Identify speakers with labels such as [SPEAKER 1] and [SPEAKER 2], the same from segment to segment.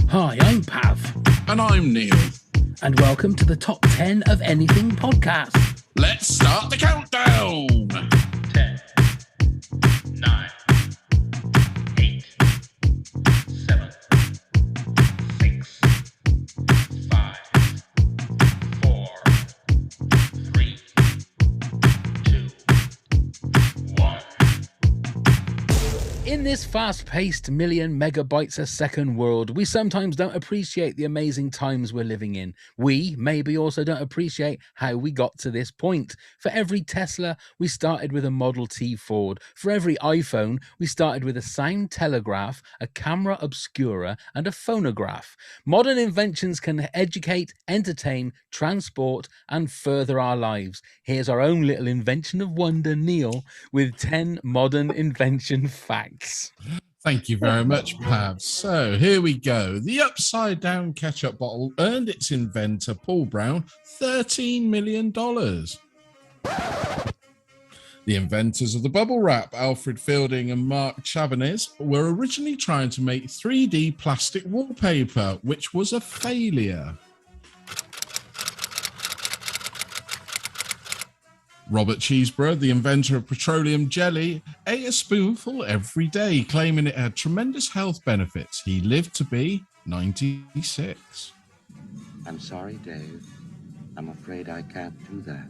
[SPEAKER 1] Hi, I'm Pav.
[SPEAKER 2] And I'm Neil.
[SPEAKER 1] And welcome to the Top 10 of Anything podcast.
[SPEAKER 2] Let's start the countdown.
[SPEAKER 3] 10, 9, 8, 7, 6, 5, 4, 3, 2, 1.
[SPEAKER 1] In this fast-paced million megabytes a second world, we sometimes don't appreciate the amazing times we're living in. We maybe also don't appreciate how we got to this point. For every Tesla, we started with a Model T Ford. For every iPhone, we started with a sound telegraph, a camera obscura, and a phonograph. Modern inventions can educate, entertain, transport, and further our lives. Here's our own little invention of wonder, Neil, with 10 modern invention facts.
[SPEAKER 2] Thank you very much, Pav. So here we go. The upside down ketchup bottle earned its inventor, Paul Brown, $13 million. The inventors of the bubble wrap, Alfred Fielding and Mark Chavanez, were originally trying to make 3D plastic wallpaper, which was a failure. Robert Cheeseborough, the inventor of petroleum jelly, ate a spoonful every day, claiming it had tremendous health benefits. He lived to be 96.
[SPEAKER 4] I'm sorry, Dave. I'm afraid I can't do that.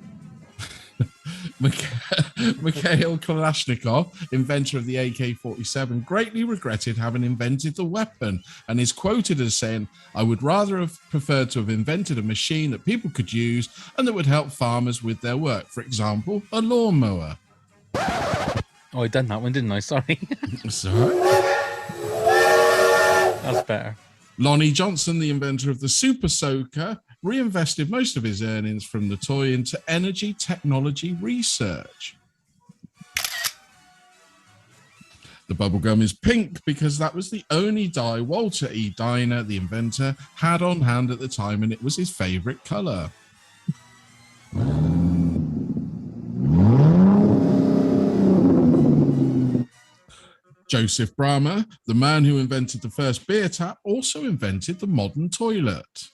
[SPEAKER 2] Mikhail Kalashnikov, inventor of the AK-47, greatly regretted having invented the weapon and is quoted as saying, "I would rather have preferred to have invented a machine that people could use and that would help farmers with their work. For example, a lawnmower."
[SPEAKER 1] Oh, I done that one, didn't I? Sorry.
[SPEAKER 2] Sorry.
[SPEAKER 1] That's better.
[SPEAKER 2] Lonnie Johnson, the inventor of the Super Soaker, reinvested most of his earnings from the toy into energy technology research. The bubblegum is pink because that was the only dye Walter E. Diner, the inventor, had on hand at the time, and it was his favorite color. Joseph Bramah, the man who invented the first beer tap, also invented the modern toilet.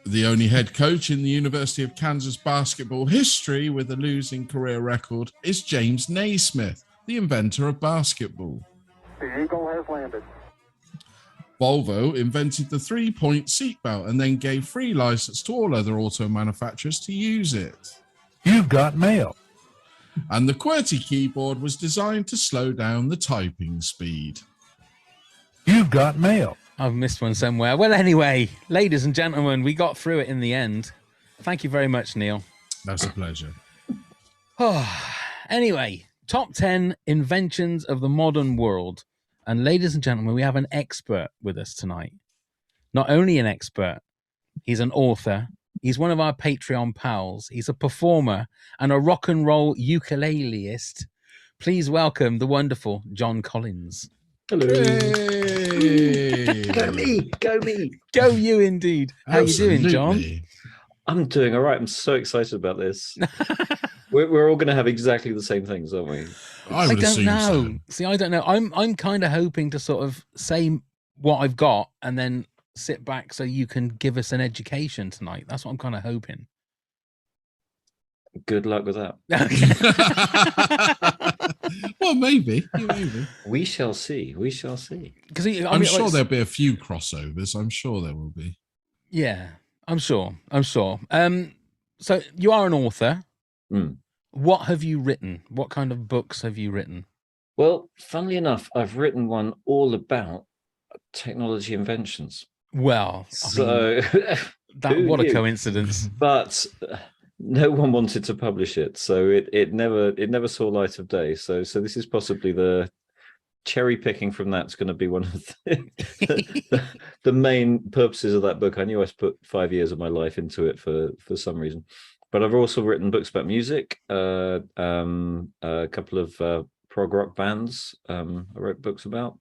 [SPEAKER 2] The only head coach in the University of Kansas basketball history with a losing career record is James Naismith, the inventor of basketball.
[SPEAKER 5] The Eagle has landed.
[SPEAKER 2] Volvo invented the three-point seatbelt and then gave free license to all other auto manufacturers to use it.
[SPEAKER 6] You've got mail.
[SPEAKER 2] And the QWERTY keyboard was designed to slow down the typing speed.
[SPEAKER 6] You've got mail.
[SPEAKER 1] I've missed one somewhere. Well, anyway, ladies and gentlemen, we got through it in the end. Thank you very much, Neil.
[SPEAKER 2] That's a pleasure.
[SPEAKER 1] Anyway, top 10 inventions of the modern world. And ladies and gentlemen, we have an expert with us tonight. Not only an expert, he's an author. He's one of our Patreon pals. He's a performer and a rock and roll ukuleleist. Please welcome the wonderful John Collins.
[SPEAKER 7] Hello.
[SPEAKER 2] Hey.
[SPEAKER 7] Go me.
[SPEAKER 1] Go you indeed. How you doing, John?
[SPEAKER 7] I'm doing all right. I'm so excited about this. we're all going to have exactly the same things, aren't we?
[SPEAKER 2] I
[SPEAKER 1] don't know.
[SPEAKER 2] So.
[SPEAKER 1] See, I don't know. I'm kind of hoping to sort of say what I've got and then sit back so you can give us an education tonight. That's what I'm kind of hoping.
[SPEAKER 7] Good luck with that.
[SPEAKER 2] Well, maybe.
[SPEAKER 7] We shall see.
[SPEAKER 1] Because
[SPEAKER 2] I'm sure there'll be a few crossovers. I'm sure there will be.
[SPEAKER 1] Yeah, I'm sure. So you are an author.
[SPEAKER 7] Mm.
[SPEAKER 1] What have you written? What kind of books have you written?
[SPEAKER 7] Well, funnily enough, I've written one all about technology inventions.
[SPEAKER 1] Well,
[SPEAKER 7] so
[SPEAKER 1] what a coincidence.
[SPEAKER 7] But no one wanted to publish it, so it never saw light of day. So this is possibly the cherry picking from that's going to be one of the main purposes of that book. I knew I put 5 years of my life into it for some reason, but I've also written books about music, a couple of prog rock bands I wrote books about.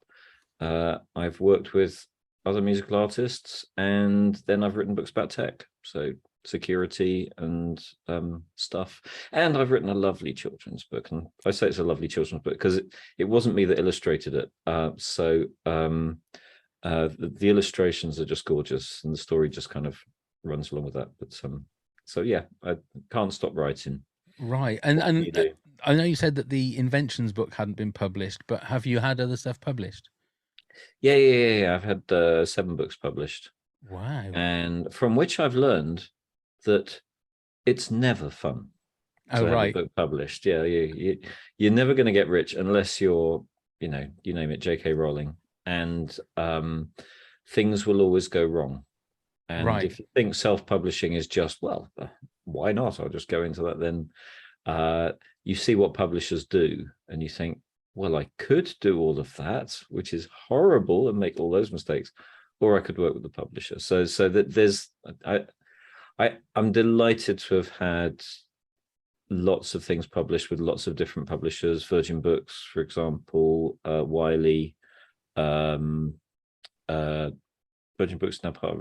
[SPEAKER 7] I've worked with other musical artists, and then I've written books about tech. So security and stuff. And I've written a lovely children's book, and I say it's a lovely children's book because it wasn't me that illustrated it. The illustrations are just gorgeous, and the story just kind of runs along with that. But so yeah, I can't stop writing.
[SPEAKER 1] Right.
[SPEAKER 7] What do you do?
[SPEAKER 1] I know you said that the Inventions book hadn't been published, but have you had other stuff published?
[SPEAKER 7] Yeah. I've had 7 books published,
[SPEAKER 1] Wow.
[SPEAKER 7] and from which I've learned that it's never fun to have a book published. Yeah, you're never going to get rich unless you're, you name it, J.K. Rowling, and things will always go wrong. And if you think self-publishing is just, well, why not? I'll just go into that. Then you see what publishers do, and you think, well, I could do all of that, which is horrible, and make all those mistakes, or I could work with the publisher. So that there's, I'm delighted to have had lots of things published with lots of different publishers. Virgin Books, for example, Wiley, Virgin Books now part of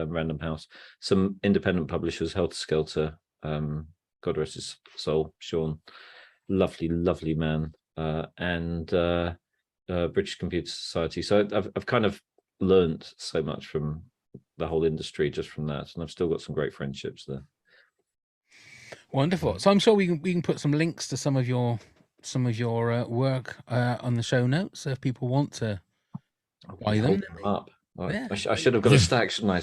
[SPEAKER 7] Random House. Some independent publishers, Helter Skelter, God rest his soul, Sean, lovely man, and British Computer Society. So I've kind of learnt so much from the whole industry just from that, and I've still got some great friendships there.
[SPEAKER 1] Wonderful. So I'm sure we can put some links to some of your work on the show notes, so if people want to buy them.
[SPEAKER 7] Up. I should have got a stack, shouldn't I?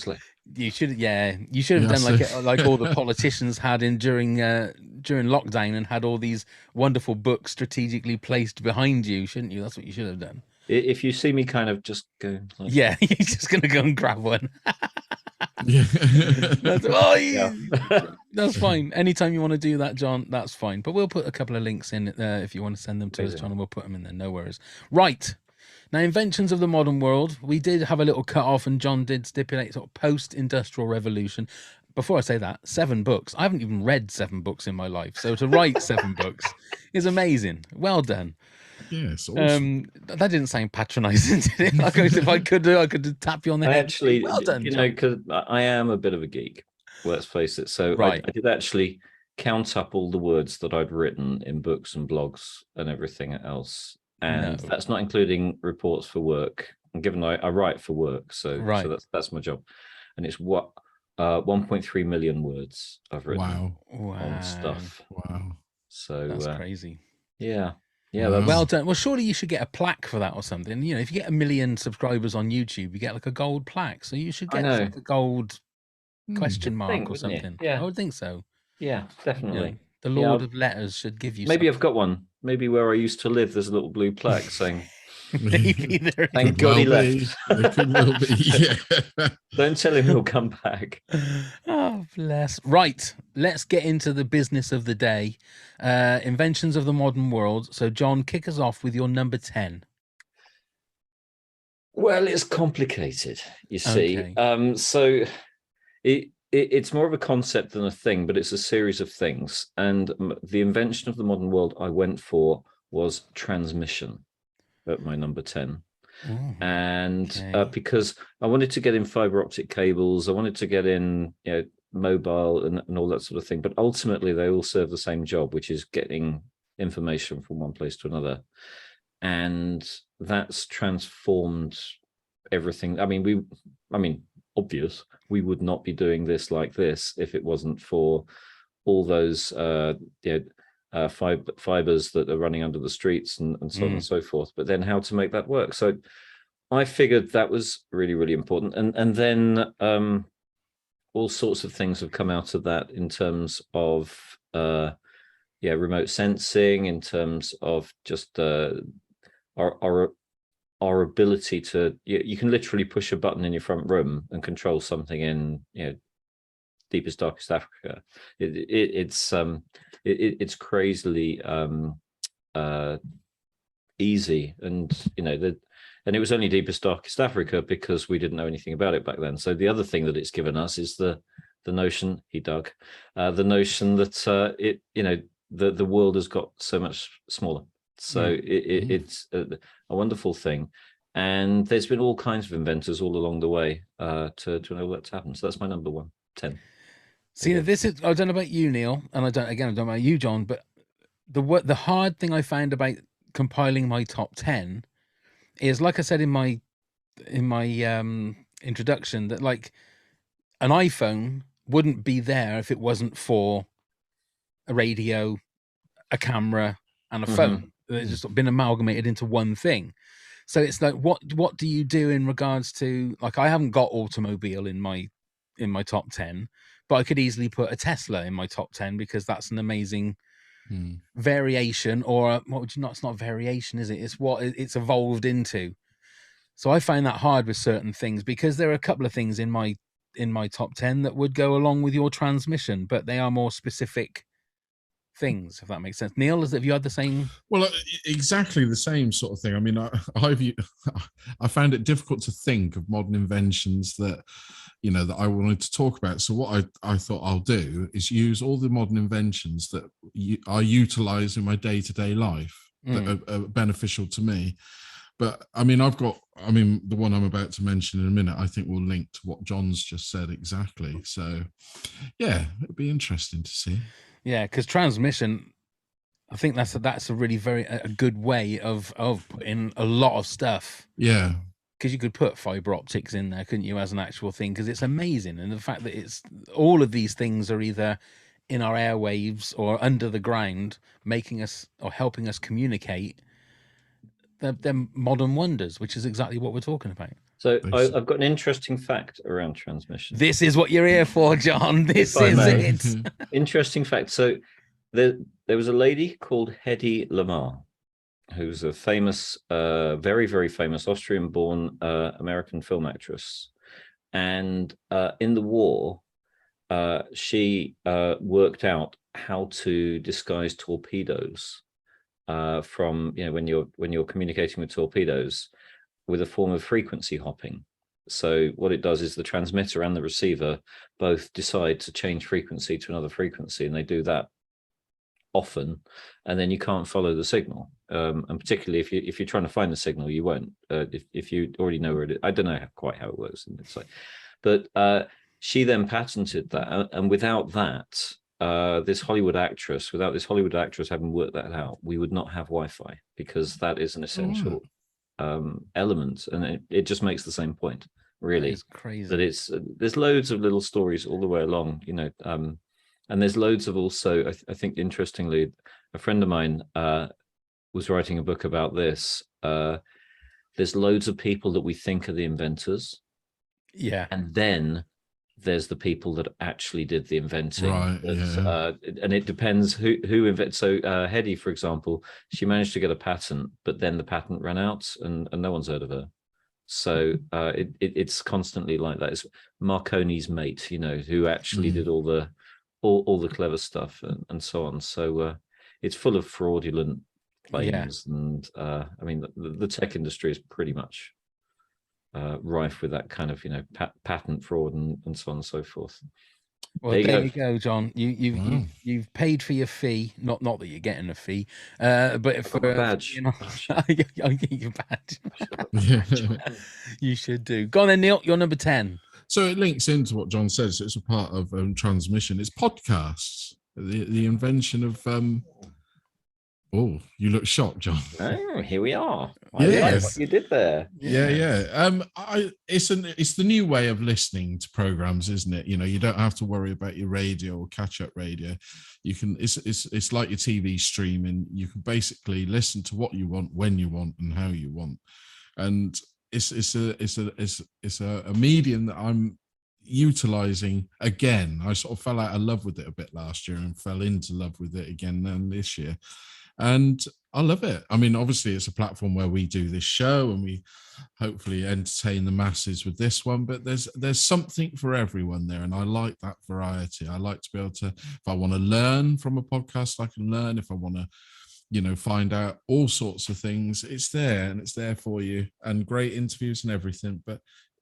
[SPEAKER 1] You should, you should have done like all the politicians had during lockdown, and had all these wonderful books strategically placed behind you, shouldn't you? That's what you should have done.
[SPEAKER 7] If you see me kind of just go, like,
[SPEAKER 1] you're just gonna go and grab one. That's fine. Anytime you want to do that, John, that's fine. But we'll put a couple of links in if you want to send them to us, John, and we'll put them in there. No worries. Right. Now, Inventions of the Modern World, we did have a little cut off, and John did stipulate sort of post-industrial revolution. Before I say that, 7 books. I haven't even read 7 books in my life, so to write 7 books is amazing. Well done.
[SPEAKER 2] Yes, awesome.
[SPEAKER 1] That didn't sound patronising, did it? Like, if I could tap you on the head.
[SPEAKER 7] Actually,
[SPEAKER 1] well done,
[SPEAKER 7] because I am a bit of a geek. Let's face it. So I did actually count up all the words that I'd written in books and blogs and everything else. And that's not including reports for work. And given I write for work, so that's my job. And it's 1.3 million words I've written on stuff.
[SPEAKER 2] Wow.
[SPEAKER 1] So that's crazy.
[SPEAKER 7] Yeah.
[SPEAKER 1] Well done. Well, surely you should get a plaque for that or something. You know, if you get 1 million subscribers on YouTube, you get like a gold plaque. So you should get like a gold question mark or something.
[SPEAKER 7] Yeah,
[SPEAKER 1] I would think so.
[SPEAKER 7] Yeah, definitely.
[SPEAKER 1] You know, the Lord of Letters should give you.
[SPEAKER 7] Maybe I've got one. Maybe where I used to live, there's a little blue plaque saying,
[SPEAKER 1] maybe there is.
[SPEAKER 7] Thank God he left.
[SPEAKER 2] It could well be. Yeah.
[SPEAKER 7] Don't tell him he'll come back.
[SPEAKER 1] Oh, bless. Right. Let's get into the business of the day. Inventions of the Modern World. So, John, kick us off with your number 10.
[SPEAKER 7] Well, it's complicated, you see.
[SPEAKER 1] Okay.
[SPEAKER 7] So it's more of a concept than a thing, but it's a series of things. And the invention of the modern world I went for was transmission at my number 10. Because I wanted to get in fiber optic cables, I wanted to get in mobile and all that sort of thing. But ultimately, they all serve the same job, which is getting information from one place to another. And that's transformed everything. I mean, obvious, we would not be doing this like this if it wasn't for all those fibers that are running under the streets and so on and so forth. But then how to make that work? So I figured that was really, really important. And then all sorts of things have come out of that in terms of remote sensing, in terms of just our ability to, you can literally push a button in your front room and control something in deepest, darkest Africa. It's crazily easy, and and it was only deepest, darkest Africa because we didn't know anything about it back then. So the other thing that it's given us is the notion, the notion that the world has got so much smaller. So it's a wonderful thing, and there's been all kinds of inventors all along the way to enable that to happen. So that's my number 10.
[SPEAKER 1] See, this is, I don't know about you, Neil, and I don't know about you, John, but the hard thing I found about compiling my top 10 is, like I said in my introduction, that like an iPhone wouldn't be there if it wasn't for a radio, a camera, and a phone. They've just been amalgamated into one thing. So it's like, what do you do in regards to, like, I haven't got automobile in my top 10, but I could easily put a Tesla in my top 10 because that's an amazing variation, or what would you not? It's not variation, is it? It's what it's evolved into. So I find that hard with certain things, because there are a couple of things in my top 10 that would go along with your transmission, but they are more specific things, if that makes sense. Neil, have you had the same?
[SPEAKER 2] Well, exactly the same sort of thing. I mean, I found it difficult to think of modern inventions that, you know, that I wanted to talk about. So what I thought I'll do is use all the modern inventions that I utilize in my day-to-day life that are beneficial to me. But I mean, the one I'm about to mention in a minute, I think will link to what John's just said exactly. So yeah, it'll be interesting to see.
[SPEAKER 1] Yeah, because transmission, I think that's a really a good way of putting a lot of stuff.
[SPEAKER 2] Yeah.
[SPEAKER 1] Because you could put fiber optics in there, couldn't you, as an actual thing? Because it's amazing. And the fact that it's all of these things are either in our airwaves or under the ground, making us or helping us communicate. They're modern wonders, which is exactly what we're talking about.
[SPEAKER 7] So I've got an interesting fact around transmission.
[SPEAKER 1] This is what you're here for, John. This is it.
[SPEAKER 7] Interesting fact. So there was a lady called Hedy Lamarr, who's a famous, very, very famous Austrian-born American film actress. And in the war, she worked out how to disguise torpedoes from, you know, when you're communicating with torpedoes, with a form of frequency hopping. So what it does is the transmitter and the receiver both decide to change frequency to another frequency, and they do that often, and then you can't follow the signal. And particularly if you're trying to find the signal, you won't. If you already know where it is, I don't know quite how it works. But she then patented that, and without that, without this Hollywood actress having worked that out, we would not have Wi-Fi, because that is an essential element, and it just makes the same point, really.
[SPEAKER 1] It's crazy
[SPEAKER 7] that it's there's loads of little stories all the way along, you know, and there's loads of also, I think interestingly, a friend of mine was writing a book about this. There's loads of people that we think are the inventors, and then there's the people that actually did the inventing, right? And it depends who invents. So Hedy, for example, she managed to get a patent, but then the patent ran out, and no one's heard of her. So it's constantly like that. It's Marconi's mate, you know, who actually did all the clever stuff and so on. So it's full of fraudulent claims, and I mean the tech industry is pretty much rife with that kind of, you know, patent fraud and so on and so forth.
[SPEAKER 1] Well, there you go, John. You've paid for your fee. Not that you're getting a fee, but for a badge. You know, I'll get your badge. You should do. Go on then, Neil. You're number 10.
[SPEAKER 2] So it links into what John says. It's a part of transmission. It's podcasts. The invention of oh, you look shocked, John.
[SPEAKER 7] Oh, here we are.
[SPEAKER 2] Yes.
[SPEAKER 7] I like what you did there.
[SPEAKER 2] Yeah. It's the new way of listening to programs, isn't it? You know, you don't have to worry about your radio or catch-up radio. You can. It's like your TV streaming. You can basically listen to what you want, when you want, and how you want. And it's a medium that I'm utilizing again. I sort of fell out of love with it a bit last year and fell into love with it again this year. And I love it. I mean, obviously, it's a platform where we do this show and we hopefully entertain the masses with this one. But there's something for everyone there, and I like that variety. I like to be able to, if I want to learn from a podcast, I can learn. If I want to, you know, find out all sorts of things, it's there, and it's there for you, and great interviews and everything. But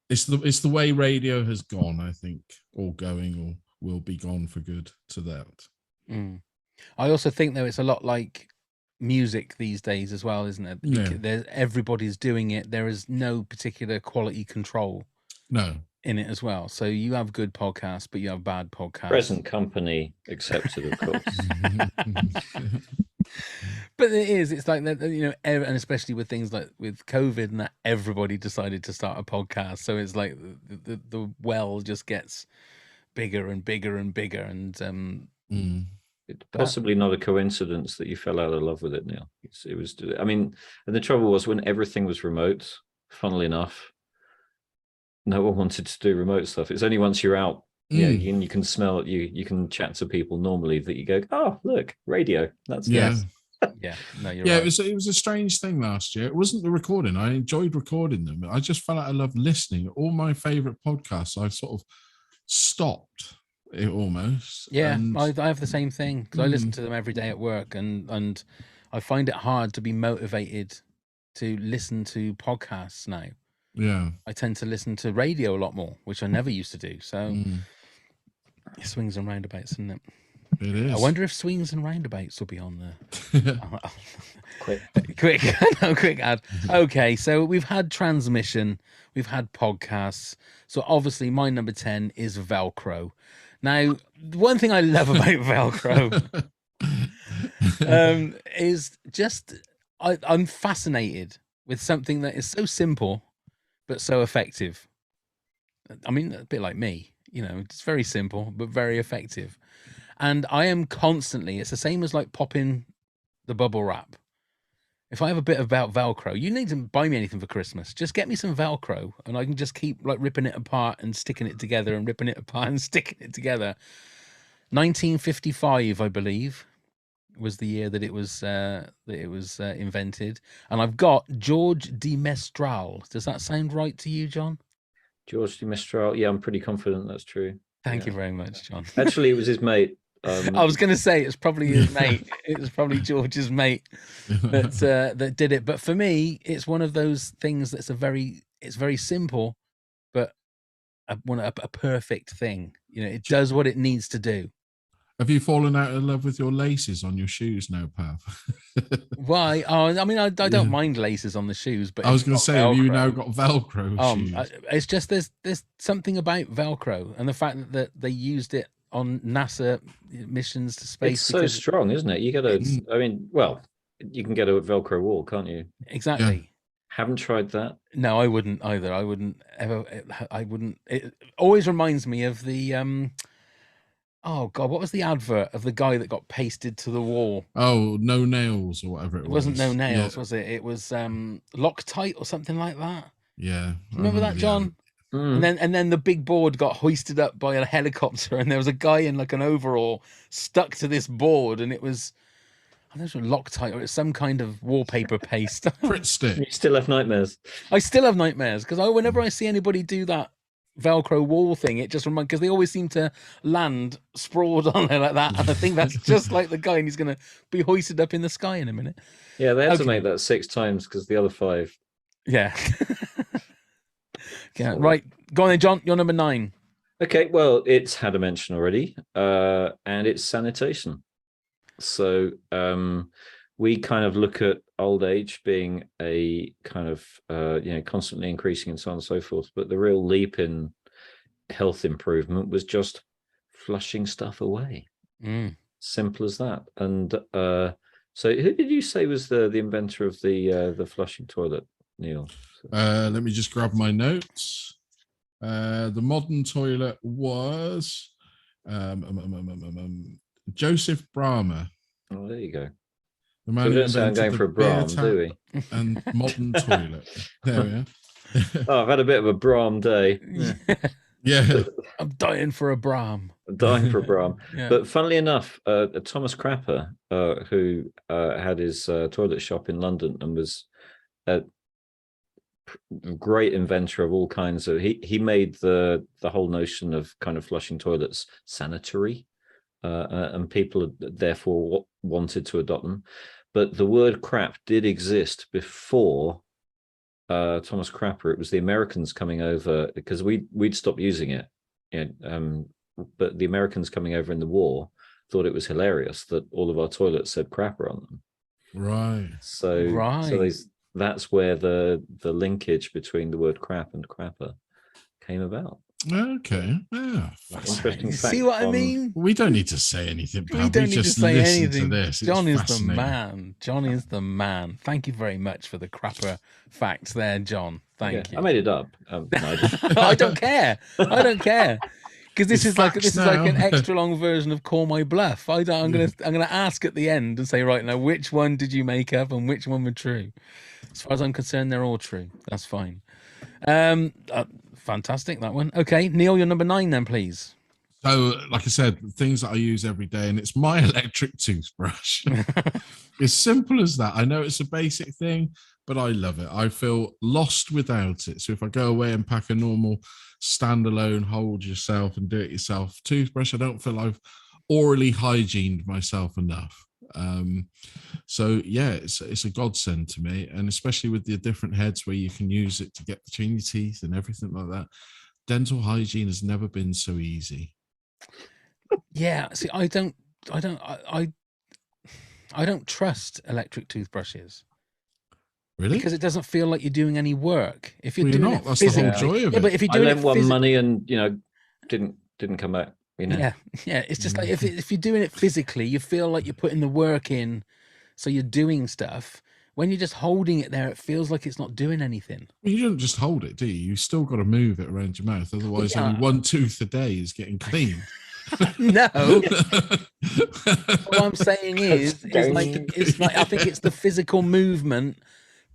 [SPEAKER 2] it's the way radio has gone, I think, or going, or will be gone for good to that.
[SPEAKER 1] I also think, though, it's a lot like music these days as well, isn't it? Everybody's doing it. There is no particular quality control.
[SPEAKER 2] No.
[SPEAKER 1] in it as well. So you have good podcasts, but you have bad podcasts.
[SPEAKER 7] Present company accepted, of course.
[SPEAKER 1] But it's like that, you know, and especially with things like with COVID and that, everybody decided to start a podcast. So it's like the well just gets bigger and bigger and bigger. And
[SPEAKER 7] It's possibly not a coincidence that you fell out of love with it, Neil. It was, I mean, and the trouble was when everything was remote, funnily enough, no one wanted to do remote stuff. It's only once you're out, you can smell it, you can chat to people normally that you go, oh, look, radio. That's
[SPEAKER 1] yes. Yeah, no, you're
[SPEAKER 2] yeah,
[SPEAKER 1] right.
[SPEAKER 2] it was a strange thing last year. It wasn't the recording. I enjoyed recording them. I just felt like I loved listening. All my favorite podcasts, I sort of stopped it almost.
[SPEAKER 1] Yeah,
[SPEAKER 2] and
[SPEAKER 1] I have the same thing because I listen to them every day at work, and I find it hard to be motivated to listen to podcasts now.
[SPEAKER 2] Yeah,
[SPEAKER 1] I tend to listen to radio a lot more, which I never used to do. So it swings and roundabouts, isn't it?
[SPEAKER 2] it is.
[SPEAKER 1] I wonder if swings and roundabouts will be on there. quick ad. Okay, so we've had transmission, we've had podcasts. So obviously my number 10 is Velcro. Now, one thing I love about Velcro is just I'm fascinated with something that is so simple but so effective. I mean, a bit like me, you know, it's very simple but very effective. And I am constantly, it's the same as like popping the bubble wrap. If I have a bit about Velcro, you need to buy me anything for Christmas. Just get me some Velcro and I can just keep like ripping it apart and sticking it together and ripping it apart and sticking it together. 1955, I believe, was the year that it was invented. And I've got George de Mestral. Does that sound right to you, John?
[SPEAKER 7] George de Mestral. Yeah, I'm pretty confident that's true.
[SPEAKER 1] Thank you very much, John.
[SPEAKER 7] Actually, it was his mate.
[SPEAKER 1] I was going to say it's probably his mate. It was probably George's mate that did it. But for me, it's one of those things that's it's very simple, but a perfect thing. You know, it does what it needs to do.
[SPEAKER 2] Have you fallen out of love with your laces on your shoes now, Pav?
[SPEAKER 1] Why? Oh, I mean, I don't mind laces on the shoes, but
[SPEAKER 2] I was going to say, have you now got Velcro shoes?
[SPEAKER 1] It's just there's something about Velcro and the fact that they used it on NASA missions to space.
[SPEAKER 7] It's so strong, isn't it? You got to. I mean, well, you can get a Velcro wall, can't you?
[SPEAKER 1] Exactly.
[SPEAKER 7] Yeah. Haven't tried that.
[SPEAKER 1] No, I wouldn't either. I wouldn't ever. I wouldn't. It always reminds me of the oh God, what was the advert of the guy that got pasted to the wall?
[SPEAKER 2] Oh, No Nails or whatever it was.
[SPEAKER 1] It wasn't No Nails, was it? It was Loctite or something like that.
[SPEAKER 2] Yeah.
[SPEAKER 1] Remember that, John? And then the big board got hoisted up by a helicopter, and there was a guy in like an overall stuck to this board, and it was, I don't know, Loctite or it's some kind of wallpaper paste.
[SPEAKER 2] Pritt stick.
[SPEAKER 7] You still have nightmares.
[SPEAKER 1] I still have nightmares because whenever I see anybody do that Velcro wall thing, it just reminds, because they always seem to land sprawled on there like that, and I think that's just like the guy, and he's going to be hoisted up in the sky in a minute.
[SPEAKER 7] Yeah, they had to make that 6 times because the other 5.
[SPEAKER 1] Yeah. Yeah, right. Go on then, John. You're number 9.
[SPEAKER 7] Okay, well, it's had a mention already, and it's sanitation. So we kind of look at old age being a kind of constantly increasing and so on and so forth. But the real leap in health improvement was just flushing stuff away. Simple as that. And so, who did you say was the inventor of the flushing toilet, Neil?
[SPEAKER 2] Let me just grab my notes. The modern toilet was Joseph Brahmer.
[SPEAKER 7] Oh, there you go.
[SPEAKER 2] The man
[SPEAKER 7] so we
[SPEAKER 2] who
[SPEAKER 7] don't sound going for a Brahm, do we?
[SPEAKER 2] And modern toilet. There we are.
[SPEAKER 7] Oh, I've had a bit of a Brahm day.
[SPEAKER 2] Yeah.
[SPEAKER 1] I'm dying for a Brahm.
[SPEAKER 7] Dying for a Brahm.
[SPEAKER 1] Yeah.
[SPEAKER 7] But funnily enough, Thomas Crapper, who had his toilet shop in London and was a great inventor of all kinds of, he made the whole notion of kind of flushing toilets sanitary, and people therefore wanted to adopt them. But the word crap did exist before Thomas Crapper. It was the Americans coming over, because we'd stopped using it, but the Americans coming over in the war thought it was hilarious that all of our toilets said crapper on them.
[SPEAKER 2] Right.
[SPEAKER 7] So that's where the linkage between the word crap and crapper came about.
[SPEAKER 2] Okay. Yeah.
[SPEAKER 7] Interesting
[SPEAKER 1] You
[SPEAKER 7] fact
[SPEAKER 1] see what I
[SPEAKER 7] on-
[SPEAKER 1] mean?
[SPEAKER 2] We don't need to say anything,
[SPEAKER 1] We
[SPEAKER 2] Pab.
[SPEAKER 1] don't
[SPEAKER 2] We
[SPEAKER 1] need to
[SPEAKER 2] just
[SPEAKER 1] say
[SPEAKER 2] listen
[SPEAKER 1] anything.
[SPEAKER 2] to this.
[SPEAKER 1] John
[SPEAKER 2] It's
[SPEAKER 1] is the
[SPEAKER 2] fascinating.
[SPEAKER 1] man. John is the man. Thank you very much for the crapper facts there, John.
[SPEAKER 7] Yeah,
[SPEAKER 1] Thank
[SPEAKER 7] I
[SPEAKER 1] you.
[SPEAKER 7] made it up. No, I didn't.
[SPEAKER 1] I don't care. I don't care. Because this
[SPEAKER 2] It's
[SPEAKER 1] is like
[SPEAKER 2] facts now.
[SPEAKER 1] an extra long version of Call My Bluff. I'm gonna ask at the end and say, right now, which one did you make up and which one were true? As far as I'm concerned, they're all true. That's fine. Fantastic, that one. Okay, Neil, you're number 9 then, please.
[SPEAKER 2] So, like I said, things that I use every day, and it's my electric toothbrush. It's simple as that. I know it's a basic thing, but I love it. I feel lost without it. So if I go away and pack a normal standalone, hold yourself and do it yourself toothbrush, I don't feel I've orally hygiened myself enough. So yeah, it's a godsend to me, and especially with the different heads where you can use it to get between your teeth and everything like that. Dental hygiene has never been so easy.
[SPEAKER 1] Yeah, see, I don't trust electric toothbrushes.
[SPEAKER 2] Really?
[SPEAKER 1] Because it doesn't feel like you're doing any work. If you're
[SPEAKER 2] Well, you're
[SPEAKER 1] doing
[SPEAKER 2] not.
[SPEAKER 1] it
[SPEAKER 2] That's the whole
[SPEAKER 1] physically,
[SPEAKER 2] joy of
[SPEAKER 1] yeah,
[SPEAKER 2] it.
[SPEAKER 1] but if you're
[SPEAKER 7] I
[SPEAKER 1] doing
[SPEAKER 7] lent
[SPEAKER 1] it
[SPEAKER 7] one
[SPEAKER 1] physically,
[SPEAKER 7] money and didn't come back.
[SPEAKER 1] yeah, it's just like if you're doing it physically, you feel like you're putting the work in, so you're doing stuff. When you're just holding it there, it feels like it's not doing anything.
[SPEAKER 2] You don't just hold it, do you? You still got to move it around your mouth. Otherwise,
[SPEAKER 1] Yeah.
[SPEAKER 2] only one tooth a day is getting cleaned.
[SPEAKER 1] No, what I'm saying is like I think it's the physical movement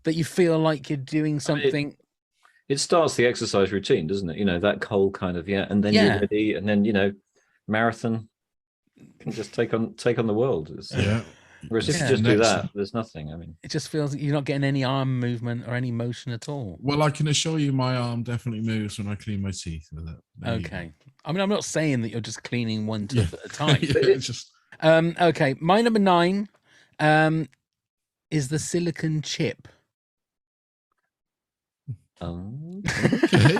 [SPEAKER 1] that you feel like you're doing something.
[SPEAKER 7] It starts the exercise routine, doesn't it? You know, that whole kind of, and then
[SPEAKER 1] Yeah.
[SPEAKER 7] you're ready, and then marathon can just take on the world.
[SPEAKER 2] Yeah.
[SPEAKER 7] Whereas if
[SPEAKER 1] Yeah.
[SPEAKER 7] you just do
[SPEAKER 2] Next-
[SPEAKER 7] that, there's nothing. I mean,
[SPEAKER 1] It just feels like you're not getting any arm movement or any motion at all.
[SPEAKER 2] Well, I can assure you my arm definitely moves when I clean my teeth with it. There you
[SPEAKER 1] Okay. I mean, I'm not saying that you're just cleaning one
[SPEAKER 2] go.
[SPEAKER 1] tooth at a time.
[SPEAKER 2] Yeah, it's just
[SPEAKER 1] Okay, my number 9 is the silicon chip.
[SPEAKER 2] okay.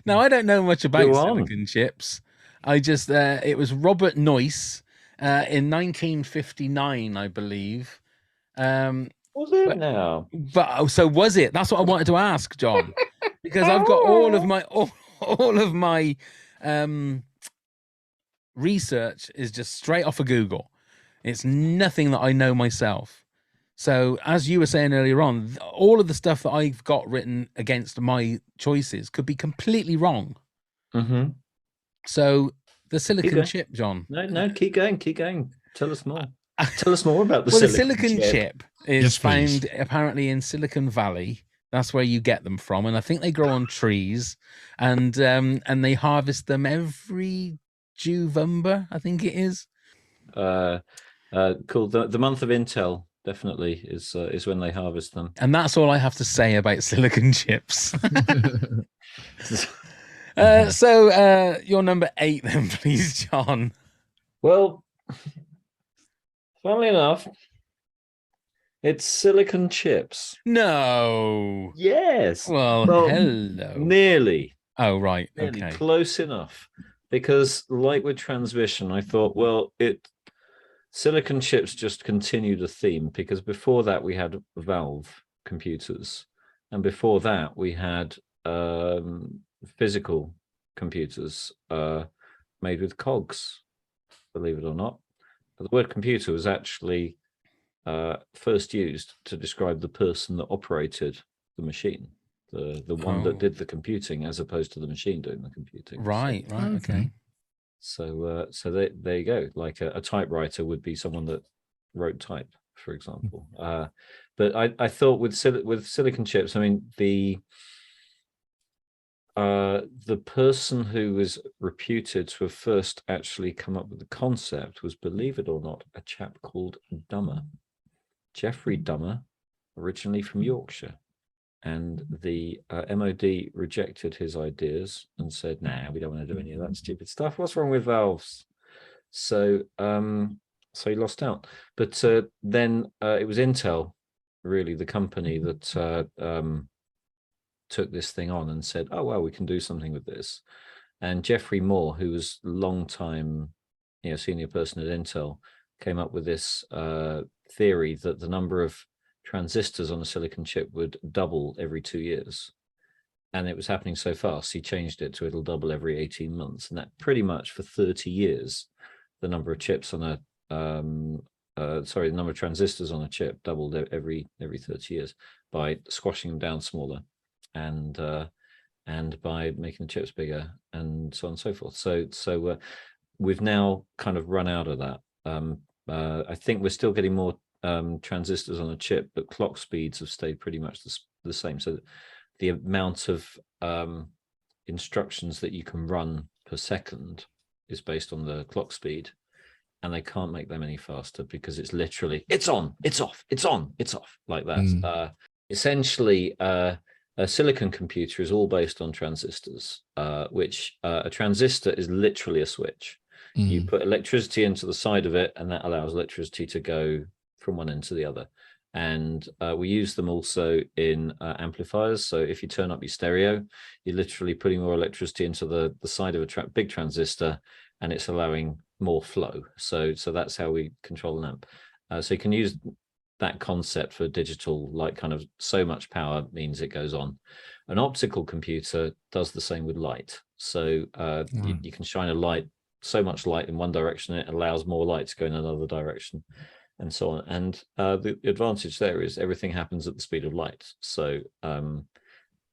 [SPEAKER 1] Now, I don't know much about
[SPEAKER 7] Go on.
[SPEAKER 1] silicon chips. I just it was Robert Noyce in 1959, I believe.
[SPEAKER 7] Was it now?
[SPEAKER 1] But so was it? That's what I wanted to ask, John, because I've got all of my research is just straight off of Google. It's nothing that I know myself. So as you were saying earlier on, all of the stuff that I've got written against my choices could be completely wrong.
[SPEAKER 7] Mm-hmm.
[SPEAKER 1] So the silicon
[SPEAKER 7] going.
[SPEAKER 1] chip, John.
[SPEAKER 7] No, keep going. Tell us more. Tell us more about the
[SPEAKER 1] Well,
[SPEAKER 7] silicon
[SPEAKER 1] the silicon chip is
[SPEAKER 2] Yes, please.
[SPEAKER 1] found apparently in Silicon Valley. That's where you get them from, and I think they grow on trees, and they harvest them every Juvember, I think it is.
[SPEAKER 7] Cool. The month of Intel definitely is when they harvest them.
[SPEAKER 1] And that's all I have to say about silicon chips. So you're number 8 then, please, John.
[SPEAKER 7] Well, funnily enough, it's silicon chips.
[SPEAKER 1] No.
[SPEAKER 7] Yes.
[SPEAKER 1] Well, hello.
[SPEAKER 7] Nearly.
[SPEAKER 1] Oh, right.
[SPEAKER 7] Nearly.
[SPEAKER 1] Okay.
[SPEAKER 7] Close enough. Because like with transmission, I thought, well, silicon chips just continued a theme, because before that we had valve computers, and before that we had physical computers made with cogs, believe it or not. The word computer was actually first used to describe the person that operated the machine, the one that did the computing, as opposed to the machine doing the computing.
[SPEAKER 1] Right. Okay.
[SPEAKER 7] So there you go. Like a typewriter would be someone that wrote type, for example. But I thought with silicon chips, I mean, the person who was reputed to have first actually come up with the concept was, believe it or not, a chap called Dummer, Geoffrey Dummer, originally from Yorkshire. And the MOD rejected his ideas and said, "Nah, we don't want to do any of that stupid stuff. What's wrong with valves?" So he lost out. But then it was Intel, really, the company that took this thing on and said, "Oh, well, we can do something with this." And Geoffrey Moore, who was a long time, senior person at Intel, came up with this theory that the number of transistors on a silicon chip would double every 2 years. and it was happening so fast, he changed it to it'll double every 18 months. And that pretty much for 30 years, the number of chips on a, the number of transistors on a chip doubled every 30 years by squashing them down smaller and by making the chips bigger and so on and so forth. So we've now kind of run out of that. I think we're still getting more transistors on a chip, but clock speeds have stayed pretty much the same. So the amount of instructions that you can run per second is based on the clock speed, and they can't make them any faster because it's literally it's on, it's off, it's on, it's off, like that. Essentially, a silicon computer is all based on transistors, which a transistor is literally a switch. You put electricity into the side of it, and that allows electricity to go from one end to the other. And we use them also in amplifiers. So if you turn up your stereo, you're literally putting more electricity into the side of a big transistor, and it's allowing more flow. So that's how we control an amp. So you can use that concept for digital, like kind of so much power means it goes on. An optical computer does the same with light. So you can shine a light, so much light in one direction, it allows more light to go in another direction, and so on. And the advantage there is everything happens at the speed of light. So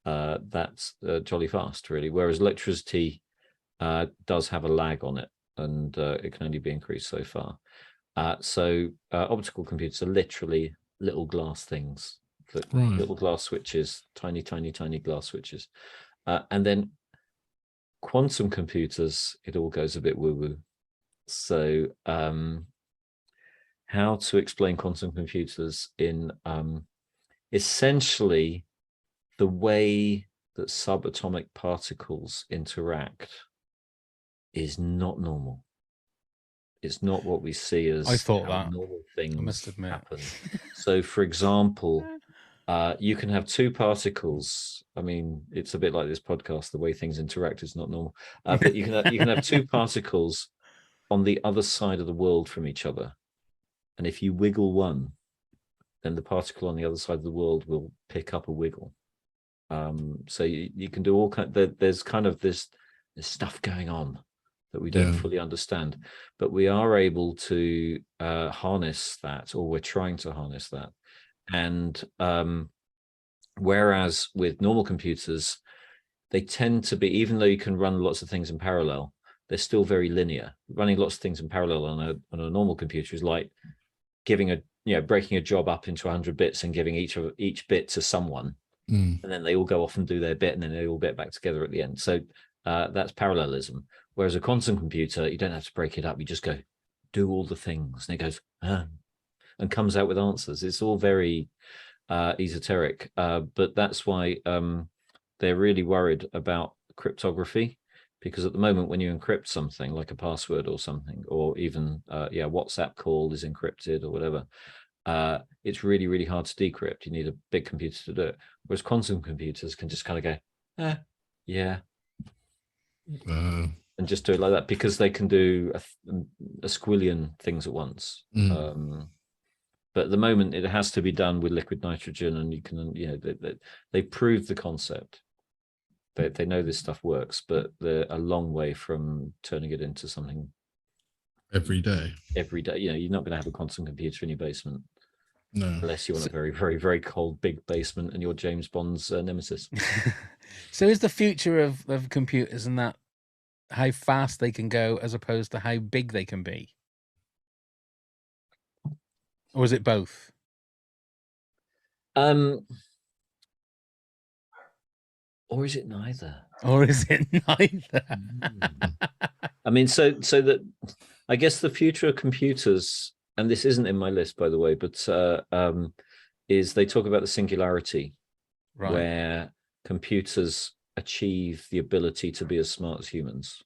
[SPEAKER 7] that's jolly fast, really. Whereas electricity does have a lag on it, and it can only be increased so far. So optical computers are literally little glass things, little glass switches, tiny glass switches. And then quantum computers, it all goes a bit woo-woo. So how to explain quantum computers in essentially the way that subatomic particles interact is not normal. It's not what we see as
[SPEAKER 1] I thought that
[SPEAKER 7] normal things
[SPEAKER 1] I must admit.
[SPEAKER 7] happen. So, for example, you can have two particles. I mean, it's a bit like this podcast. The way things interact is not normal. But you can have two particles on the other side of the world from each other, and if you wiggle one, then the particle on the other side of the world will pick up a wiggle. So you can do all kind. There's kind of this stuff going on that we don't fully understand, but we are able to harness that, or we're trying to harness that. And whereas with normal computers, they tend to be, even though you can run lots of things in parallel, they're still very linear. Running lots of things in parallel on a normal computer is like giving breaking a job up into 100 bits and giving each bit to someone, and then they all go off and do their bit, and then they all get back together at the end. So that's parallelism. Whereas a quantum computer, you don't have to break it up. You just go, do all the things, and it goes, and comes out with answers. It's all very esoteric, but that's why they're really worried about cryptography, because at the moment, when you encrypt something like a password or something, or even WhatsApp call is encrypted or whatever, it's really, really hard to decrypt. You need a big computer to do it. Whereas quantum computers can just kind of go, yeah. And just do it like that, because they can do a squillion things at once. But at the moment, it has to be done with liquid nitrogen, and you can, they proved the concept. They know this stuff works, but they're a long way from turning it into something
[SPEAKER 2] every day.
[SPEAKER 7] You're not going to have a quantum computer in your basement.
[SPEAKER 2] No.
[SPEAKER 7] Unless you want a very, very, very cold, big basement and you're James Bond's nemesis.
[SPEAKER 1] So is the future of computers and that how fast they can go as opposed to how big they can be? Or is it both?
[SPEAKER 7] Or is it neither?
[SPEAKER 1] Or is it neither?
[SPEAKER 7] I mean, so that I guess the future of computers, and this isn't in my list, by the way, but is they talk about the singularity,
[SPEAKER 1] right,
[SPEAKER 7] where computers achieve the ability to be as smart as humans.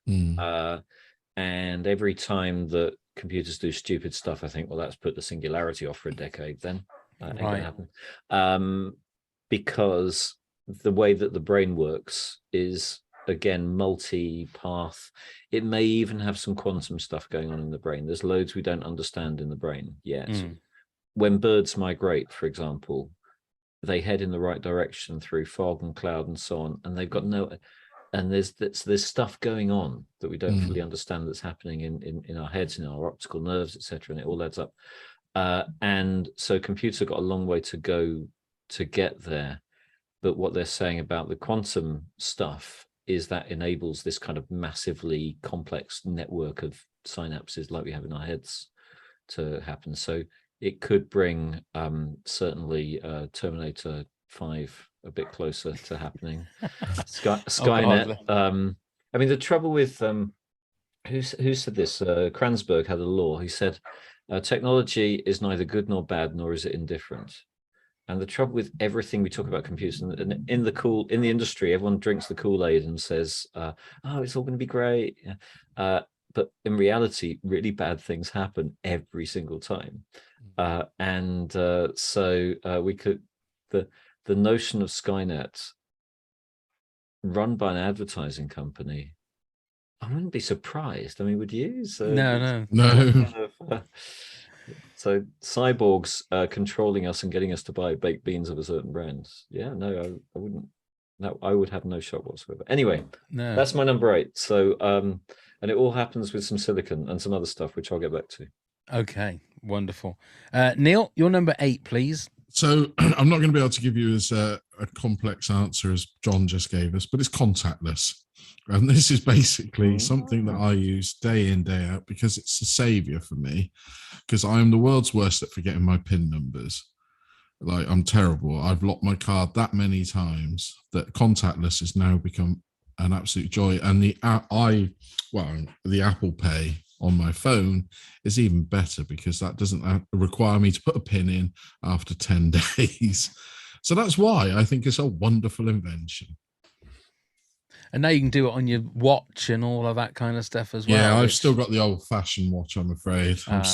[SPEAKER 7] And every time that computers do stupid stuff, I think, well, that's put the singularity off for a decade then. Ain't gonna happen. Because the way that the brain works is, again, multi-path. It may even have some quantum stuff going on in the brain. There's loads we don't understand in the brain yet. When birds migrate, for example, they head in the right direction through fog and cloud and so on, and they've got no, and there's stuff going on that we don't fully understand that's happening in our heads, in our optical nerves, etc., and it all adds up. And so computers have got a long way to go to get there. But what they're saying about the quantum stuff is that enables this kind of massively complex network of synapses like we have in our heads to happen. So it could bring certainly Terminator 5 a bit closer to happening. Skynet. I mean, the trouble with who said this? Kranzberg had a law. He said technology is neither good nor bad, nor is it indifferent. And the trouble with everything we talk about computers, and in the industry, everyone drinks the Kool-Aid and says, "Oh, it's all going to be great." But in reality, really bad things happen every single time. So we could the notion of Skynet run by an advertising company. I wouldn't be surprised. I mean, would you? So
[SPEAKER 1] No.
[SPEAKER 7] So cyborgs controlling us and getting us to buy baked beans of a certain brand. Yeah, no, I wouldn't. No, I would have no shock whatsoever. Anyway, that's my number 8. So, and it all happens with some silicon and some other stuff, which I'll get back to.
[SPEAKER 1] Okay, wonderful. Neil, your number 8, please.
[SPEAKER 2] So I'm not going to be able to give you as a complex answer as John just gave us, but it's contactless. And this is basically something that I use day in, day out, because it's a savior for me, because I am the world's worst at forgetting my PIN numbers. Like, I'm terrible. I've locked my card that many times that contactless has now become an absolute joy. And the Apple Pay on my phone is even better, because that doesn't require me to put a PIN in after 10 days. So that's why I think it's a wonderful invention.
[SPEAKER 1] And now you can do it on your watch and all of that kind of stuff as well.
[SPEAKER 2] Yeah, I've still got the old-fashioned watch, I'm afraid. I'm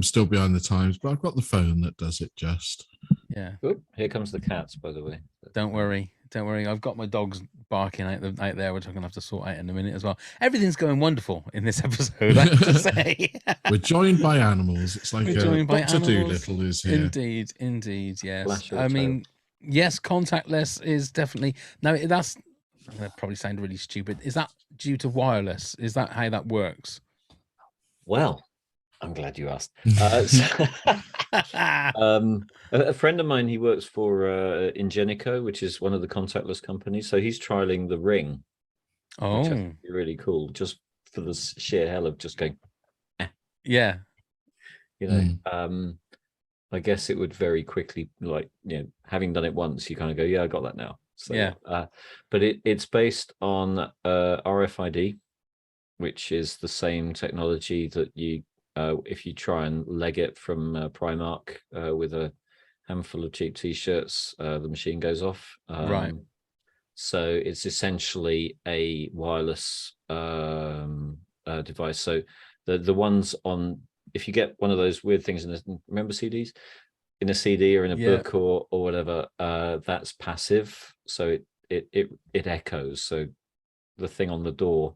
[SPEAKER 2] still behind the times, but I've got the phone that does it just.
[SPEAKER 1] Yeah.
[SPEAKER 7] Ooh, here comes the cats, by the way.
[SPEAKER 1] Don't worry. I've got my dogs barking out there, which I'm going to have to sort out in a minute as well. Everything's going wonderful in this episode, I have to say.
[SPEAKER 2] We're joined by animals. It's like Dr. Dolittle is here.
[SPEAKER 1] Indeed, yes. I mean, yes, contactless is definitely... Now, that's... I'm going to probably sound really stupid. Is that due to wireless? Is that how that works?
[SPEAKER 7] Well, I'm glad you asked. A friend of mine, he works for Ingenico, which is one of the contactless companies. So he's trialing the Ring.
[SPEAKER 1] Oh,
[SPEAKER 7] which I think is really cool, just for the sheer hell of just going.
[SPEAKER 1] Yeah.
[SPEAKER 7] I guess it would very quickly, having done it once, you kind of go, yeah, I got that now. So,
[SPEAKER 1] yeah.
[SPEAKER 7] But it's based on RFID, which is the same technology that you, if you try and leg it from Primark with a handful of cheap T-shirts, the machine goes off.
[SPEAKER 1] Right.
[SPEAKER 7] So it's essentially a wireless device. So the ones on, if you get one of those weird things remember CDs? In a CD or in a book or whatever, that's passive. So it echoes. So the thing on the door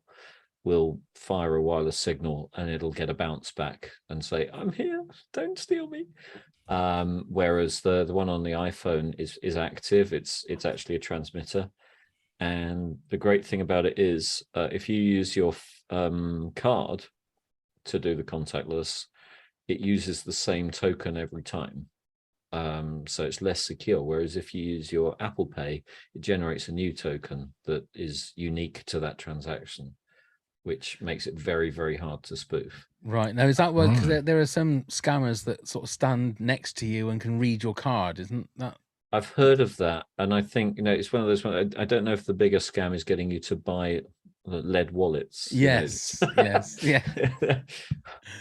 [SPEAKER 7] will fire a wireless signal and it'll get a bounce back and say, "I'm here, don't steal me." Whereas the one on the iPhone is active. It's actually a transmitter. And the great thing about it is if you use your card to do the contactless, it uses the same token every time. So it's less secure. Whereas if you use your Apple Pay, it generates a new token that is unique to that transaction, which makes it very, very hard to spoof.
[SPEAKER 1] Right. Now, is that what, because there are some scammers that sort of stand next to you and can read your card, isn't that?
[SPEAKER 7] I've heard of that. And I think, it's one of those ones, I don't know if the bigger scam is getting you to buy lead wallets.
[SPEAKER 1] Yes. Yes. Yeah.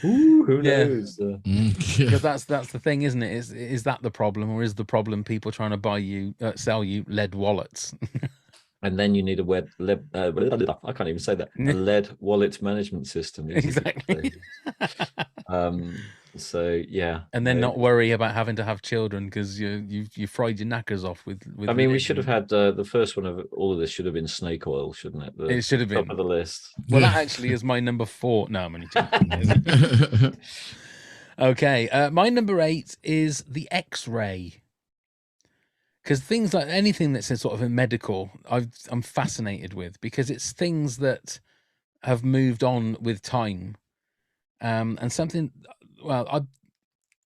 [SPEAKER 7] Ooh, who knows?
[SPEAKER 1] Because that's the thing, isn't it? Is that the problem, or is the problem people trying to sell you lead wallets?
[SPEAKER 7] And then you need I can't even say that. A lead wallet management system.
[SPEAKER 1] Exactly.
[SPEAKER 7] So yeah.
[SPEAKER 1] And then not worry about having to have children because you fried your knackers off with
[SPEAKER 7] I mean, we should have had the first one of all of this should have been snake oil, shouldn't it?
[SPEAKER 1] It should have been
[SPEAKER 7] top of the list.
[SPEAKER 1] Well, that actually is my number 4. No, I'm only joking. Okay, my number 8 is the X-ray. because things like anything that's in sort of in medical, I'm fascinated with, because it's things that have moved on with time. And something, well,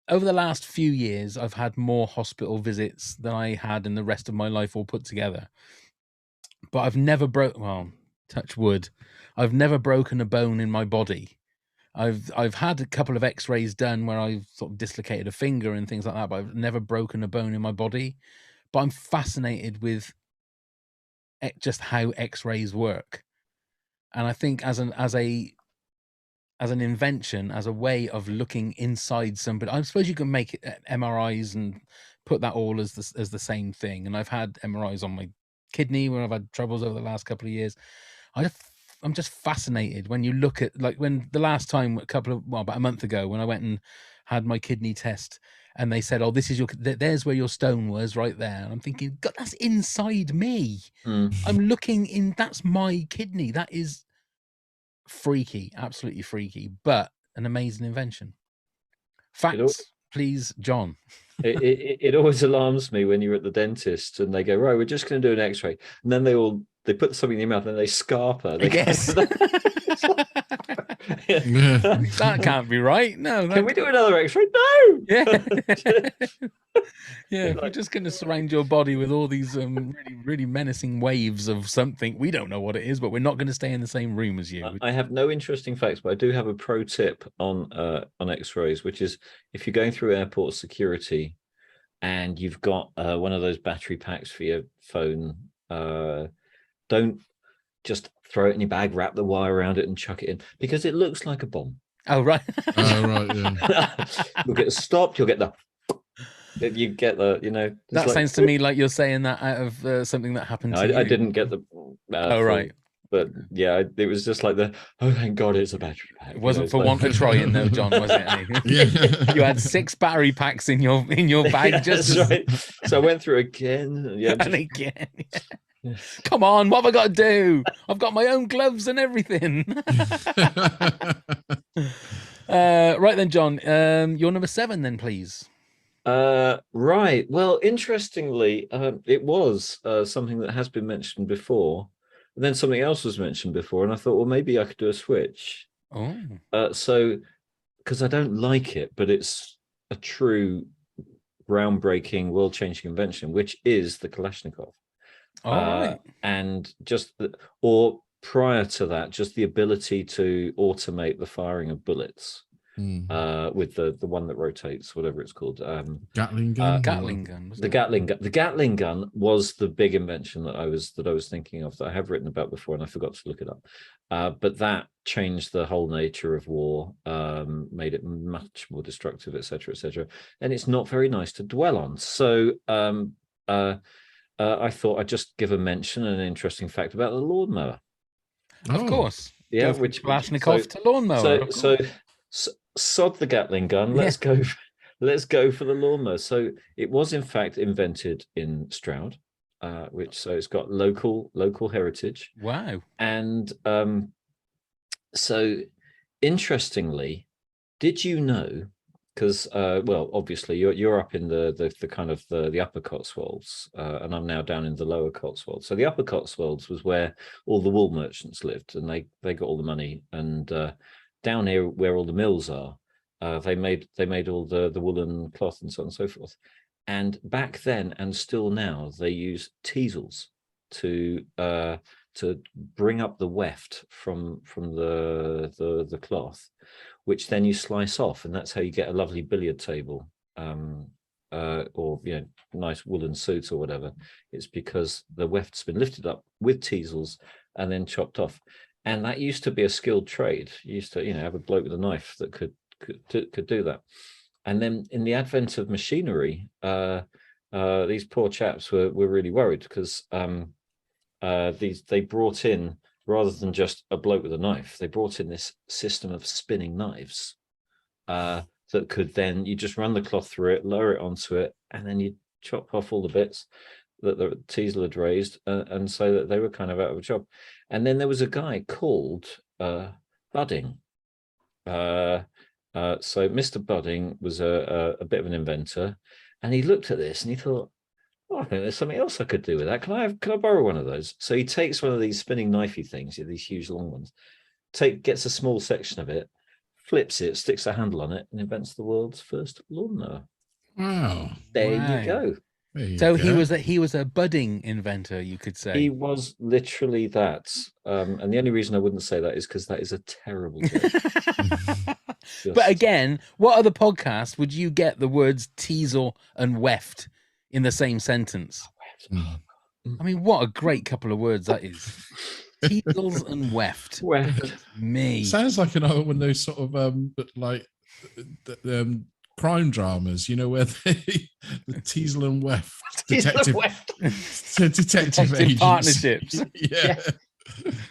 [SPEAKER 1] over the last few years, I've had more hospital visits than I had in the rest of my life all put together. But I've never well, touch wood, I've never broken a bone in my body. I've had a couple of X-rays done where I've sort of dislocated a finger and things like that, but I've never broken a bone in my body. But I'm fascinated with just how X-rays work, and I think as an invention, as a way of looking inside somebody, I suppose you can make it MRIs and put that all as the same thing. And I've had MRIs on my kidney when I've had troubles over the last couple of years. I'm just fascinated when you look at, like, when the last time about a month ago, when I went and had my kidney test, and they said, "Oh, this is there's where your stone was, right there." And I'm thinking, God, that's inside me. I'm looking in. That's my kidney. That is freaky, absolutely freaky, but an amazing invention. Facts, please, John.
[SPEAKER 7] It always alarms me when you're at the dentist and they go, right, we're just going to do an X-ray, and then they put something in your mouth and they scarper.
[SPEAKER 1] Yes. That can't be right. No.
[SPEAKER 7] Can we do another X-ray? No.
[SPEAKER 1] Yeah. Yeah, we're just going to surround your body with all these really, really menacing waves of something. We don't know what it is, but we're not going to stay in the same room as you.
[SPEAKER 7] I have no interesting facts, but I do have a pro tip on X-rays, which is if you're going through airport security and you've got one of those battery packs for your phone, don't just throw it in your bag, wrap the wire around it and chuck it in, because it looks like a bomb.
[SPEAKER 1] Oh, right.
[SPEAKER 2] Yeah.
[SPEAKER 7] You'll get stopped, you'll get the... You get the,
[SPEAKER 1] that sounds to me like you're saying that out of something that happened to you.
[SPEAKER 7] I didn't get the
[SPEAKER 1] right,
[SPEAKER 7] but yeah, it was just like oh, thank God it's a battery pack.
[SPEAKER 1] It wasn't for want of trying though, John, was it?
[SPEAKER 2] Yeah.
[SPEAKER 1] You had 6 battery packs in your bag.
[SPEAKER 7] Yeah,
[SPEAKER 1] just
[SPEAKER 7] right. So I went through again.
[SPEAKER 1] And again. Yeah. Come on, what have I got to do? I've got my own gloves and everything. Right then, John, your number 7 then, please.
[SPEAKER 7] Right. Well, interestingly, it was something that has been mentioned before, and then something else was mentioned before, and I thought, well, maybe I could do a switch. So, because I don't like it, but it's a true groundbreaking, world-changing invention, which is the Kalashnikov.
[SPEAKER 1] Right.
[SPEAKER 7] And or prior to that, just the ability to automate the firing of bullets. With the one that rotates, whatever it's called,
[SPEAKER 2] Gatling gun.
[SPEAKER 1] Gatling gun.
[SPEAKER 7] The Gatling gun. The Gatling gun was the big invention that I was thinking of, that I have written about before, and I forgot to look it up. But that changed the whole nature of war, made it much more destructive, etc., etc. And it's not very nice to dwell on. So I thought I'd just give a mention and an interesting fact about the lawnmower.
[SPEAKER 1] Of course.
[SPEAKER 7] Yeah,
[SPEAKER 1] which Kalashnikov to lawnmower.
[SPEAKER 7] So sod the Gatling gun. Let's go for the lawnmower. So it was in fact invented in Stroud, so it's got local heritage.
[SPEAKER 1] Wow.
[SPEAKER 7] And so interestingly, did you know, because well, obviously you're up in the kind of the upper Cotswolds, and I'm now down in the lower Cotswolds. So the upper Cotswolds was where all the wool merchants lived, and they got all the money. And down here where all the mills are, they made all the woolen cloth and so on and so forth. And back then, and still now, they use teasels to bring up the weft from the cloth, which then you slice off, and that's how you get a lovely billiard table, or nice woolen suit or whatever. It's because the weft's been lifted up with teasels and then chopped off. And that used to be a skilled trade. You used to, have a bloke with a knife that could do that. And then in the advent of machinery, these poor chaps were really worried, because they brought in, rather than just a bloke with a knife, they brought in this system of spinning knives that could then, you just run the cloth through it, lower it onto it, and then you chop off all the bits that the teasel had raised, and so that they were kind of out of a job. And then there was a guy called Budding. So Mr. Budding was a bit of an inventor, and he looked at this and he thought, Oh, I think there's something else I could do with that. Can I borrow one of those? So he takes one of these spinning knifey things, these huge long ones, gets a small section of it, flips it, sticks a handle on it, and invents the world's first lawnmower.
[SPEAKER 2] Wow.
[SPEAKER 7] There you
[SPEAKER 1] Wow.
[SPEAKER 7] go.
[SPEAKER 2] There you
[SPEAKER 1] So
[SPEAKER 2] go.
[SPEAKER 1] he was a budding inventor, you could say.
[SPEAKER 7] He was literally that. And the only reason I wouldn't say that is because that is a terrible joke.
[SPEAKER 1] But again, what other podcast would you get the words teasel and weft in the same sentence?
[SPEAKER 2] Mm.
[SPEAKER 1] I mean, what a great couple of words that is. Teasels and weft. Me.
[SPEAKER 2] Sounds like another one of those sort of crime dramas, where the Teasel and Weft detective agency.
[SPEAKER 1] Partnerships.
[SPEAKER 2] Yeah.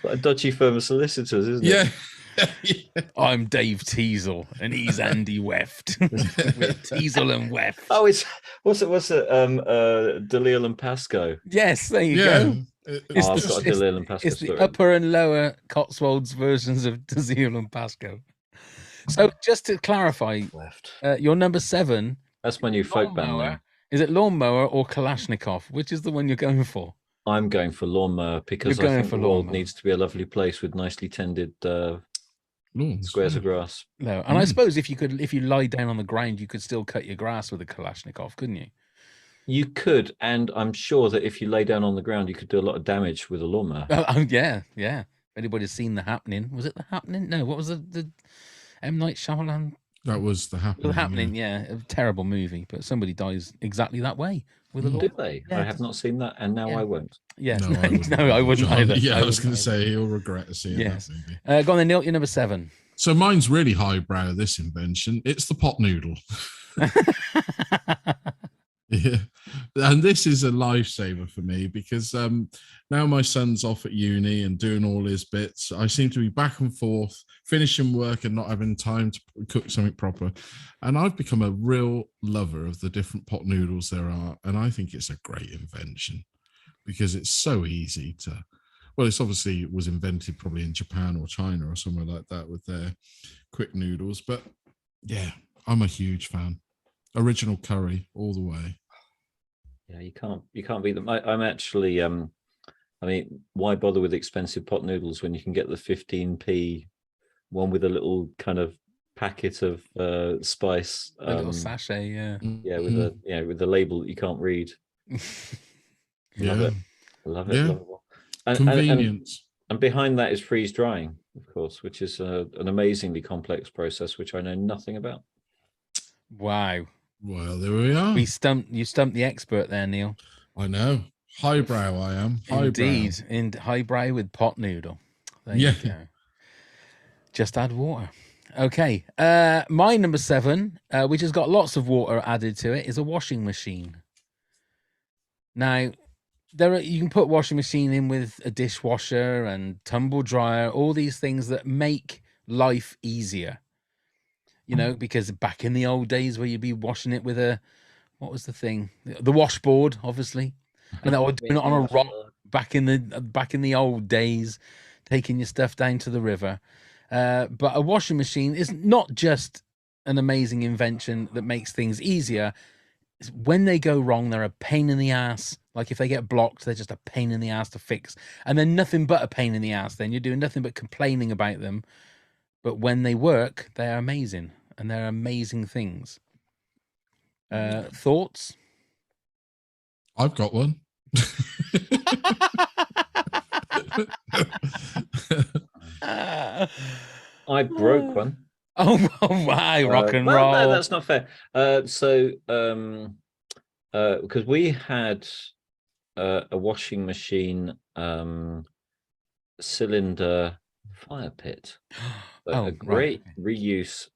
[SPEAKER 7] Like a dodgy firm of solicitors, isn't it?
[SPEAKER 2] Yeah.
[SPEAKER 1] I'm Dave Teasel and he's Andy Weft. We're Teasel and Weft.
[SPEAKER 7] Oh, what's it? Dalil and Pascoe.
[SPEAKER 1] Yes, there you go.
[SPEAKER 7] I've got a Dalil and Pascoe
[SPEAKER 1] It's the
[SPEAKER 7] story.
[SPEAKER 1] upper and lower Cotswolds versions of Dalil and Pascoe. So just to clarify, your number 7.
[SPEAKER 7] That's my new folk band name.
[SPEAKER 1] Is it lawnmower or Kalashnikov? Which is the one you're going for?
[SPEAKER 7] I'm going for lawnmower because I think the world needs to be a lovely place with nicely tended squares of grass.
[SPEAKER 1] No, and I suppose if you lie down on the ground, you could still cut your grass with a Kalashnikov, couldn't you?
[SPEAKER 7] You could, and I'm sure that if you lay down on the ground, you could do a lot of damage with a lawnmower.
[SPEAKER 1] Yeah. If anybody's seen The Happening, was it The Happening? No, what was the M. Night Shyamalan?
[SPEAKER 2] That was The Happening.
[SPEAKER 1] The Happening, yeah. A terrible movie, but somebody dies exactly that way with a lawnmower.
[SPEAKER 7] Do they?
[SPEAKER 1] Yeah,
[SPEAKER 7] I have not seen that, and now I won't.
[SPEAKER 1] Yeah,
[SPEAKER 2] no,
[SPEAKER 1] I wouldn't either.
[SPEAKER 2] Yeah, I was going to say you'll regret seeing that movie.
[SPEAKER 1] Go on then, Neil. You're number 7.
[SPEAKER 2] So mine's really highbrow. This invention, it's the pot noodle. Yeah, and this is a lifesaver for me because now my son's off at uni and doing all his bits. I seem to be back and forth, finishing work and not having time to cook something proper. And I've become a real lover of the different pot noodles there are. And I think it's a great invention because it's so easy to, well, it's obviously it was invented probably in Japan or China or somewhere like that with their quick noodles. But yeah, I'm a huge fan. Original curry all the way.
[SPEAKER 7] Yeah, you can't beat them. I'm actually I mean, why bother with expensive pot noodles when you can get the 15p one with a little kind of packet of spice,
[SPEAKER 1] a little sachet,
[SPEAKER 7] yeah, with the label that you can't read. Love it. Love it.
[SPEAKER 2] Convenience.
[SPEAKER 7] And behind that is freeze drying, of course, which is an amazingly complex process which I know nothing about.
[SPEAKER 1] Wow.
[SPEAKER 2] Well, there we are.
[SPEAKER 1] You stumped the expert there, Neil.
[SPEAKER 2] I know. Highbrow I am. Highbrow.
[SPEAKER 1] Indeed. In highbrow with pot noodle. There you go. Just add water. Okay. My number 7, which has got lots of water added to it, is a washing machine. Now, you can put washing machine in with a dishwasher and tumble dryer, all these things that make life easier. Because back in the old days where you'd be washing it with what was the thing? The washboard, obviously. And I would do it on a rock back in the old days, taking your stuff down to the river. But a washing machine is not just an amazing invention that makes things easier. When they go wrong, they're a pain in the ass. Like if they get blocked, they're just a pain in the ass to fix. And they're nothing but a pain in the ass. Then you're doing nothing but complaining about them. But when they work, they're amazing, and they're amazing things. Thoughts?
[SPEAKER 2] I've got one.
[SPEAKER 7] I broke one.
[SPEAKER 1] Oh, wow, rock and roll.
[SPEAKER 7] No, that's not fair. Because we had a washing machine cylinder fire pit. A great reuse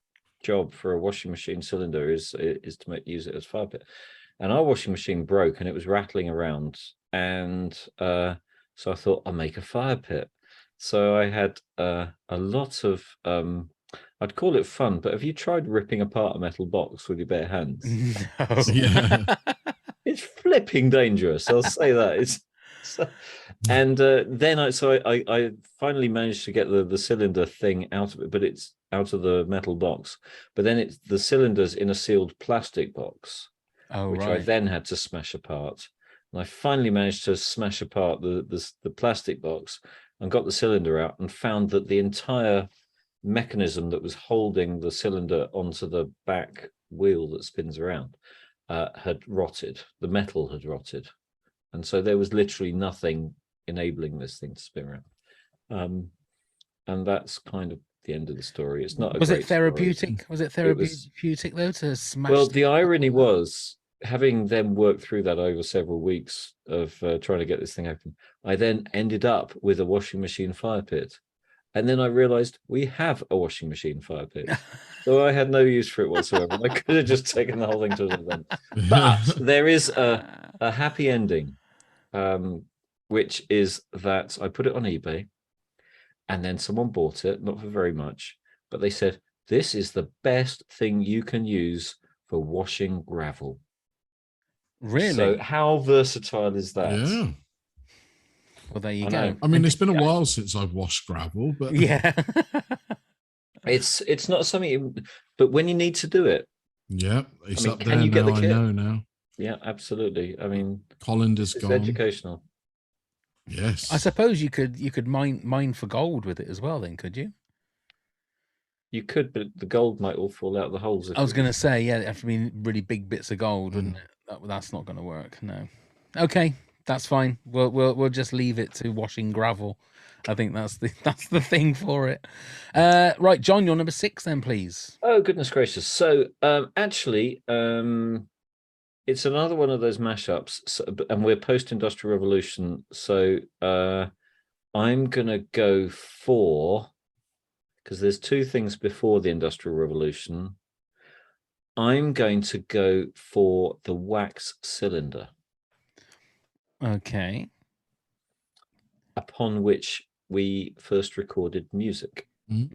[SPEAKER 7] job for a washing machine cylinder is to use it as fire pit. And our washing machine broke and it was rattling around. And so I thought I'll make a fire pit. So I had a lot of, I'd call it fun, but have you tried ripping apart a metal box with your bare hands?
[SPEAKER 1] No.
[SPEAKER 2] Yeah.
[SPEAKER 7] It's flipping dangerous. I'll say that. And then I finally managed to get the cylinder thing out of it, but it's out of the metal box. But then the cylinder's in a sealed plastic box, which I then had to smash apart. And I finally managed to smash apart the plastic box and got the cylinder out and found that the entire mechanism that was holding the cylinder onto the back wheel that spins around had rotted. The metal had rotted. And so there was literally nothing enabling this thing to spin around. And that's kind of the end of the story. It's not a
[SPEAKER 1] Was it
[SPEAKER 7] great story.
[SPEAKER 1] therapeutic? Was it therapeutic though to smash?
[SPEAKER 7] Well, the irony was, having then worked through that over several weeks of trying to get this thing open, I then ended up with a washing machine fire pit. And then I realized we have a washing machine fire pit. So I had no use for it whatsoever. I could have just taken the whole thing to an event. But there is a happy ending, which is that I put it on eBay and then someone bought it, not for very much, but they said, this is the best thing you can use for washing gravel.
[SPEAKER 1] Really?
[SPEAKER 7] So how versatile is that?
[SPEAKER 2] Yeah.
[SPEAKER 1] Well, there you
[SPEAKER 7] I
[SPEAKER 1] go.
[SPEAKER 7] know.
[SPEAKER 2] I mean, it's been a while since I've washed gravel, but
[SPEAKER 1] Yeah.
[SPEAKER 7] It's not something, but when you need to do it,
[SPEAKER 2] yeah, it's
[SPEAKER 7] mean,
[SPEAKER 2] up
[SPEAKER 7] can
[SPEAKER 2] there
[SPEAKER 7] you get
[SPEAKER 2] now.
[SPEAKER 7] the
[SPEAKER 2] I
[SPEAKER 7] kit?
[SPEAKER 2] know now.
[SPEAKER 7] yeah, absolutely. I mean,
[SPEAKER 2] Colinder's
[SPEAKER 7] it's
[SPEAKER 2] gone.
[SPEAKER 7] educational.
[SPEAKER 2] Yes.
[SPEAKER 1] I suppose you could mine for gold with it as well. Then could you?
[SPEAKER 7] You could, but the gold might all fall out of the holes.
[SPEAKER 1] I was going to say, yeah, it have to be really big bits of gold, wouldn't
[SPEAKER 2] Mm.
[SPEAKER 1] it? That's not going to work. No. Okay, that's fine. We'll just leave it to washing gravel. I think that's the thing for it. Right, John, you're number 6 then, please.
[SPEAKER 7] Oh, goodness gracious. So actually, it's another one of those mashups, and we're post-industrial revolution. So I'm going to go for, because there's two things before the industrial revolution. I'm going to go for the wax cylinder,
[SPEAKER 1] Okay.
[SPEAKER 7] upon which we first recorded music.
[SPEAKER 2] Mm.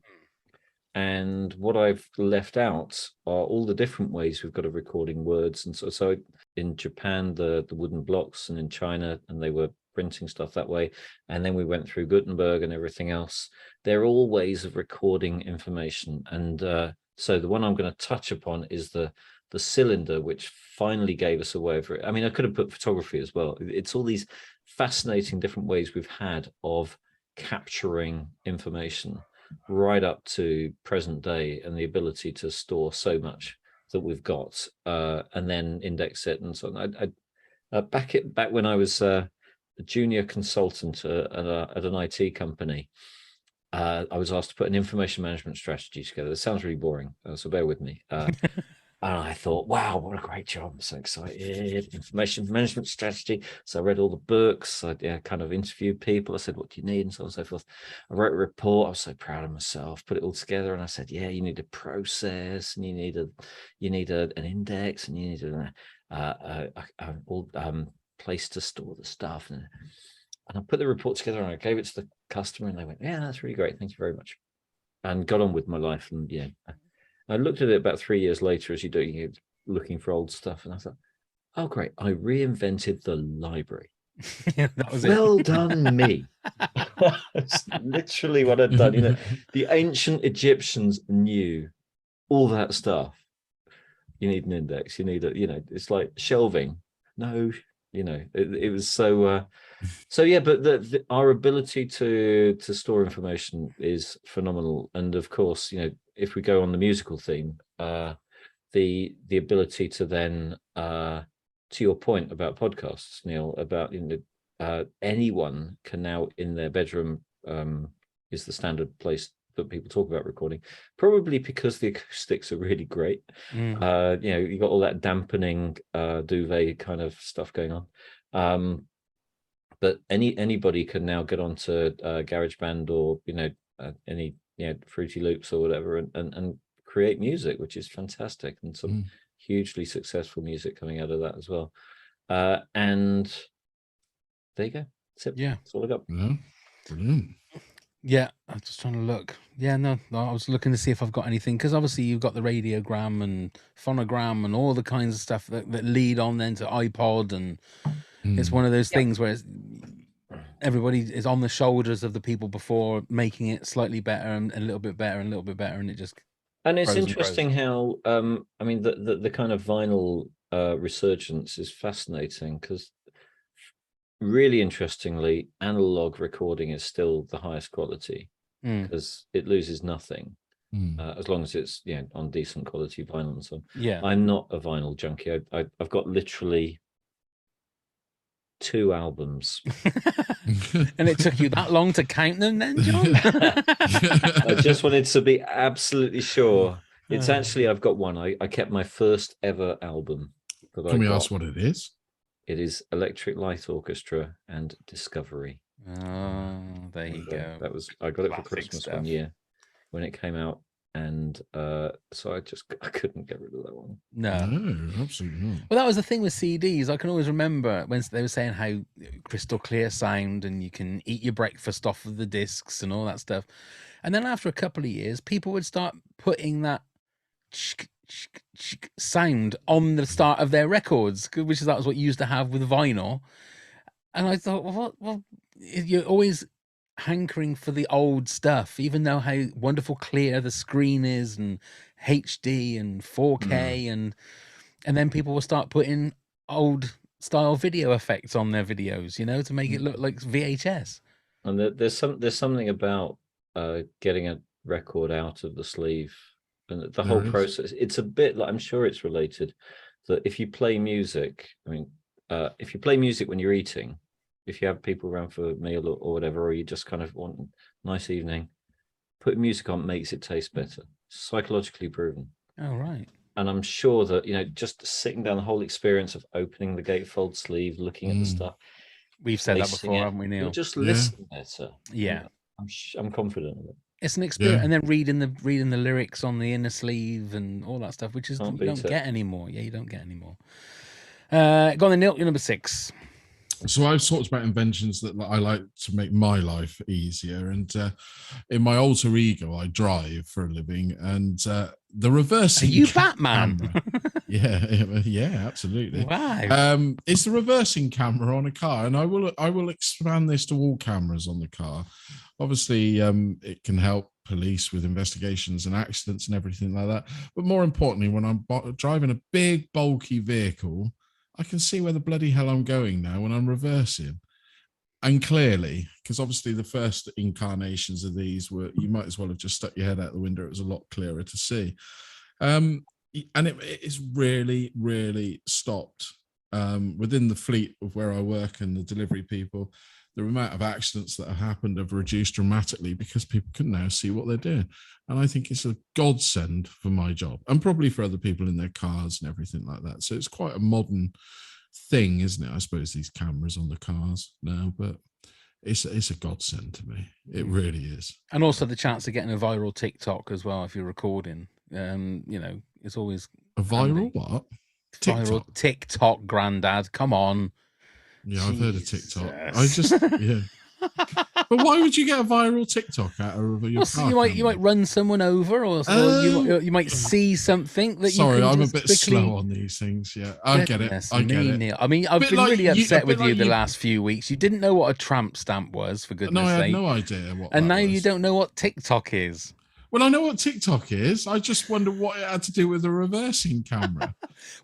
[SPEAKER 7] And what I've left out are all the different ways we've got of recording words. And so in Japan, the wooden blocks, and in China, and they were printing stuff that way. And then we went through Gutenberg and everything else. They're all ways of recording information. And so the one I'm going to touch upon is the cylinder, which finally gave us a way of it. I mean, I could have put photography as well. It's all these fascinating different ways we've had of capturing information right up to present day, and the ability to store so much that we've got and then index it and so on. Back when I was a junior consultant at an IT company, I was asked to put an information management strategy together. It sounds really boring, so bear with me. And I thought, wow, what a great job. I'm so excited. Information management strategy. So I read all the books. I kind of interviewed people. I said, what do you need? And so on and so forth. I wrote a report. I was so proud of myself. Put it all together. And I said, yeah, you need a process, and you need an index, and you need a place to store the stuff. And I put the report together and I gave it to the customer, and they went, yeah, that's really great. Thank you very much. And got on with my life. And yeah, I looked at it about 3 years later, as you do, you're looking for old stuff, and I thought, oh, great, I reinvented the library.
[SPEAKER 1] Yeah, that was
[SPEAKER 7] Well done, me. That's literally what I'd done. You know, the ancient Egyptians knew all that stuff. You need an index, you need it's like shelving. No, it was so yeah, but our ability to store information is phenomenal. And of course, if we go on the musical theme, the ability to then to your point about podcasts, Neil, about anyone can now in their bedroom is the standard place that people talk about recording, probably because the acoustics are really great. You got all that dampening duvet kind of stuff going on. But anybody can now get onto GarageBand or any Fruity Loops or whatever and create music, which is fantastic, and some hugely successful music coming out of that as well. And there you go. That's it.
[SPEAKER 1] Yeah,
[SPEAKER 7] that's all I got.
[SPEAKER 2] Yeah. Brilliant.
[SPEAKER 1] Yeah, I'm just trying to look. Yeah, no, I was looking to see if I've got anything, because obviously you've got the radiogram and phonogram and all the kinds of stuff that lead on then to iPod, and it's one of those things where everybody is on the shoulders of the people before, making it slightly better and a little bit better and a little bit better, and it just
[SPEAKER 7] And it's
[SPEAKER 1] grows
[SPEAKER 7] interesting how I mean the kind of vinyl resurgence is fascinating, because really interestingly, analog recording is still the highest quality because it loses nothing as long as it's on decent quality vinyl and so on.
[SPEAKER 1] Yeah.
[SPEAKER 7] I'm not a vinyl junkie. I've got literally 2 albums.
[SPEAKER 1] And it took you that long to count them then, John?
[SPEAKER 7] I just wanted to be absolutely sure. It's actually, I've got one. I kept my first ever album.
[SPEAKER 2] Can we ask what it is?
[SPEAKER 7] It is Electric Light Orchestra and Discovery.
[SPEAKER 1] Oh, there you go.
[SPEAKER 7] That was, I got it for
[SPEAKER 1] Classic
[SPEAKER 7] Christmas
[SPEAKER 1] stuff.
[SPEAKER 7] one year when it came out. And so I couldn't get rid of that one.
[SPEAKER 1] No,
[SPEAKER 2] absolutely not.
[SPEAKER 1] Well, that was the thing with CDs. I can always remember when they were saying how crystal clear sound and you can eat your breakfast off of the discs and all that stuff. And then after a couple of years, people would start putting that sound on the start of their records, which is that was what you used to have with vinyl. And I thought, well, you're always hankering for the old stuff, even though how wonderful clear the screen is and HD and 4K and then people will start putting old style video effects on their videos, to make it look like VHS.
[SPEAKER 7] And there's something about getting a record out of the sleeve and the whole process. It's a bit like, I'm sure it's related, that if you play music, if you play music when you're eating, if you have people around for a meal or whatever, or you just kind of want a nice evening, putting music on makes it taste better. Psychologically proven.
[SPEAKER 1] Oh, right.
[SPEAKER 7] And I'm sure that, just sitting down the whole experience of opening the gatefold sleeve, looking at the stuff.
[SPEAKER 1] We've said that before, haven't we, Neil?
[SPEAKER 7] You'll just listen better.
[SPEAKER 1] Yeah.
[SPEAKER 7] I'm confident of it.
[SPEAKER 1] It's an experience. And then reading the lyrics on the inner sleeve and all that stuff, which is you don't get anymore. Yeah, you don't get anymore. Go on then, Neil, you're number 6.
[SPEAKER 2] So I've talked about inventions that I like to make my life easier. And in my alter ego, I drive for a living. And the reversing...
[SPEAKER 1] Are you Batman?
[SPEAKER 2] yeah, absolutely.
[SPEAKER 1] Wow.
[SPEAKER 2] It's the reversing camera on a car. And I will expand this to all cameras on the car. Obviously, it can help police with investigations and accidents and everything like that. But more importantly, when I'm driving a big, bulky vehicle, I can see where the bloody hell I'm going now when I'm reversing. And clearly, because obviously the first incarnations of these were, you might as well have just stuck your head out the window. It was a lot clearer to see. And it's really, really stopped within the fleet of where I work and the delivery people. The amount of accidents that have happened have reduced dramatically because people can now see what they're doing. And I think it's a godsend for my job and probably for other people in their cars and everything like that. So it's quite a modern thing, isn't it? I suppose these cameras on the cars now, but it's a godsend to me. It really is.
[SPEAKER 1] And also the chance of getting a viral TikTok as well if you're recording. It's always
[SPEAKER 2] a viral
[SPEAKER 1] handy.
[SPEAKER 2] What?
[SPEAKER 1] Viral TikTok, granddad. Come on.
[SPEAKER 2] Yeah, I've heard of TikTok. But why would you get a viral TikTok out of your car?
[SPEAKER 1] You might run someone over, or you might see something that.
[SPEAKER 2] Sorry,
[SPEAKER 1] you can
[SPEAKER 2] I'm
[SPEAKER 1] just
[SPEAKER 2] a bit slow on these things. Yeah, I get it. I get it.
[SPEAKER 1] Neil. I mean, I've been really upset with you the last few weeks. You didn't know what a tramp stamp was, for goodness' sake.
[SPEAKER 2] No, I had no idea what.
[SPEAKER 1] And now you don't know what TikTok is.
[SPEAKER 2] Well, I know what TikTok is. I just wonder what it had to do with a reversing camera.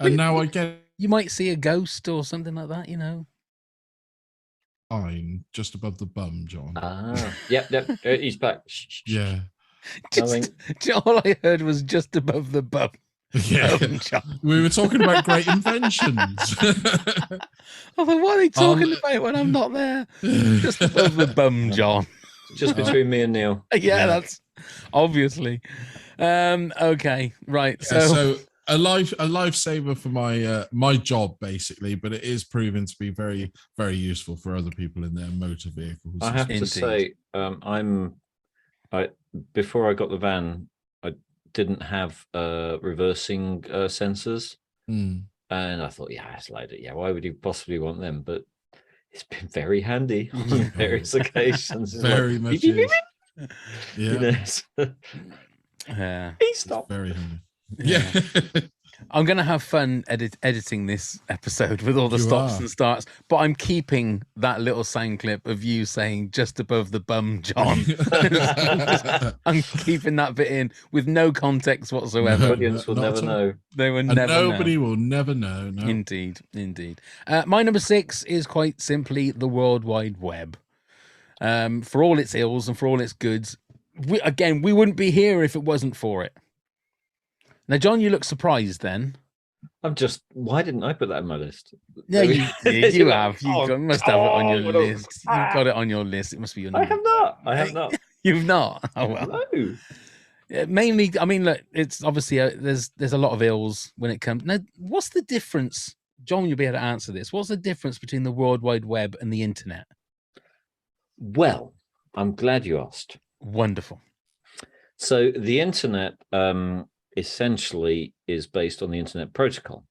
[SPEAKER 2] And now I get it.
[SPEAKER 1] You might see a ghost or something like that,
[SPEAKER 2] Fine, just above the bum, John.
[SPEAKER 7] Yep. He's back.
[SPEAKER 2] Yeah.
[SPEAKER 1] All I heard was just above the bum.
[SPEAKER 2] Yeah. We were talking about great inventions.
[SPEAKER 1] I thought, what are they talking about when I'm not there? Just above the bum, John.
[SPEAKER 7] Just between me and Neil.
[SPEAKER 1] Yeah, that's obviously. Okay, right.
[SPEAKER 2] So a lifesaver for my job, basically, but it is proven to be very, very useful for other people in their motor vehicles.
[SPEAKER 7] I have to say, before I got the van, I didn't have reversing sensors, and I thought, why would you possibly want them? But it's been very handy on various occasions.
[SPEAKER 2] Very much. Yeah.
[SPEAKER 1] Yeah.
[SPEAKER 7] He stopped.
[SPEAKER 2] Very handy.
[SPEAKER 1] Yeah. I'm going to have fun editing this episode with all the
[SPEAKER 2] You
[SPEAKER 1] stops
[SPEAKER 2] are.
[SPEAKER 1] and starts, but I'm keeping that little sound clip of you saying just above the bum, John. I'm keeping that bit in with no context whatsoever.
[SPEAKER 2] No.
[SPEAKER 7] Audience will
[SPEAKER 2] Not
[SPEAKER 7] never
[SPEAKER 2] at all.
[SPEAKER 7] know.
[SPEAKER 1] They will
[SPEAKER 2] And
[SPEAKER 1] never
[SPEAKER 2] nobody
[SPEAKER 1] know.
[SPEAKER 2] will never know. No.
[SPEAKER 1] Indeed, indeed. My number 6 is quite simply the World Wide Web. For all its ills and for all its goods, we wouldn't be here if it wasn't for it. Now, John, you look surprised then.
[SPEAKER 7] Why didn't I put that in my list?
[SPEAKER 1] No, you did. You have. You
[SPEAKER 7] Oh,
[SPEAKER 1] must have it on your
[SPEAKER 7] oh,
[SPEAKER 1] list. You've got it on your list. It must be your
[SPEAKER 7] I
[SPEAKER 1] number.
[SPEAKER 7] have not. I have not.
[SPEAKER 1] You've not. Oh well.
[SPEAKER 7] No.
[SPEAKER 1] Mainly, I mean, look, it's obviously there's a lot of ills when it comes. Now, what's the difference, John? You'll be able to answer this. What's the difference between the World Wide Web and the internet?
[SPEAKER 7] Well, I'm glad you asked.
[SPEAKER 1] Wonderful.
[SPEAKER 7] So the internet essentially is based on the internet protocol,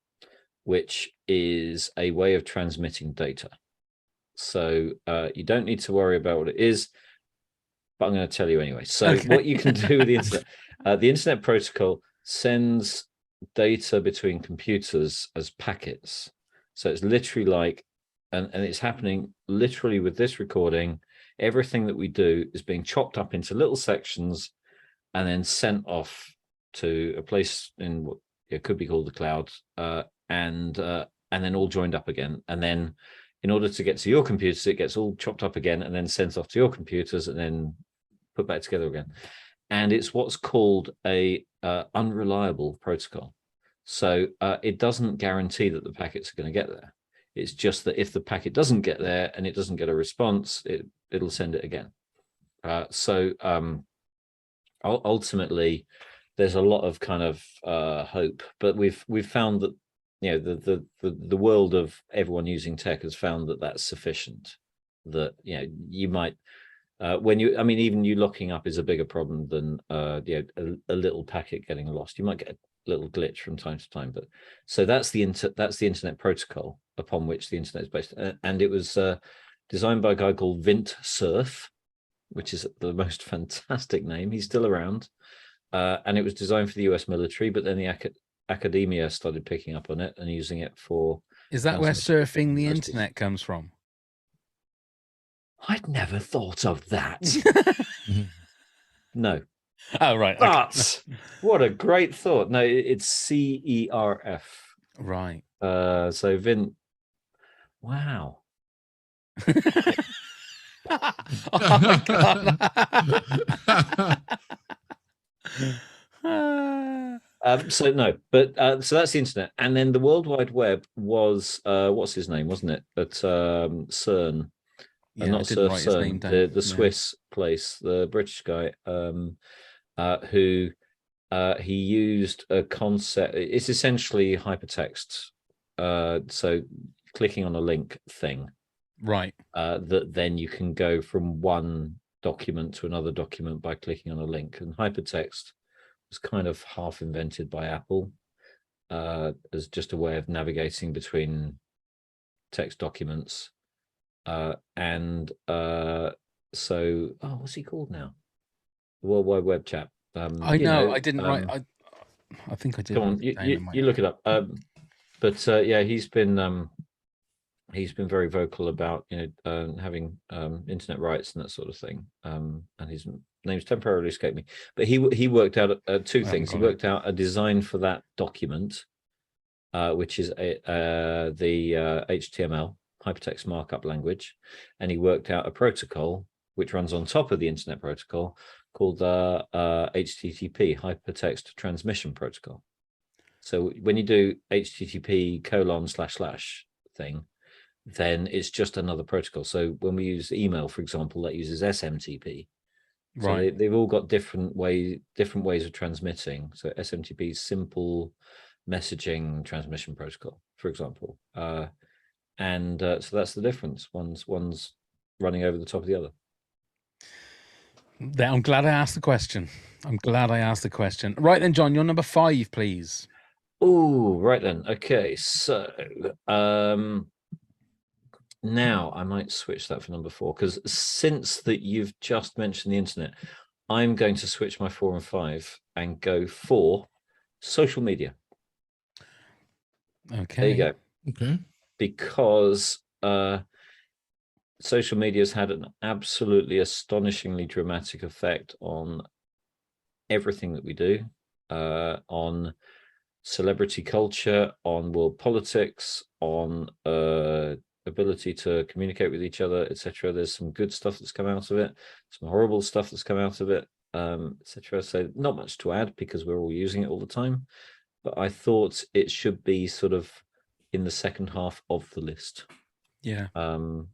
[SPEAKER 7] which is a way of transmitting data. So you don't need to worry about what it is, but I'm going to tell you anyway. So what you can do with the internet protocol sends data between computers as packets. So it's literally like, and it's happening literally with this recording. Everything that we do is being chopped up into little sections and then sent off to a place in what it could be called the cloud, and then all joined up again. And then in order to get to your computers, it gets all chopped up again and then sent off to your computers and then put back together again. And it's what's called a unreliable protocol. So it doesn't guarantee that the packets are going to get there. It's just that if the packet doesn't get there and it doesn't get a response, it'll send it again. So ultimately, there's a lot of kind of hope, but we've found that, you know, the world of everyone using tech has found that that's sufficient. That, you know, you might even you locking up is a bigger problem than a little packet getting lost. You might get a little glitch from time to time, but so that's the internet protocol upon which the internet is based, and it was designed by a guy called Vint Cerf, which is the most fantastic name. He's still around, and it was designed for the US military, but then the academia started picking up on it and using it for.
[SPEAKER 1] Is that where surfing the internet comes from?
[SPEAKER 7] I'd never thought of that. No.
[SPEAKER 1] Oh, right.
[SPEAKER 7] But what a great thought. No, it's CERF.
[SPEAKER 1] Right.
[SPEAKER 7] So Vint. Wow.
[SPEAKER 1] Oh my God.
[SPEAKER 7] So no, but so that's the internet, and then the World Wide Web was what's his name, wasn't it? At CERN,
[SPEAKER 1] Yeah,
[SPEAKER 7] not
[SPEAKER 1] I didn't
[SPEAKER 7] Surf
[SPEAKER 1] write his name
[SPEAKER 7] CERN,
[SPEAKER 1] down.
[SPEAKER 7] the Swiss place, the British guy, who he used a concept. It's essentially hypertext. So clicking on a link thing,
[SPEAKER 1] Right.
[SPEAKER 7] that then you can go from one document to another document by clicking on a link. And hypertext was kind of half invented by Apple as just a way of navigating between text documents. So what's he called now? The World Wide Web chap.
[SPEAKER 1] I know. I didn't write. I think I did.
[SPEAKER 7] Come on, you look it up. But yeah, he's been very vocal about, you know, having internet rights and that sort of thing. And his name's temporarily escaped me. But he worked out two things. He worked out a design for that document, which is the HTML, hypertext markup language, and he worked out a protocol which runs on top of the internet protocol called the HTTP, Hypertext Transmission Protocol. So when you do HTTP:// thing, then it's just another protocol. So when we use email, for example, that uses SMTP. So
[SPEAKER 1] Right.
[SPEAKER 7] they've all got different ways of transmitting. So SMTP is simple messaging transmission protocol, for example. So that's the difference. One's running over the top of the other.
[SPEAKER 1] I'm glad I asked the question. Right then, John, you're number 5, please.
[SPEAKER 7] Oh, right then. Okay, so now I might switch that for number 4, because since that you've just mentioned the internet, I'm going to switch my 4 and 5 and go for social media.
[SPEAKER 1] Okay.
[SPEAKER 7] There you go.
[SPEAKER 2] Okay.
[SPEAKER 7] Because social media has had an absolutely astonishingly dramatic effect on everything that we do, on celebrity culture, on world politics, on ability to communicate with each other, etc. There's some good stuff that's come out of it, some horrible stuff that's come out of it, etc. So not much to add because we're all using it all the time. But I thought it should be sort of in the second half of the list.
[SPEAKER 1] Yeah.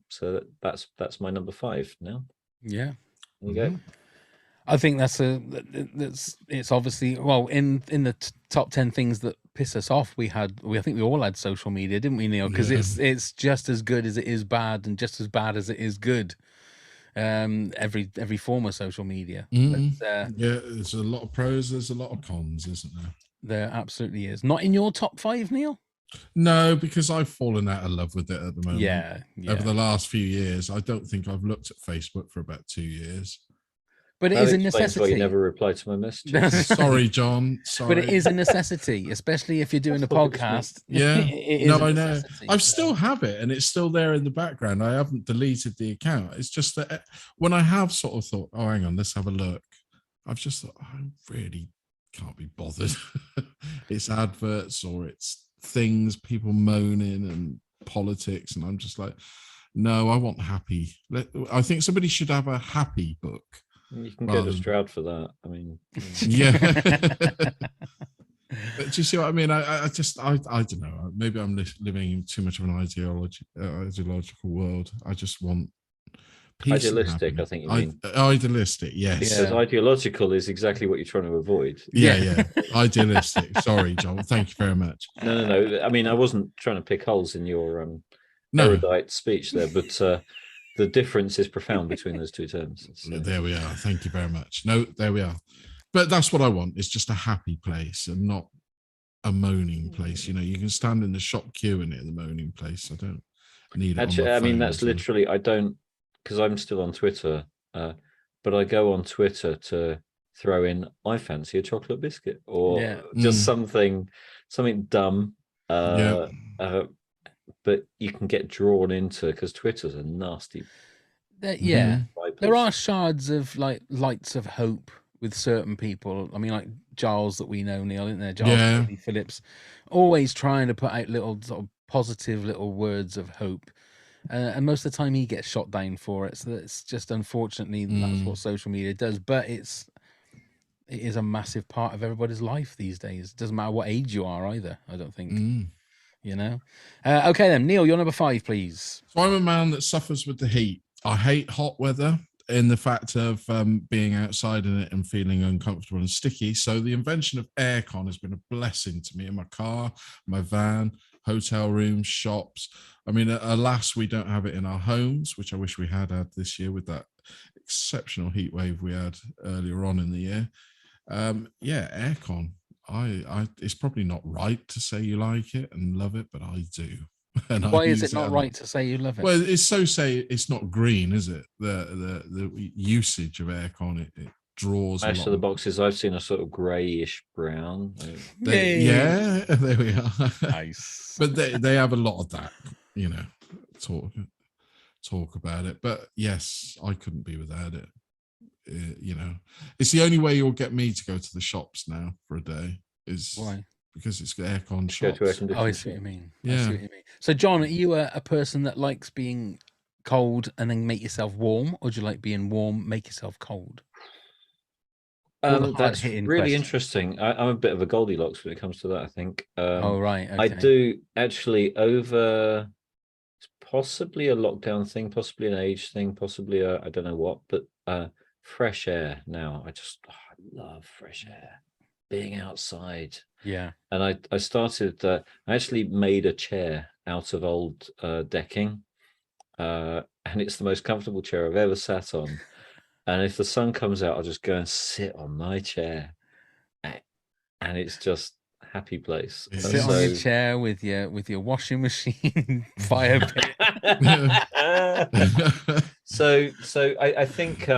[SPEAKER 7] So that's my number 5 now.
[SPEAKER 1] Yeah.
[SPEAKER 7] There you go.
[SPEAKER 1] I think it's obviously, well, in the top 10 things that piss us off, I think we all had social media, didn't we, Neil? Because it's just as good as it is bad, and just as bad as it is good. Every form of social media. But,
[SPEAKER 2] yeah, there's a lot of pros, there's a lot of cons, isn't there?
[SPEAKER 1] There absolutely is. Not in your top 5, Neil?
[SPEAKER 2] No, because I've fallen out of love with it at the moment.
[SPEAKER 1] Yeah.
[SPEAKER 2] Over the last few years, I don't think I've looked at Facebook for about 2 years.
[SPEAKER 1] But it
[SPEAKER 7] That
[SPEAKER 1] is a
[SPEAKER 7] explains why you
[SPEAKER 1] necessity.
[SPEAKER 7] never replied to my messages.
[SPEAKER 2] Sorry, John. Sorry.
[SPEAKER 1] But it is a necessity, especially if you're doing a podcast.
[SPEAKER 2] Yeah.
[SPEAKER 1] It is
[SPEAKER 2] No,
[SPEAKER 1] a
[SPEAKER 2] I know.
[SPEAKER 1] necessity,
[SPEAKER 2] I
[SPEAKER 1] so.
[SPEAKER 2] still have it, and it's still there in the background. I haven't deleted the account. It's just that when I have sort of thought, oh, hang on, let's have a look, I've just thought, I really can't be bothered. It's adverts or it's things, people moaning and politics, and I'm just like, no, I want happy. I think somebody should have a happy book.
[SPEAKER 7] You can go to Stroud for that. I mean,
[SPEAKER 2] yeah. But do you see what I mean? I don't know. Maybe I'm living in too much of an ideological world. I just want peace.
[SPEAKER 7] Idealistic, I think you mean.
[SPEAKER 2] Idealistic, yes.
[SPEAKER 7] Because ideological is exactly what you're trying to avoid.
[SPEAKER 2] Yeah. Idealistic. Sorry, John. Thank you very much.
[SPEAKER 7] No. I mean, I wasn't trying to pick holes in your erudite speech there, but the difference is profound between those two terms. So.
[SPEAKER 2] There we are. Thank you very much. No, there we are. But that's what I want. It's just a happy place and not a moaning place. You know, you can stand in the shop queue and the moaning place. I don't need it.
[SPEAKER 7] Actually, I mean, that's literally, I don't, because I'm still on Twitter, but I go on Twitter to throw in, I fancy a chocolate biscuit, or just something dumb. But you can get drawn into, because Twitter's a nasty.
[SPEAKER 1] There are shards of like lights of hope with certain people. I mean, like Giles that we know, Neil, isn't there? Giles Phillips, always trying to put out little sort of positive little words of hope. And most of the time he gets shot down for it. So it's just, unfortunately, that's what social media does. But it is a massive part of everybody's life these days. It doesn't matter what age you are either, I don't think. You know? Okay then, Neil, you're number 5, please.
[SPEAKER 2] So I'm a man that suffers with the heat. I hate hot weather in the fact of being outside in it and feeling uncomfortable and sticky. So the invention of aircon has been a blessing to me in my car, my van, hotel rooms, shops. I mean, alas, we don't have it in our homes, which I wish we had this year with that exceptional heat wave we had earlier on in the year. Aircon. It's probably not right to say you like it and love it, but I do. And
[SPEAKER 1] why is it not right to say you love it?
[SPEAKER 2] Well, it's not green, is it? The usage of aircon, it draws.
[SPEAKER 7] Most of the boxes I've seen are sort of greyish brown.
[SPEAKER 2] Yeah, there we are.
[SPEAKER 1] Nice.
[SPEAKER 2] But they have a lot of that, you know, talk about it. But yes, I couldn't be without it. You know, it's the only way you'll get me to go to the shops now for a day. Is
[SPEAKER 1] why?
[SPEAKER 2] Because it's aircon shops.
[SPEAKER 1] I see what you mean.
[SPEAKER 2] Yeah.
[SPEAKER 1] I see what you mean. So, John, are you a person that likes being cold and then make yourself warm, or do you like being warm, make yourself cold?
[SPEAKER 7] That's really interesting. I'm a bit of a Goldilocks when it comes to that, I think.
[SPEAKER 1] Right. Okay.
[SPEAKER 7] I do actually over possibly a lockdown thing, possibly an age thing, possibly I don't know what, but fresh air now. I love fresh air, being outside.
[SPEAKER 1] Yeah.
[SPEAKER 7] And I started, I actually made a chair out of old decking, and it's the most comfortable chair I've ever sat on. And if the sun comes out, I'll just go and sit on my chair, and it's just a happy place.
[SPEAKER 1] Sit on your chair with your washing machine fire pit.
[SPEAKER 7] So I think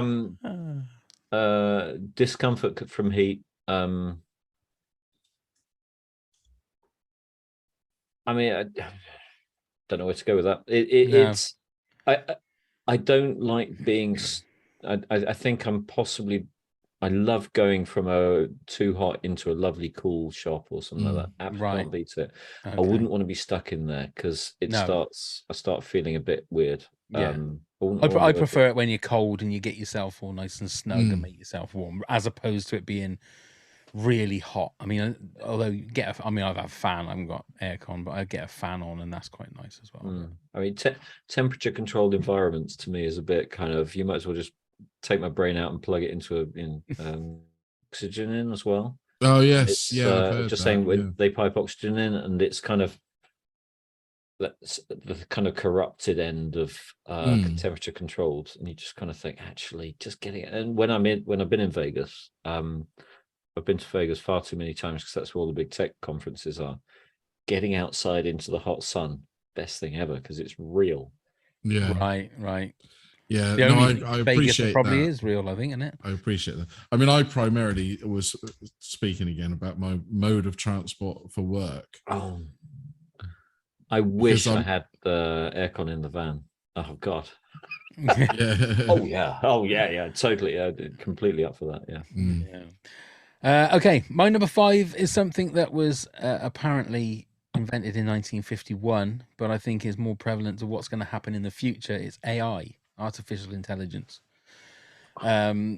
[SPEAKER 7] discomfort from heat. I mean, I don't know where to go with that.
[SPEAKER 1] No.
[SPEAKER 7] It's I don't like being. I think I'm possibly. I love going from a too hot into a lovely cool shop or something like that. Absolutely
[SPEAKER 1] Right.
[SPEAKER 7] can't beat it. I
[SPEAKER 1] Okay.
[SPEAKER 7] wouldn't want to be stuck in there because it
[SPEAKER 1] No.
[SPEAKER 7] I start feeling a bit weird.
[SPEAKER 1] Yeah.
[SPEAKER 7] I wouldn't want to
[SPEAKER 1] I
[SPEAKER 7] work
[SPEAKER 1] prefer it when you're cold and you get yourself all nice and snug and make yourself warm, as opposed to it being really hot. I mean, although you get, I mean, I've had a fan. I haven't got aircon, but I get a fan on, and that's quite nice as well.
[SPEAKER 7] I mean, temperature controlled environments to me is a bit kind of. You might as well just take my brain out and plug it into oxygen in as well.
[SPEAKER 2] Oh yes,
[SPEAKER 7] It's
[SPEAKER 2] yeah. I've heard
[SPEAKER 7] just
[SPEAKER 2] that,
[SPEAKER 7] saying when
[SPEAKER 2] yeah.
[SPEAKER 7] they pipe oxygen in, and it's kind of that's the kind of corrupted end of temperature controlled, and you just kind of think, actually, just getting it. And when I've been in Vegas, I've been to Vegas far too many times because that's where all the big tech conferences are. Getting outside into the hot sun, best thing ever because it's real.
[SPEAKER 2] Yeah.
[SPEAKER 1] Right.
[SPEAKER 2] Yeah.
[SPEAKER 1] The
[SPEAKER 2] No,
[SPEAKER 1] only
[SPEAKER 2] I
[SPEAKER 1] Vegas
[SPEAKER 2] appreciate
[SPEAKER 1] that probably
[SPEAKER 2] that.
[SPEAKER 1] is real, I think, isn't it?
[SPEAKER 2] I appreciate that. I mean, I primarily was speaking again about my mode of transport for work.
[SPEAKER 7] Oh, I wish I had the aircon in the van. Oh God.
[SPEAKER 2] Yeah.
[SPEAKER 7] Oh yeah, totally. Yeah, completely up for that. Yeah.
[SPEAKER 1] Yeah. Okay, my number 5 is something that was apparently invented in 1951, but I think is more prevalent to what's going to happen in the future. It's AI, artificial intelligence. Why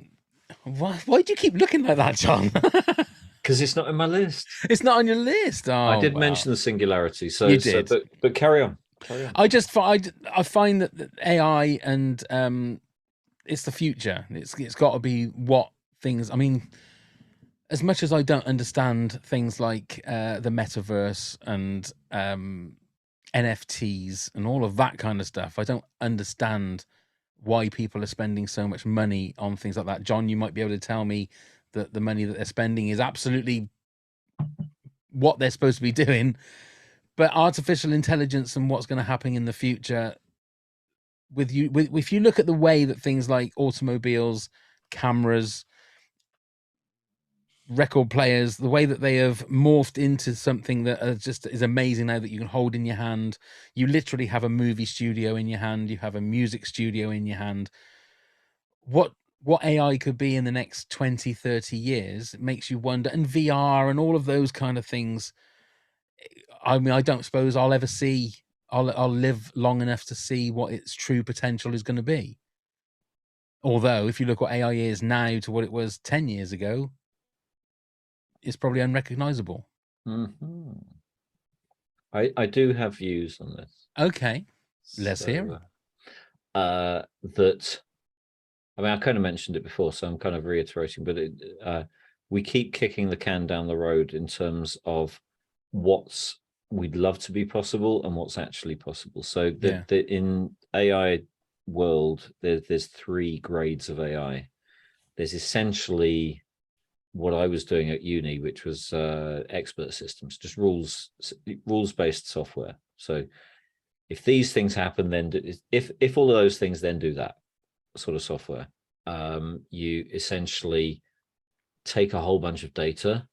[SPEAKER 1] do you keep looking like that, John?
[SPEAKER 7] Because it's not in my list.
[SPEAKER 1] It's not on your list. Oh,
[SPEAKER 7] I did mention the singularity, so
[SPEAKER 1] you did.
[SPEAKER 7] but carry on.
[SPEAKER 1] I find that AI and it's the future. It's got to be what things. I mean, as much as I don't understand things like the metaverse and NFTs and all of that kind of stuff, I don't understand why people are spending so much money on things like that. John, you might be able to tell me that the money that they're spending is absolutely what they're supposed to be doing. But artificial intelligence and what's going to happen in the future, if you look at the way that things like automobiles, cameras, record players, the way that they have morphed into something that is amazing now, that you can hold in your hand. You literally have a movie studio in your hand. You have a music studio in your hand. What AI could be in the next 20, 30 years, it makes you wonder. And VR and all of those kind of things. I mean, I don't suppose I'll ever see, I'll live long enough to see what its true potential is going to be. Although, if you look what AI is now to what it was 10 years ago, it's probably unrecognizable.
[SPEAKER 7] I do have views on this.
[SPEAKER 1] Okay, let's hear
[SPEAKER 7] it. That, I mean, I kind of mentioned it before, so I'm kind of reiterating, but we keep kicking the can down the road in terms of what's we'd love to be possible and what's actually possible. So in AI world, there's 3 grades of AI. There's essentially what I was doing at uni, which was expert systems, just rules-based software. So if these things happen, then if all of those things, then do that sort of software. You essentially take a whole bunch of data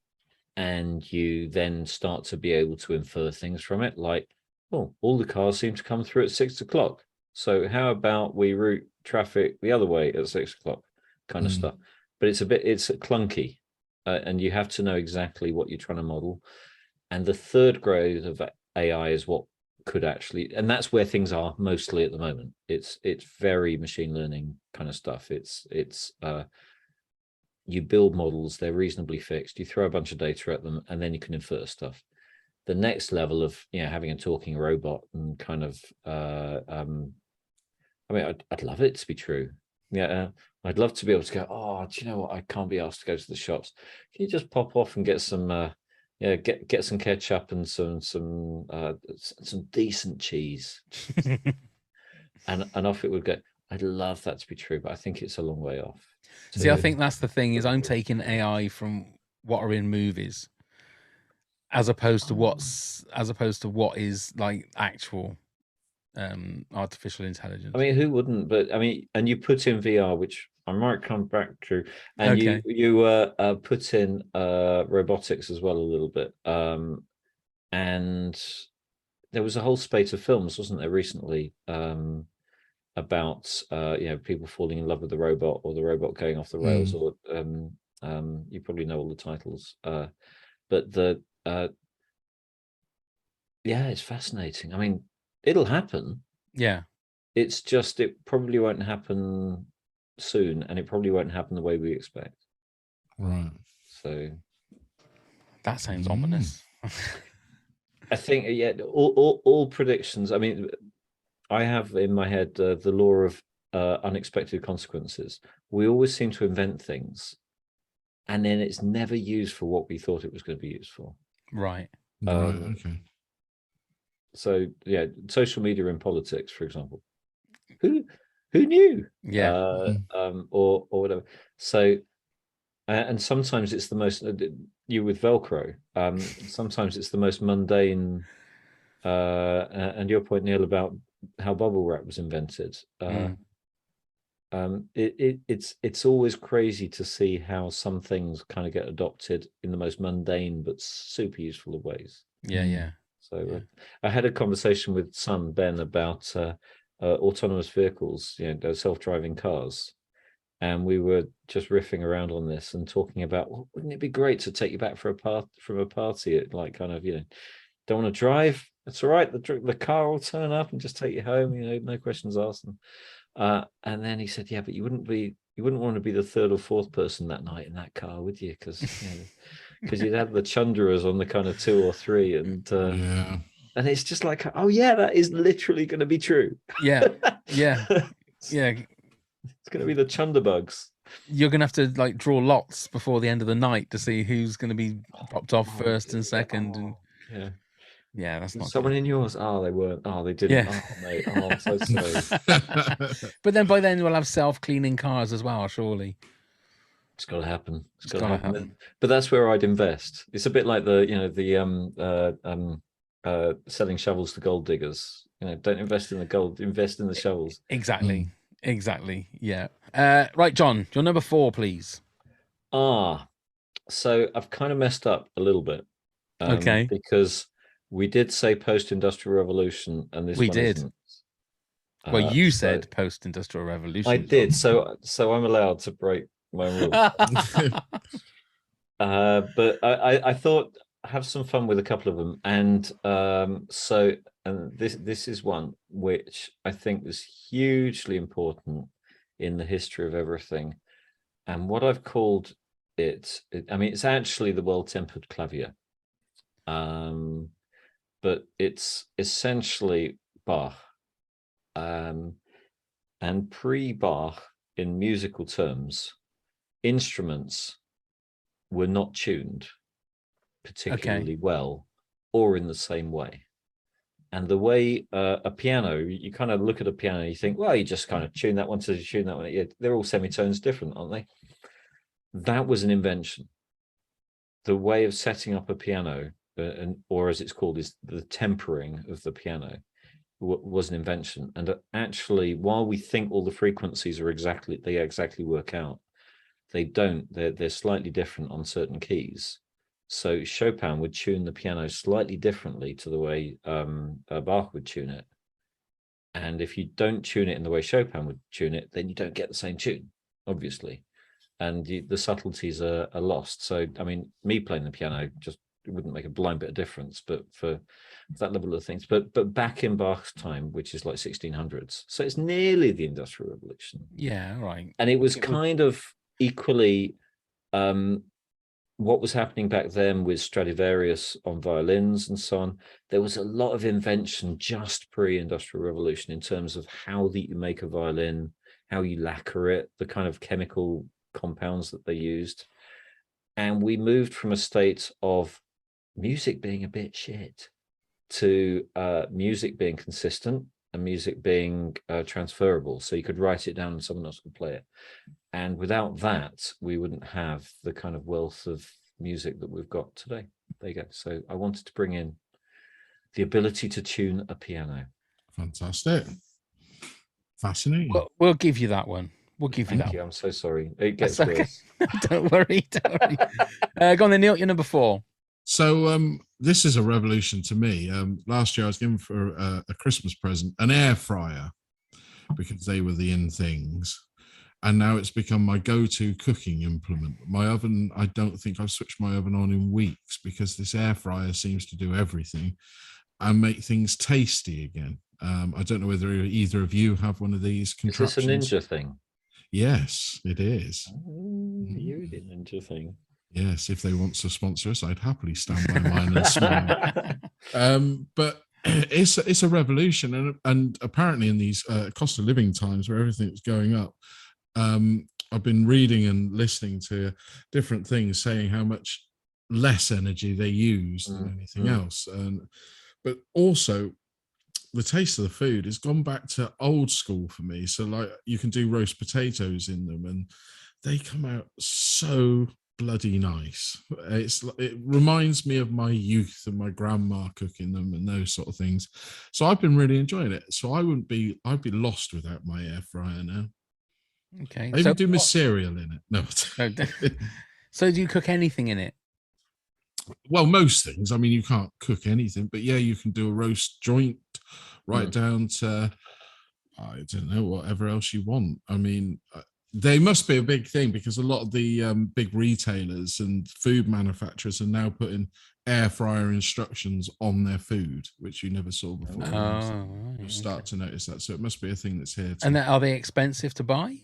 [SPEAKER 7] and you then start to be able to infer things from it, like, oh, all the cars seem to come through at 6 o'clock. So how about we route traffic the other way at 6 o'clock, kind of stuff. But it's clunky, and you have to know exactly what you're trying to model. And the 3rd grade of AI is what could actually, and that's where things are mostly at the moment. It's very machine learning kind of stuff. It's you build models, they're reasonably fixed, you throw a bunch of data at them, and then you can infer stuff. The next level of having a talking robot and kind of I mean, I'd love it to be true. I'd love to be able to go, oh, do you know what, I can't be asked to go to the shops, can you just pop off and get some get some ketchup and some decent cheese and off it would go. I'd love that to be true, but I think it's a long way off.
[SPEAKER 1] See, I think that's the thing, is I'm taking AI from what are in movies as opposed to what is like actual artificial intelligence.
[SPEAKER 7] I mean, who wouldn't? But I mean, and you put in VR, which I might come back to, and you put in robotics as well a little bit, and there was a whole spate of films, wasn't there, recently, about people falling in love with the robot, or the robot going off the rails, or you probably know all the titles, but it's fascinating. I mean, it'll happen.
[SPEAKER 1] Yeah.
[SPEAKER 7] It's just, it probably won't happen soon, and it probably won't happen the way we expect.
[SPEAKER 2] Right.
[SPEAKER 7] So
[SPEAKER 1] that sounds ominous.
[SPEAKER 7] I think, all predictions. I mean, I have in my head the law of unexpected consequences. We always seem to invent things, and then it's never used for what we thought it was going to be used for.
[SPEAKER 1] Right.
[SPEAKER 2] Okay.
[SPEAKER 7] So yeah, social media in politics, for example. Who knew?
[SPEAKER 1] Yeah.
[SPEAKER 7] Or whatever. So, and sometimes it's the most, you with Velcro, sometimes it's the most mundane, and your point, Neil, about how bubble wrap was invented. It's always crazy to see how some things kind of get adopted in the most mundane but super useful of ways.
[SPEAKER 1] Yeah.
[SPEAKER 7] So I had a conversation with son Ben about autonomous vehicles, those self-driving cars, and we were just riffing around on this and talking about, well, wouldn't it be great to take you back from a party at, like, kind of, don't want to drive, it's all right, the car will turn up and just take you home, no questions asked. And then he said, yeah, but you wouldn't want to be the third or fourth person that night in that car, would you? Because you'd have the chunderers on the kind of 2 or 3, and and it's just like, oh yeah, that is literally going to be true.
[SPEAKER 1] Yeah.
[SPEAKER 7] It's going to be the chunderbugs.
[SPEAKER 1] You're going to have to, like, draw lots before the end of the night to see who's going to be popped off first and second. And yeah, that's not
[SPEAKER 7] someone
[SPEAKER 1] good.
[SPEAKER 7] in yours. Oh, they weren't. Oh, they didn't.
[SPEAKER 1] Yeah.
[SPEAKER 7] Oh, mate. Oh, I'm so sorry.
[SPEAKER 1] But then by then we'll have self-cleaning cars as well, surely.
[SPEAKER 7] It's got to happen.
[SPEAKER 1] It's got to happen.
[SPEAKER 7] But that's where I'd invest. It's a bit like the selling shovels to gold diggers. Don't invest in the gold, invest in the shovels.
[SPEAKER 1] Exactly. Yeah. Right, John, your number 4, please.
[SPEAKER 7] So I've kind of messed up a little bit.
[SPEAKER 1] Okay.
[SPEAKER 7] Because we did say post-industrial revolution, and this
[SPEAKER 1] we
[SPEAKER 7] one
[SPEAKER 1] did.
[SPEAKER 7] Isn't.
[SPEAKER 1] Well, you said post-industrial revolution.
[SPEAKER 7] I did. So I'm allowed to break my rule. But I thought, have some fun with a couple of them, and this is one which I think is hugely important in the history of everything, and what I've called it's actually the well-tempered clavier, but it's essentially Bach, and pre-Bach, in musical terms, instruments were not tuned particularly well or in the same way. And the way a piano, you kind of look at a piano and you think, well, you just kind of tune that one to tune that one. Yeah, they're all semitones different, aren't they? That was an invention. The way of setting up a piano, or as it's called, is the tempering of the piano, was an invention. And actually, while we think all the frequencies are exactly work out, they don't. They're slightly different on certain keys. So Chopin would tune the piano slightly differently to the way Bach would tune it. And if you don't tune it in the way Chopin would tune it, then you don't get the same tune, obviously. And the subtleties are lost. So, I mean, me playing the piano just wouldn't make a blind bit of difference, but for that level of things. But back in Bach's time, which is like 1600s, so it's nearly the Industrial Revolution.
[SPEAKER 1] Yeah, right.
[SPEAKER 7] And it was kind of equally what was happening back then with Stradivarius on violins and so on. There was a lot of invention just pre-Industrial Revolution in terms of how you make a violin, how you lacquer it, the kind of chemical compounds that they used. And we moved from a state of music being a bit shit to music being consistent and music being transferable. So you could write it down and someone else could play it. And without that, we wouldn't have the kind of wealth of music that we've got today. There you go. So I wanted to bring in the ability to tune a piano.
[SPEAKER 2] Fantastic. Fascinating.
[SPEAKER 1] Well, we'll give you that one. We'll give you that.
[SPEAKER 7] Thank you. I'm so sorry. It gets
[SPEAKER 1] That's okay.
[SPEAKER 7] worse.
[SPEAKER 1] Don't worry. Go on then, Neil. You're number 4.
[SPEAKER 2] So this is a revolution to me. Last year I was given for a Christmas present an air fryer because they were the in things. And now it's become my go-to cooking implement. My oven, I don't think I've switched my oven on in weeks because this air fryer seems to do everything and make things tasty again. I don't know whether either of you have one of these contraptions.
[SPEAKER 7] Is this a ninja thing?
[SPEAKER 2] Yes, it is.
[SPEAKER 7] You the ninja thing.
[SPEAKER 2] Yes, if they want to sponsor us, I'd happily stand by mine and smile. But it's a revolution, and apparently in these cost of living times where everything's going up, I've been reading and listening to different things saying how much less energy they use than anything else, but also the taste of the food has gone back to old school for me. So like you can do roast potatoes in them, and they come out so bloody nice. It reminds me of my youth and my grandma cooking them and those sort of things. So I've been really enjoying it. So I'd be lost without my air fryer now.
[SPEAKER 1] Okay.
[SPEAKER 2] I even do my cereal in it. No.
[SPEAKER 1] So do you cook anything in it?
[SPEAKER 2] Well, most things. I mean, you can't cook anything, but yeah, you can do a roast joint right down to, I don't know, whatever else you want. I mean, they must be a big thing because a lot of the big retailers and food manufacturers are now putting air fryer instructions on their food, which you never saw before. You'll start to notice that. So it must be a thing that's here.
[SPEAKER 1] And are they expensive to buy?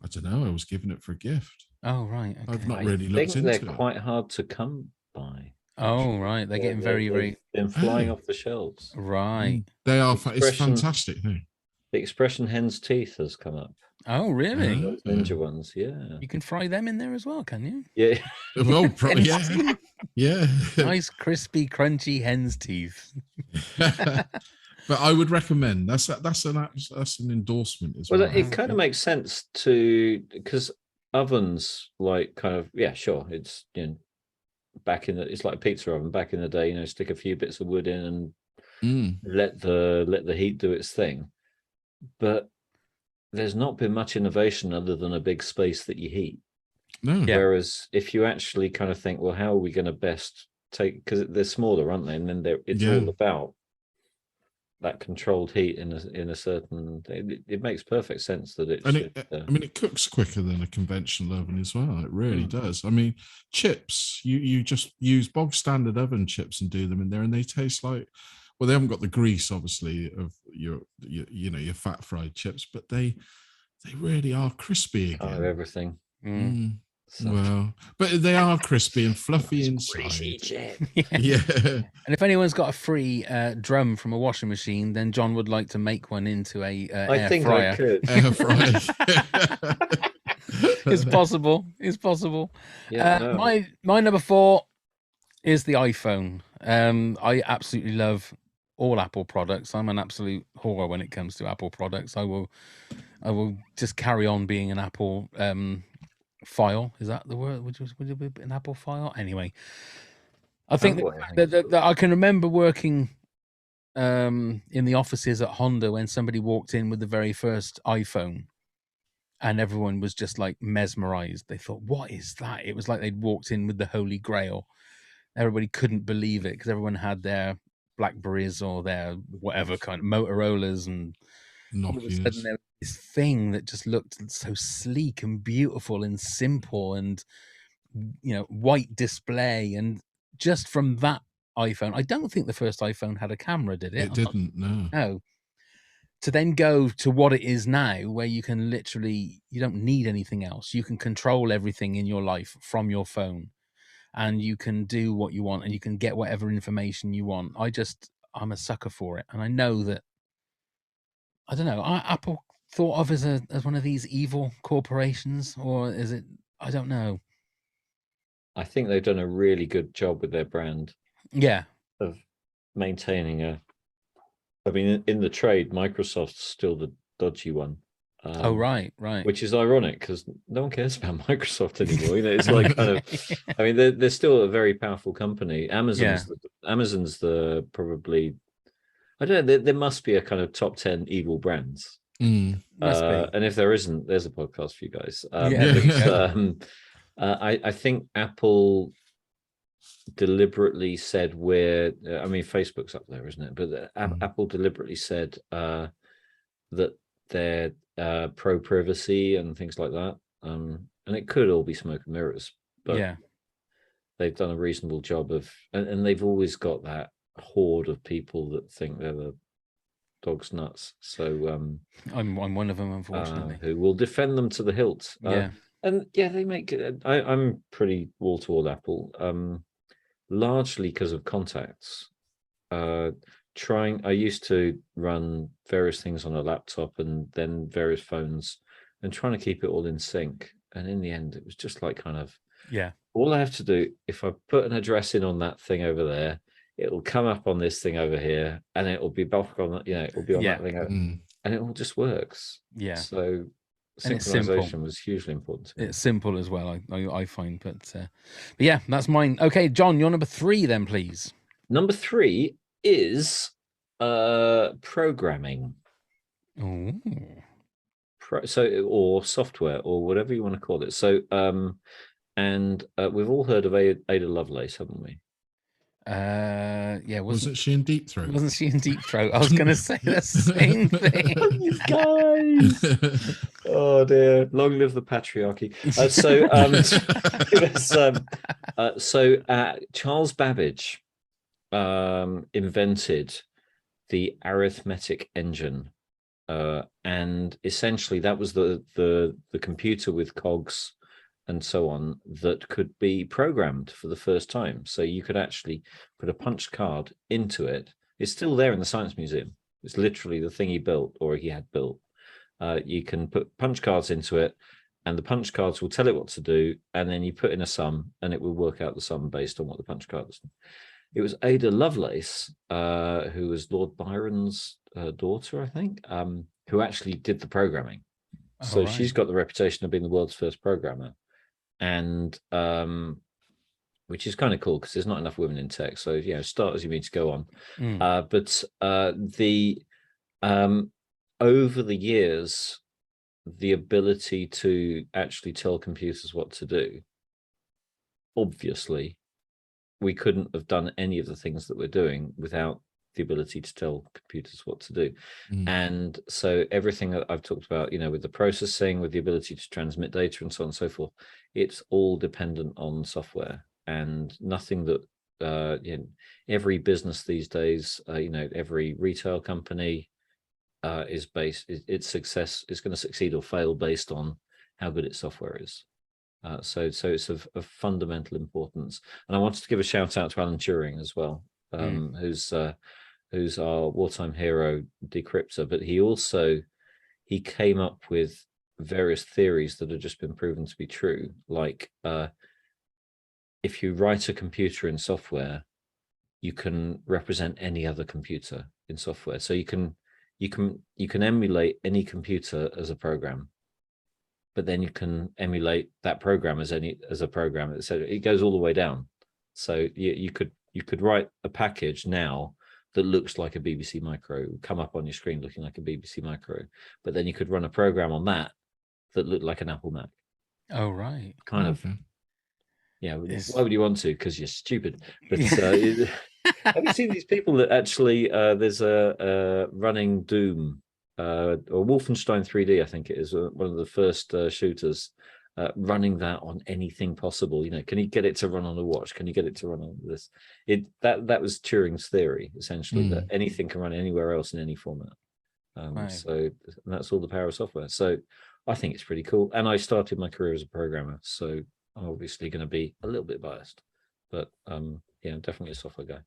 [SPEAKER 2] I don't know. I was given it for a gift.
[SPEAKER 1] Oh, right. Okay.
[SPEAKER 2] I've not really looked into it.
[SPEAKER 7] They're quite hard to come by.
[SPEAKER 1] Oh, right. They're getting very...
[SPEAKER 7] They're flying off the shelves.
[SPEAKER 1] Right.
[SPEAKER 2] They are. It's a fantastic thing.
[SPEAKER 7] The expression hen's teeth has come up.
[SPEAKER 1] Oh, really?
[SPEAKER 7] Those ninja ones, yeah.
[SPEAKER 1] You can fry them in there as well, can you?
[SPEAKER 7] Yeah.
[SPEAKER 2] Well, probably, yeah. Yeah.
[SPEAKER 1] Nice, crispy, crunchy hen's teeth.
[SPEAKER 2] But I would recommend that's an endorsement as well.
[SPEAKER 7] Well, it kind of makes sense because ovens, like, kind of, yeah, sure, it's it's like a pizza oven back in the day. Stick a few bits of wood in and let the heat do its thing. But there's not been much innovation other than a big space that you heat.
[SPEAKER 2] No.
[SPEAKER 1] Yeah.
[SPEAKER 7] Whereas if you actually kind of think, well, how are we going to best take, because they're smaller, aren't they? And then it's all about that controlled heat in a certain. It makes perfect sense that it.
[SPEAKER 2] I mean, it cooks quicker than a conventional oven as well. It really does. I mean, chips. You just use bog standard oven chips and do them in there, and they taste like. Well, they haven't got the grease, obviously, of your fat fried chips, but they really are crispy again.
[SPEAKER 7] Of everything.
[SPEAKER 2] Well, but they are crispy and fluffy inside. Yeah.
[SPEAKER 1] And if anyone's got a free drum from a washing machine, then John would like to make one into a air fryer.
[SPEAKER 7] I could.
[SPEAKER 2] Air fryer.
[SPEAKER 1] It's possible. It's possible.
[SPEAKER 7] Yeah,
[SPEAKER 1] my number 4 is the iPhone. I absolutely love all Apple products. I'm an absolute whore when it comes to Apple products. I will just carry on being an Apple file. Is that the word? Would it be an Apple file? Anyway, I think that I can remember working in the offices at Honda when somebody walked in with the very first iPhone, and everyone was just like mesmerized. They thought, "What is that?" It was like they'd walked in with the Holy Grail. Everybody couldn't believe it because everyone had their Blackberries or their whatever kind of Motorola's, and all of a sudden there was this thing that just looked so sleek and beautiful and simple, and white display. And just from that iPhone, I don't think the first iPhone had a camera, did it?
[SPEAKER 2] It didn't.
[SPEAKER 1] No. To then go to what it is now, where you can literally, you don't need anything else. You can control everything in your life from your phone. And you can do what you want, and you can get whatever information you want. I'm a sucker for it, and I know that. I don't know. Apple thought of as one of these evil corporations, or is it? I don't know.
[SPEAKER 7] I think they've done a really good job with their brand.
[SPEAKER 1] Yeah.
[SPEAKER 7] Of maintaining I mean, in the trade, Microsoft's still the dodgy one.
[SPEAKER 1] Oh, right.
[SPEAKER 7] Which is ironic because no one cares about Microsoft anymore. It's like kind of. I mean, they're still a very powerful company. Amazon's the probably. I don't know. There must be a kind of top 10 evil brands.
[SPEAKER 1] Must be.
[SPEAKER 7] And if there isn't, there's a podcast for you guys. I think Apple deliberately said I mean, Facebook's up there, isn't it? But
[SPEAKER 2] Mm.
[SPEAKER 7] Apple deliberately said that they're pro privacy and things like that. And it could all be smoke and mirrors, but
[SPEAKER 1] Yeah.
[SPEAKER 7] they've done a reasonable job of, and they've always got that horde of people that think they're the dog's nuts. So
[SPEAKER 1] I'm one of them, unfortunately.
[SPEAKER 7] who will defend them to the hilt.
[SPEAKER 1] Yeah.
[SPEAKER 7] And yeah, they make it. I'm pretty wall to wall Apple, largely because of contacts. I used to run various things on a laptop and then various phones and trying to keep it all in sync. And in the end, it was just like kind of,
[SPEAKER 1] Yeah.
[SPEAKER 7] all I have to do, if I put an address in on that thing over there, it'll come up on this thing over here and it'll be back on that, it'll be on
[SPEAKER 1] Yeah.
[SPEAKER 7] that thing over,
[SPEAKER 2] Mm.
[SPEAKER 7] and it all just works.
[SPEAKER 1] Yeah.
[SPEAKER 7] So
[SPEAKER 1] And it's simple.
[SPEAKER 7] synchronization was hugely important to me.
[SPEAKER 1] It's simple as well, I find. But yeah, that's mine. Okay, John, you're number 3 then, please.
[SPEAKER 7] Number 3 is programming.
[SPEAKER 1] Oh.
[SPEAKER 7] Or software or whatever you want to call it. So and we've all heard of Ada Lovelace, haven't we?
[SPEAKER 1] Yeah,
[SPEAKER 2] Wasn't she in Deep Throat?
[SPEAKER 1] Wasn't she in Deep Throat? I was going to say the same thing.
[SPEAKER 7] You guys. Oh dear, long live the patriarchy. Charles Babbage invented the arithmetic engine, and essentially that was the computer with cogs and so on that could be programmed for the first time. So you could actually put a punch card into it. It's still there in the Science Museum. It's literally the thing he built or he had built. You can put punch cards into it and the punch cards will tell it what to do. And then you put in a sum and it will work out the sum based on what the punch card is. It was Ada Lovelace, who was Lord Byron's daughter, I think, who actually did the programming. So
[SPEAKER 1] right.
[SPEAKER 7] she's got the reputation of being the world's first programmer. And which is kind of cool because there's not enough women in tech. So, start as you mean to go on. But over the years, the ability to actually tell computers what to do, obviously, we couldn't have done any of the things that we're doing without the ability to tell computers what to do. And so everything that I've talked about, with the processing, with the ability to transmit data and so on and so forth, it's all dependent on software. And nothing that every business these days, every retail company is based, its success is going to succeed or fail based on how good its software is. So it's of fundamental importance. And I wanted to give a shout out to Alan Turing as well, who's our wartime hero decryptor, but he came up with various theories that have just been proven to be true. Like if you write a computer in software, you can represent any other computer in software. So you can emulate any computer as a program, but then you can emulate that program as a program. So it goes all the way down. So you could write a package now that looks like a BBC Micro, come up on your screen looking like a BBC Micro, but then you could run a program on that looked like an Apple Mac.
[SPEAKER 1] Oh, right.
[SPEAKER 7] Kind of. Yeah. Why would you want to? Because you're stupid. But have you seen these people that actually, there's a running Doom, or Wolfenstein 3D, I think it is, one of the first shooters, running that on anything possible. Can you get it to run on a watch? Can you get it to run on this? That was Turing's theory, essentially, that anything can run anywhere else in any format.
[SPEAKER 1] Right.
[SPEAKER 7] So that's all the power of software. So I think it's pretty cool. And I started my career as a programmer, so I'm obviously going to be a little bit biased, but definitely a software guy.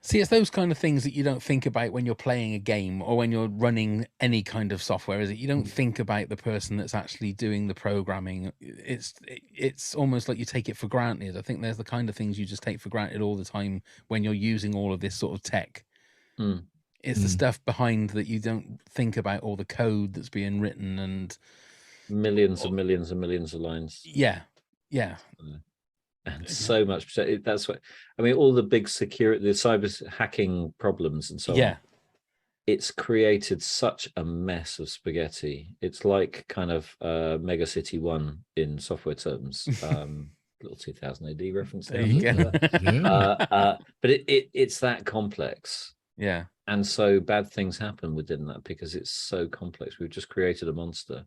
[SPEAKER 1] See, it's those kind of things that you don't think about when you're playing a game or when you're running any kind of software, is it? You don't think about the person that's actually doing the programming. It's almost like you take it for granted. I think there's the kind of things you just take for granted all the time when you're using all of this sort of tech. It's the stuff behind that you don't think about, all the code that's being written and
[SPEAKER 7] millions and millions and millions of lines.
[SPEAKER 1] Yeah.
[SPEAKER 7] And so much. That's what I mean. All the big security, the cyber hacking problems, and so on. It's created such a mess of spaghetti. It's like kind of Mega City 1 in software terms, little 2000 AD reference
[SPEAKER 1] There
[SPEAKER 7] there.
[SPEAKER 1] you go.
[SPEAKER 2] Yeah.
[SPEAKER 7] But it's that complex.
[SPEAKER 1] Yeah.
[SPEAKER 7] And so bad things happen within that because it's so complex. We've just created a monster.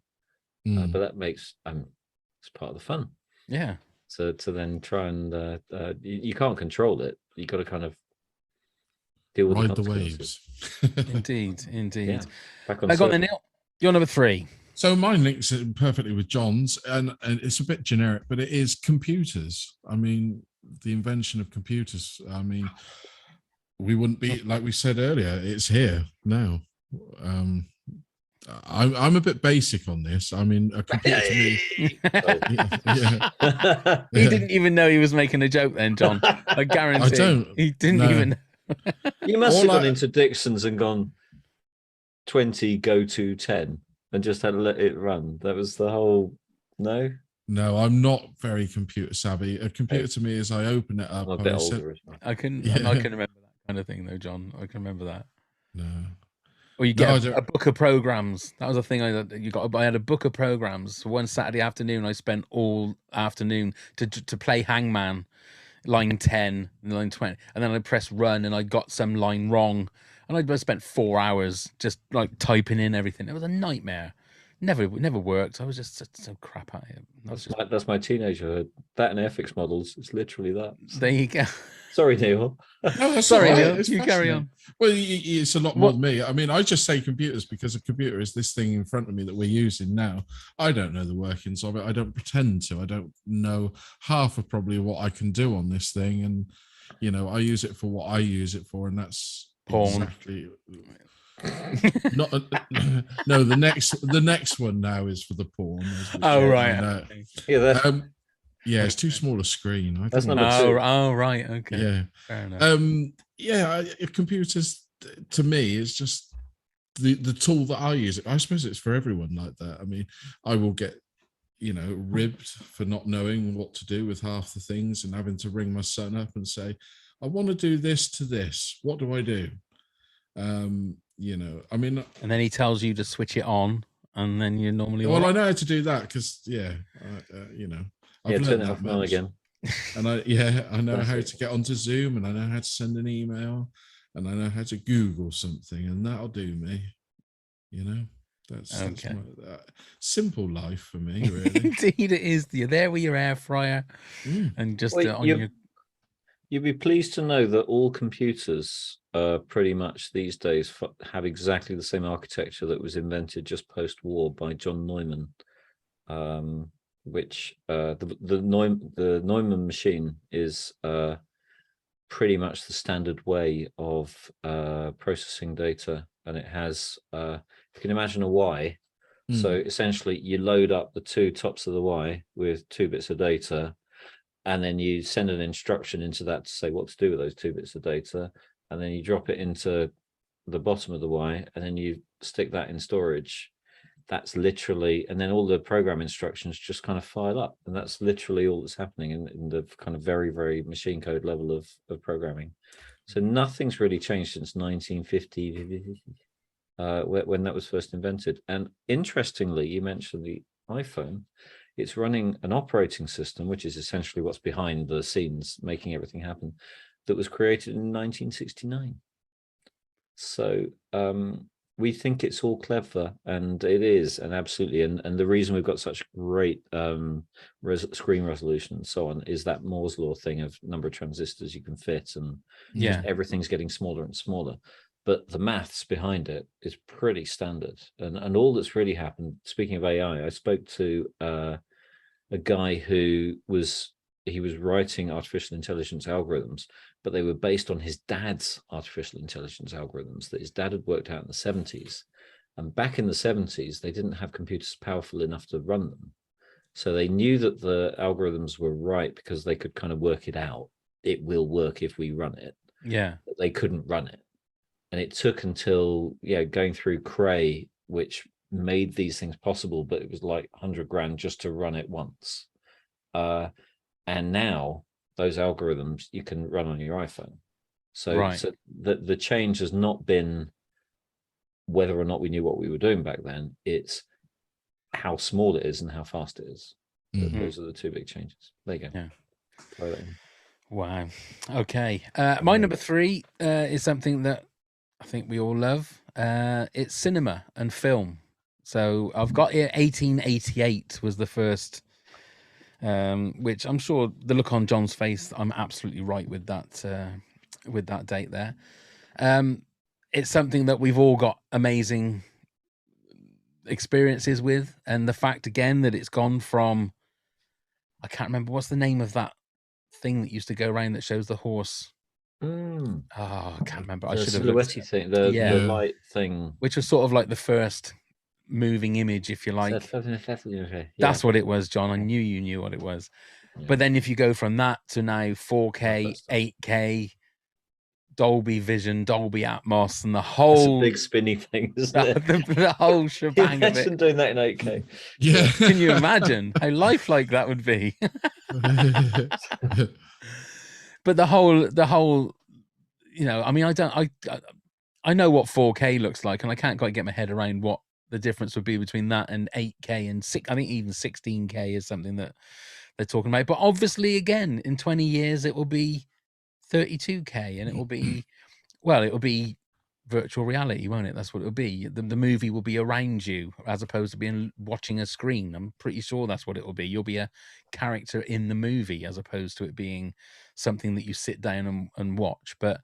[SPEAKER 7] But that makes it's part of the fun.
[SPEAKER 1] Yeah.
[SPEAKER 7] So to then try and you can't control it. You got to kind of deal with
[SPEAKER 2] Ride
[SPEAKER 7] the
[SPEAKER 2] the
[SPEAKER 7] consequences.
[SPEAKER 2] waves.
[SPEAKER 1] Indeed.
[SPEAKER 7] Yeah. Back on
[SPEAKER 1] I got the
[SPEAKER 7] circle.
[SPEAKER 1] Neil. You're number 3.
[SPEAKER 2] So mine links in perfectly with John's, and it's a bit generic, but it is computers. I mean, the invention of computers. I mean, we wouldn't be, like we said earlier, it's here now. I'm a bit basic on this. I mean, a computer to me.
[SPEAKER 1] He didn't even know he was making a joke then, John. I guarantee.
[SPEAKER 2] I don't.
[SPEAKER 1] He didn't
[SPEAKER 2] No.
[SPEAKER 1] even know.
[SPEAKER 7] You must
[SPEAKER 2] All
[SPEAKER 7] have gone
[SPEAKER 2] I-
[SPEAKER 7] into Dixon's and gone 20, go to 10, and just had to let it run. That was the whole. No,
[SPEAKER 2] No, I'm not very computer savvy. A computer to me is I open it up.
[SPEAKER 7] I'm a bit
[SPEAKER 2] I set-
[SPEAKER 7] older as well.
[SPEAKER 1] I can
[SPEAKER 2] Yeah.
[SPEAKER 1] remember that kind of thing though, John. I can remember that.
[SPEAKER 2] No.
[SPEAKER 1] Or you
[SPEAKER 2] No, I
[SPEAKER 1] get
[SPEAKER 2] don't-
[SPEAKER 1] a book of programs. That was a thing I had a book of programs. So one Saturday afternoon, I spent all afternoon to play Hangman, line 10, line 20, and then I pressed run and I got some line wrong, and I spent 4 hours just like typing in everything. It was a nightmare. Never worked. I was just so crap at it.
[SPEAKER 7] That's my teenagerhood. That and FX models. It's literally that.
[SPEAKER 1] There you go.
[SPEAKER 7] Sorry, Neil.
[SPEAKER 2] No, that's
[SPEAKER 1] Sorry,
[SPEAKER 2] all right.
[SPEAKER 1] Neil.
[SPEAKER 2] It's
[SPEAKER 1] You carry
[SPEAKER 2] fascinating.
[SPEAKER 1] on.
[SPEAKER 2] Well, it's a lot more than me. I mean, I just say computers because a computer is this thing in front of me that we're using now. I don't know the workings of it. I don't pretend to. I don't know half of probably what I can do on this thing. And, I use it for what I use it for. And that's
[SPEAKER 1] Porn.
[SPEAKER 2] exactly... Not no. The next one now is for the porn.
[SPEAKER 1] Oh, right.
[SPEAKER 2] And,
[SPEAKER 7] Yeah,
[SPEAKER 2] yeah, it's too small a screen. I
[SPEAKER 7] That's
[SPEAKER 2] don't
[SPEAKER 7] number
[SPEAKER 2] want-
[SPEAKER 7] two.
[SPEAKER 1] Oh, right. Okay.
[SPEAKER 2] Yeah.
[SPEAKER 1] Fair enough.
[SPEAKER 2] Computers to me is just the tool that I use. I suppose it's for everyone like that. I mean, I will get ribbed for not knowing what to do with half the things and having to ring my son up and say, I want to do this to this. What do I do? I mean,
[SPEAKER 1] And then he tells you to switch it on, and then you're normally
[SPEAKER 2] well,
[SPEAKER 1] all
[SPEAKER 2] I
[SPEAKER 1] right.
[SPEAKER 2] know how to do that because I've
[SPEAKER 7] turn
[SPEAKER 2] learned
[SPEAKER 7] it
[SPEAKER 2] that
[SPEAKER 7] off now
[SPEAKER 2] much.
[SPEAKER 7] again.
[SPEAKER 2] And I know
[SPEAKER 7] That's
[SPEAKER 2] how
[SPEAKER 7] it.
[SPEAKER 2] to get onto Zoom, and I know how to send an email, and I know how to Google something, and that'll do me. That's
[SPEAKER 1] Okay.
[SPEAKER 2] my simple life for me, really.
[SPEAKER 1] Indeed, it is. You're there with your air fryer, and just
[SPEAKER 7] Well,
[SPEAKER 1] on your.
[SPEAKER 7] You'd be pleased to know that all computers pretty much these days have exactly the same architecture that was invented just post-war by John Neumann, which the Neumann machine is pretty much the standard way of processing data, and it has, if you can imagine a Y, so essentially you load up the two tops of the Y with 2 bits of data, and then you send an instruction into that to say what to do with those 2 bits of data, and then you drop it into the bottom of the Y, and then you stick that in storage. That's literally, and then all the program instructions just kind of file up, and that's literally all that's happening in the kind of very, very machine code level of programming. So nothing's really changed since 1950, when that was first invented. And interestingly, you mentioned the iPhone. It's running an operating system, which is essentially what's behind the scenes, making everything happen, that was created in 1969. So we think it's all clever, and it is, and absolutely. And the reason we've got such great screen resolution and so on is that Moore's law thing of number of transistors you can fit, and just everything's getting smaller and smaller. But the maths behind it is pretty standard. And all that's really happened, speaking of AI, I spoke to a guy who was writing artificial intelligence algorithms, but they were based on his dad's artificial intelligence algorithms that his dad had worked out in the 70s. And back in the 70s, they didn't have computers powerful enough to run them. So they knew that the algorithms were right because they could kind of work it out. It will work if we run it.
[SPEAKER 1] Yeah.
[SPEAKER 7] But they couldn't run it. And it took until, going through Cray, which made these things possible, but it was like 100 grand just to run it once. And now those algorithms you can run on your iPhone. So the change has not been whether or not we knew what we were doing back then. It's how small it is and how fast it is. Those are the 2 big changes. There you go.
[SPEAKER 1] Yeah.
[SPEAKER 7] Totally.
[SPEAKER 1] Wow. Okay. My number 3 is something that I think we all love. It's cinema and film. So I've got here 1888 was the first, which I'm sure the look on John's face, I'm absolutely right with that date there. It's something that we've all got amazing experiences with, and the fact again that it's gone from, I can't remember what's the name of that thing that used to go around that shows the horse.
[SPEAKER 7] Mm.
[SPEAKER 1] Oh, I can't remember. I
[SPEAKER 7] The
[SPEAKER 1] should have looked
[SPEAKER 7] silhouette
[SPEAKER 1] it up.
[SPEAKER 7] thing, the
[SPEAKER 1] Yeah.
[SPEAKER 7] light thing.
[SPEAKER 1] Which was sort of like the first moving image, if you like.
[SPEAKER 7] Yeah.
[SPEAKER 1] That's what it was, John. I knew you knew what it was.
[SPEAKER 7] Yeah.
[SPEAKER 1] But then if you go from that to now 4K,
[SPEAKER 7] That's
[SPEAKER 1] 8K, Dolby Vision, Dolby Atmos, and the
[SPEAKER 7] That's a
[SPEAKER 1] whole
[SPEAKER 7] big spinny thing, isn't it?
[SPEAKER 1] the whole shebang of
[SPEAKER 7] Imagine
[SPEAKER 1] it.
[SPEAKER 7] doing that in 8K.
[SPEAKER 2] Yeah.
[SPEAKER 1] Can you imagine how lifelike that would be? But the whole, you know, I mean, I know what 4K looks like, and I can't quite get my head around what the difference would be between that and 8K and I think even 16K is something that they're talking about. But obviously, again, in 20 years, it will be 32K, and it will be, well, it will be virtual reality, won't it? That's what it will be. The movie will be around you as opposed to being watching a screen. I'm pretty sure that's what it will be. You'll be a character in the movie as opposed to it being something that you sit down and watch. But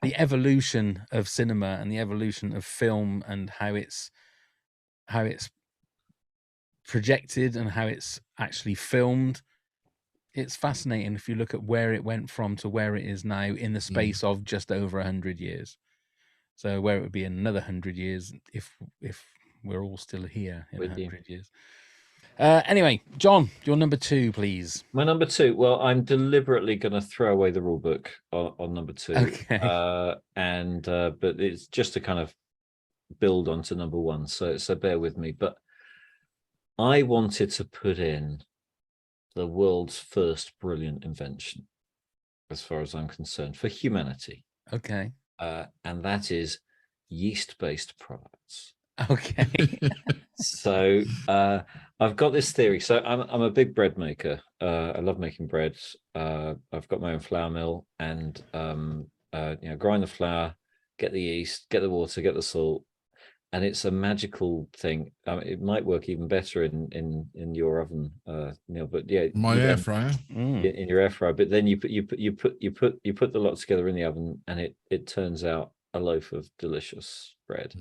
[SPEAKER 1] the evolution of cinema and the evolution of film and how it's projected and how it's actually filmed, it's fascinating if you look at where it went from to where it is now in the space of just over 100 years. So where it would be in another 100 years if we're all still here in 100 years. Anyway, John, your number 2, please.
[SPEAKER 7] My number 2. Well, I'm deliberately going to throw away the rule book on number 2.
[SPEAKER 1] Okay.
[SPEAKER 7] But it's just to kind of build onto number 1. So bear with me. But I wanted to put in the world's first brilliant invention, as far as I'm concerned, for humanity.
[SPEAKER 1] Okay.
[SPEAKER 7] And that is yeast-based products.
[SPEAKER 1] Okay.
[SPEAKER 7] So I've got this theory. So I'm a big bread maker. I love making bread. I've got my own flour mill, and grind the flour, get the yeast, get the water, get the salt, and it's a magical thing. It might work even better in your oven, Neil. But yeah,
[SPEAKER 2] my air fryer.
[SPEAKER 7] In your air fryer. But then you put the lot together in the oven, and it turns out a loaf of delicious bread.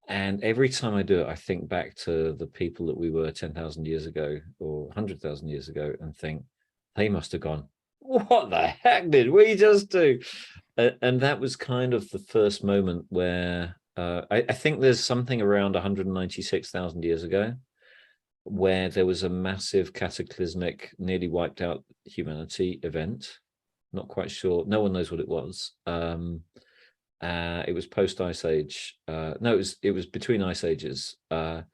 [SPEAKER 7] And every time I do it, I think back to the people that we were 10,000 years ago or 100,000 years ago and think they must have gone, what the heck did we just do? And that was kind of the first moment where I think there's something around 196,000 years ago where there was a massive cataclysmic, nearly wiped out humanity event. Not quite sure. No one knows what it was. It was post Ice Age. No, it was between Ice Ages. But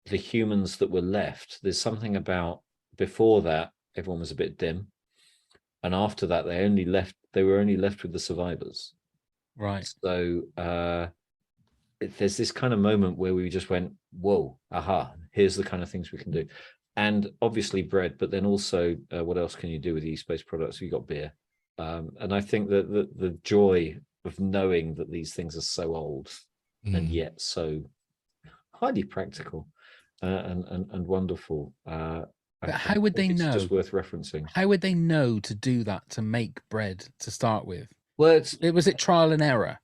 [SPEAKER 7] the humans that were left, there's something about before that everyone was a bit dim, and after that they were only left with the survivors.
[SPEAKER 1] Right.
[SPEAKER 7] So there's this kind of moment where we just went, whoa, aha, here's the kind of things we can do. And obviously bread, but then also what else can you do with yeast-based products? You got beer. And I think that the joy of knowing that these things are so old and yet so highly practical and wonderful.
[SPEAKER 1] But how would they know?
[SPEAKER 7] It's just worth referencing.
[SPEAKER 1] How would they know to do that, to make bread to start with?
[SPEAKER 7] Well,
[SPEAKER 1] was it trial and error?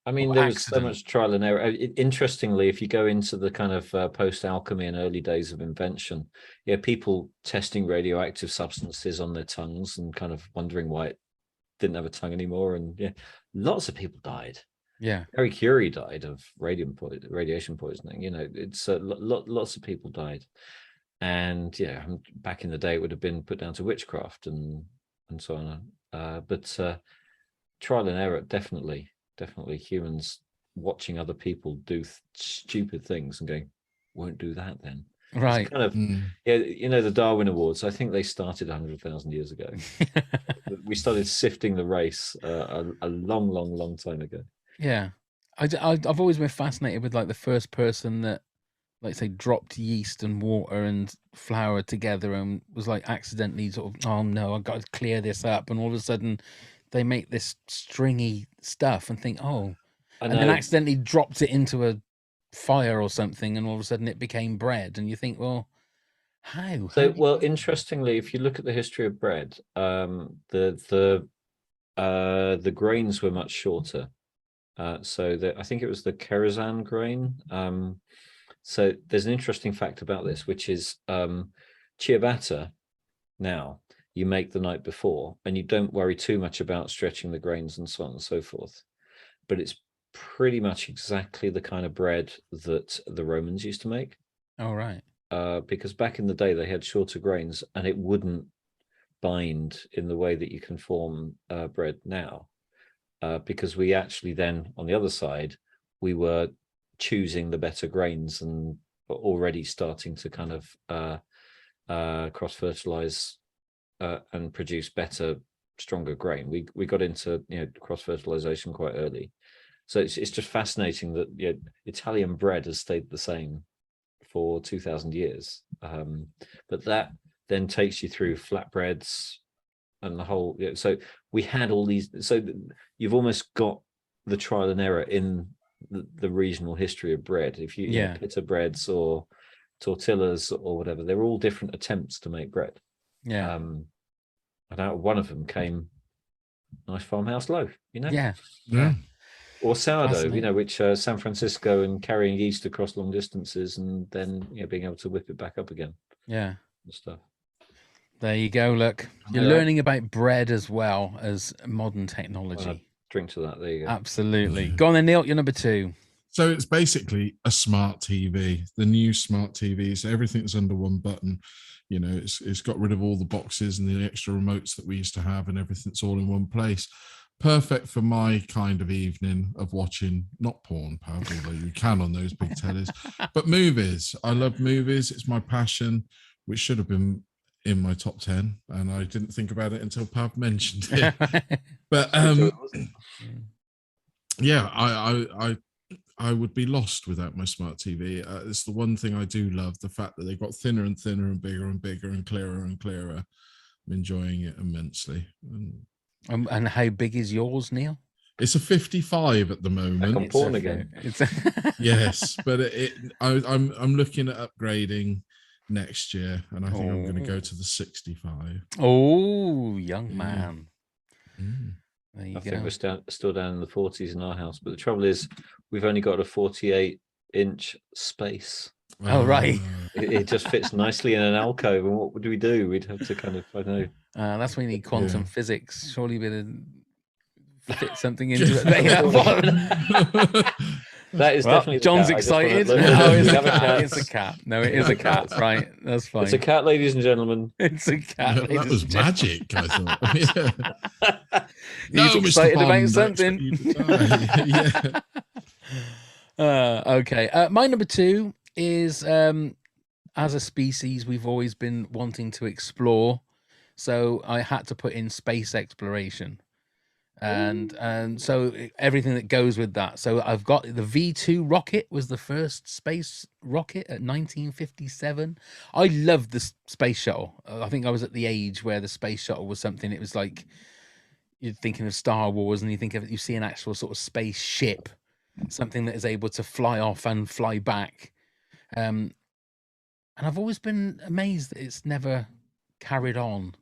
[SPEAKER 7] I mean, there was so much trial and error. Interestingly, if you go into the kind of post-alchemy and early days of invention, people testing radioactive substances on their tongues and kind of wondering why it didn't have a tongue anymore. And lots of people died.
[SPEAKER 1] Yeah.
[SPEAKER 7] Marie Curie died of radiation poisoning. It's lots of people died. And back in the day, it would have been put down to witchcraft and so on. But trial and error, definitely humans watching other people do stupid things and going, won't do that then.
[SPEAKER 1] Right.
[SPEAKER 7] It's kind of the Darwin Awards, I think they started 100,000 years ago. We started sifting the race a long time ago.
[SPEAKER 1] Yeah. I've always been fascinated with like the first person that like say dropped yeast and water and flour together and was like accidentally sort of, oh no, I've got to clear this up, and all of a sudden they make this stringy stuff and think, oh,
[SPEAKER 7] I
[SPEAKER 1] and then
[SPEAKER 7] know.
[SPEAKER 1] accidentally dropped it into a fire or something, and all of a sudden it became bread, and you think, well, how
[SPEAKER 7] So,
[SPEAKER 1] do
[SPEAKER 7] well,
[SPEAKER 1] you...
[SPEAKER 7] interestingly, if you look at the history of bread, the grains were much shorter. So I think it was the Kerazan grain. So there's an interesting fact about this, which is ciabatta now you make the night before, and you don't worry too much about stretching the grains and so on and so forth. But it's pretty much exactly the kind of bread that the Romans used to make.
[SPEAKER 1] Oh, right.
[SPEAKER 7] Because back in the day they had shorter grains and it wouldn't bind in the way that you can form bread now. Because we actually then, on the other side, we were choosing the better grains and already starting to kind of cross-fertilize and produce better, stronger grain. We got into cross-fertilization quite early. So it's just fascinating that Italian bread has stayed the same for 2,000 years. But that then takes you through flatbreads and the whole. So we had all these. So you've almost got the trial and error in the regional history of bread. If you pita breads or tortillas or whatever, they're all different attempts to make bread.
[SPEAKER 1] Yeah.
[SPEAKER 7] And out of one of them came nice farmhouse loaf.
[SPEAKER 1] Yeah.
[SPEAKER 7] Or sourdough, which San Francisco and carrying yeast across long distances and then being able to whip it back up again.
[SPEAKER 1] Yeah.
[SPEAKER 7] And stuff.
[SPEAKER 1] There you go. Look, you're learning about bread as well as modern technology.
[SPEAKER 7] Well, drink to that. There you go.
[SPEAKER 1] Absolutely. Go on then, Neil. You're number 2.
[SPEAKER 2] So it's basically a smart TV, the new smart TVs. Everything's under one button. It's got rid of all the boxes and the extra remotes that we used to have, and everything's all in one place. Perfect for my kind of evening of watching, not porn, pal, although you can on those big tellies, but movies. I love movies. It's my passion, which should have been in my top 10, and I didn't think about it until Pav mentioned it. But yeah, I would be lost without my smart TV. It's the one thing I do love, the fact that they got thinner and thinner and bigger and bigger and clearer and clearer. I'm enjoying it immensely.
[SPEAKER 1] And how big is yours, Neil?
[SPEAKER 2] It's a 55 at the moment.
[SPEAKER 7] I'm porn again.
[SPEAKER 2] Yes, but I'm looking at upgrading next year, and I think I'm going to go to the 65.
[SPEAKER 1] Oh, young man. There you
[SPEAKER 7] I
[SPEAKER 1] go.
[SPEAKER 7] think we're still down in the 40s in our house, but the trouble is we've only got a 48-inch space.
[SPEAKER 1] Oh, right.
[SPEAKER 7] It just fits nicely in an alcove, and what would we do? We'd have to kind of, I know.
[SPEAKER 1] That's when you need quantum physics. Surely we'd fit something into it.
[SPEAKER 7] That is definitely
[SPEAKER 1] John's excited. No, it's a cat. No, it is a cat. Right, that's fine.
[SPEAKER 7] It's a cat, ladies and gentlemen.
[SPEAKER 1] It's a cat.
[SPEAKER 2] That was magic, I thought.
[SPEAKER 1] He's excited about something. Okay. My number 2 is as a species, we've always been wanting to explore. So I had to put in space exploration. And so everything that goes with that. So I've got the V2 rocket was the first space rocket at 1957. I loved the space shuttle. I think I was at the age where the space shuttle was something. It was like you're thinking of Star Wars, and you think of it, you see an actual sort of space ship, something that is able to fly off and fly back. And I've always been amazed that it's never carried on.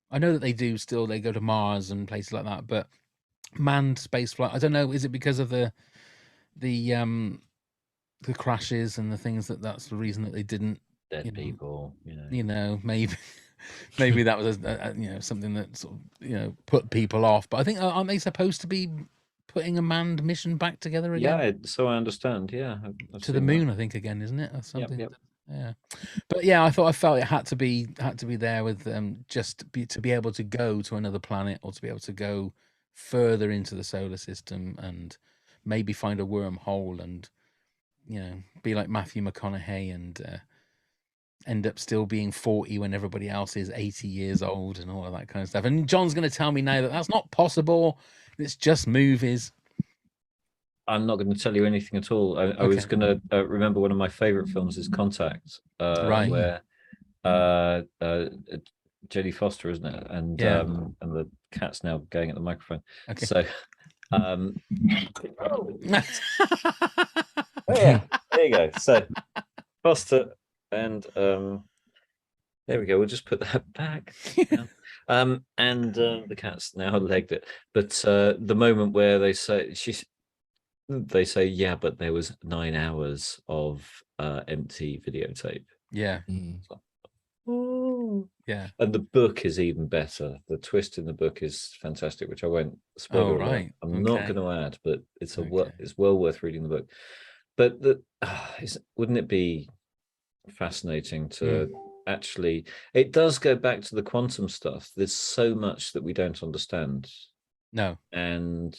[SPEAKER 1] I know that they do still. They go to Mars and places like that, but manned space flight, I don't know, is it because of the crashes and the things that's the reason that they didn't?
[SPEAKER 7] Dead people,
[SPEAKER 1] maybe that was something that sort of put people off. But I think, aren't they supposed to be putting a manned mission back together again?
[SPEAKER 7] Yeah, so I understand. Yeah,
[SPEAKER 1] to the moon, I think, again, isn't it, or something?
[SPEAKER 7] Yep.
[SPEAKER 1] Yeah, but yeah, I felt it had to be there with to be able to go to another planet, or to be able to go further into the solar system and maybe find a wormhole, and be like Matthew McConaughey and end up still being 40 when everybody else is 80 years old and all of that kind of stuff. And John's going to tell me now that that's not possible. It's just movies.
[SPEAKER 7] I'm not going to tell you anything at all. I was
[SPEAKER 1] Okay.
[SPEAKER 7] going to remember one of my favorite films is Contact,
[SPEAKER 1] Right.
[SPEAKER 7] where Jodie Foster, isn't it? And
[SPEAKER 1] Yeah.
[SPEAKER 7] and the cat's now going at the microphone.
[SPEAKER 1] Okay.
[SPEAKER 7] So yeah, there you go. So Foster and there we go. We'll just put that back. And the cat's now legged it. But the moment where they say yeah, but there was 9 hours of empty videotape.
[SPEAKER 1] Yeah.
[SPEAKER 7] So, oh.
[SPEAKER 1] Yeah.
[SPEAKER 7] And the book is even better. The twist in the book is fantastic, which I won't spoil.
[SPEAKER 1] Oh, right.
[SPEAKER 7] I'm not
[SPEAKER 1] Okay.
[SPEAKER 7] going to add, but it's
[SPEAKER 1] Okay.
[SPEAKER 7] it's well worth reading the book. But wouldn't it be fascinating to actually? It does go back to the quantum stuff. There's so much that we don't understand.
[SPEAKER 1] No.
[SPEAKER 7] And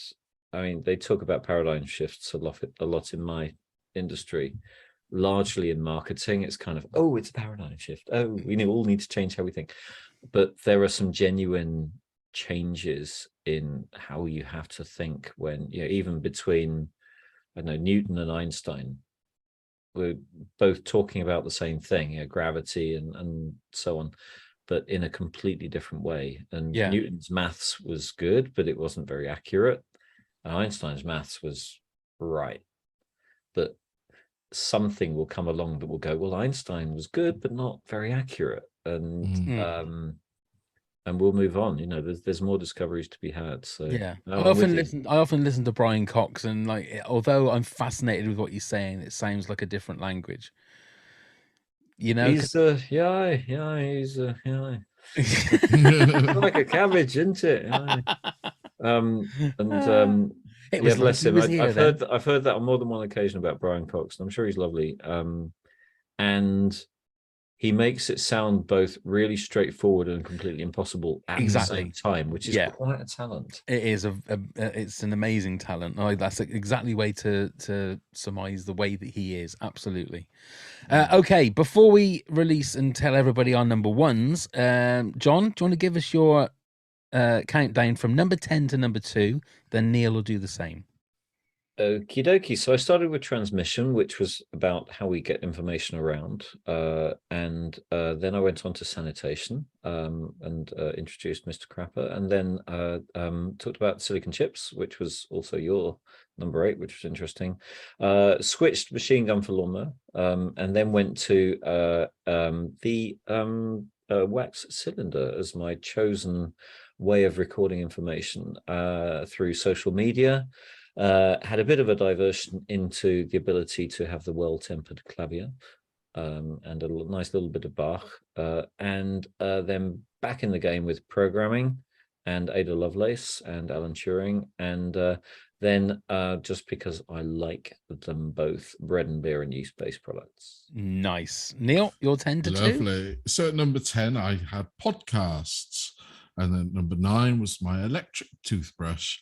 [SPEAKER 7] I mean, they talk about paradigm shifts a lot in my industry. Largely in marketing, it's kind of, oh, it's a paradigm shift. Oh, we all need to change how we think. But there are some genuine changes in how you have to think when, even between, I don't know, Newton and Einstein, we're both talking about the same thing, gravity and so on, but in a completely different way. And Newton's maths was good, but it wasn't very accurate. And Einstein's maths was right. But something will come along that will go, well, Einstein was good but not very accurate, and we'll move on. There's more discoveries to be had. So
[SPEAKER 1] yeah,
[SPEAKER 7] no,
[SPEAKER 1] I often listen to Brian Cox, and although I'm fascinated with what he's saying, it sounds like a different language,
[SPEAKER 7] he's he's like a cabbage, isn't it?
[SPEAKER 1] It was
[SPEAKER 7] bless him.
[SPEAKER 1] I've
[SPEAKER 7] heard that on more than one occasion about Brian Cox, and I'm sure he's lovely. And he makes it sound both really straightforward and completely impossible at the same time, which is quite a talent.
[SPEAKER 1] It is it's an amazing talent. That's exactly way to surmise the way that he is. Absolutely. Okay, before we release and tell everybody our number ones, John, do you want to give us your countdown from number 10 to number 2? Then Neil will do the same.
[SPEAKER 7] Okie dokie. So I started with transmission, which was about how we get information around. And then I went on to sanitation and introduced Mr. Crapper. And then talked about silicon chips, which was also your number 8, which was interesting. Switched machine gun for lawnmower, and then went to the wax cylinder as my chosen way of recording information through social media. Had a bit of a diversion into the ability to have the well-tempered clavier and a nice little bit of Bach, and then back in the game with programming and Ada Lovelace and Alan Turing, and then just because I like them both, bread and beer and yeast-based products.
[SPEAKER 1] Nice. Neil, your 10 to 2?
[SPEAKER 2] Lovely. So at number 10, I had podcasts. And then number 9 was my electric toothbrush.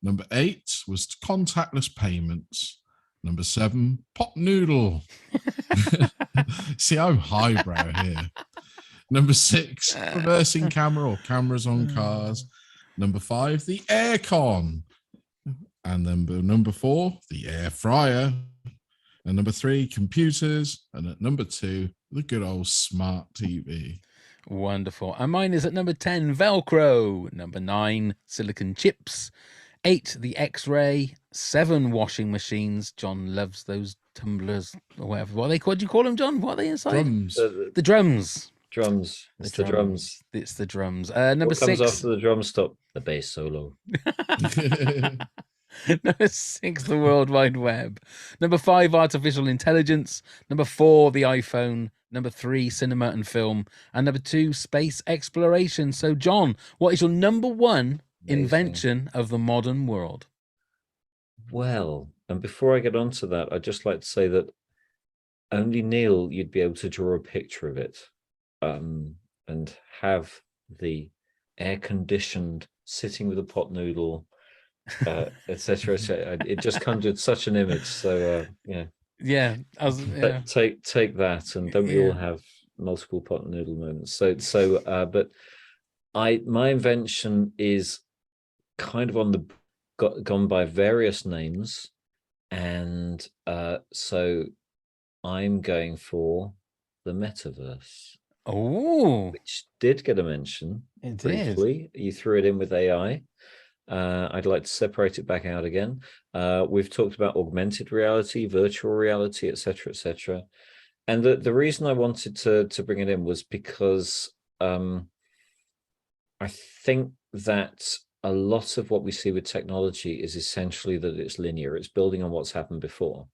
[SPEAKER 2] Number 8 was contactless payments. Number 7, pot noodle. See, I'm highbrow here. Number 6, reversing camera or cameras on cars. Number 5, the aircon. And then number 4, the air fryer. And number 3, computers. And at number 2, the good old smart TV.
[SPEAKER 1] Wonderful. And mine is at number 10, Velcro. Number 9, silicon chips. 8, the X-ray. 7, washing machines. John loves those tumblers or whatever. What do you call them, John? What are they inside?
[SPEAKER 2] Drums.
[SPEAKER 1] The drums.
[SPEAKER 7] Drums. It's the drums.
[SPEAKER 1] It's the drums. Number
[SPEAKER 7] what comes
[SPEAKER 1] 6.
[SPEAKER 7] after the drum stop? The bass solo.
[SPEAKER 1] Number 6, the World Wide Web. Number 5, artificial intelligence. Number 4, the iPhone. Number 3, cinema and film. And number 2, space exploration. So, John, what is your number 1 invention of the modern world?
[SPEAKER 7] Well, and before I get on to that, I'd just like to say that only Neil, you'd be able to draw a picture of it, and have the air-conditioned sitting with a pot noodle, etc. It just conjured such an image. So
[SPEAKER 1] Yeah,
[SPEAKER 7] take that, and don't we all have multiple pot noodle moments? But my invention is kind of gone by various names, And so I'm going for the metaverse,
[SPEAKER 1] Oh,
[SPEAKER 7] which did get a mention
[SPEAKER 1] it did.
[SPEAKER 7] briefly. You threw it in with AI. I'd like to separate it back out again. We've talked about augmented reality, virtual reality, etc., etc. And the reason I wanted to bring it in was because I think that a lot of what we see with technology is essentially that it's linear. It's building on what's happened before.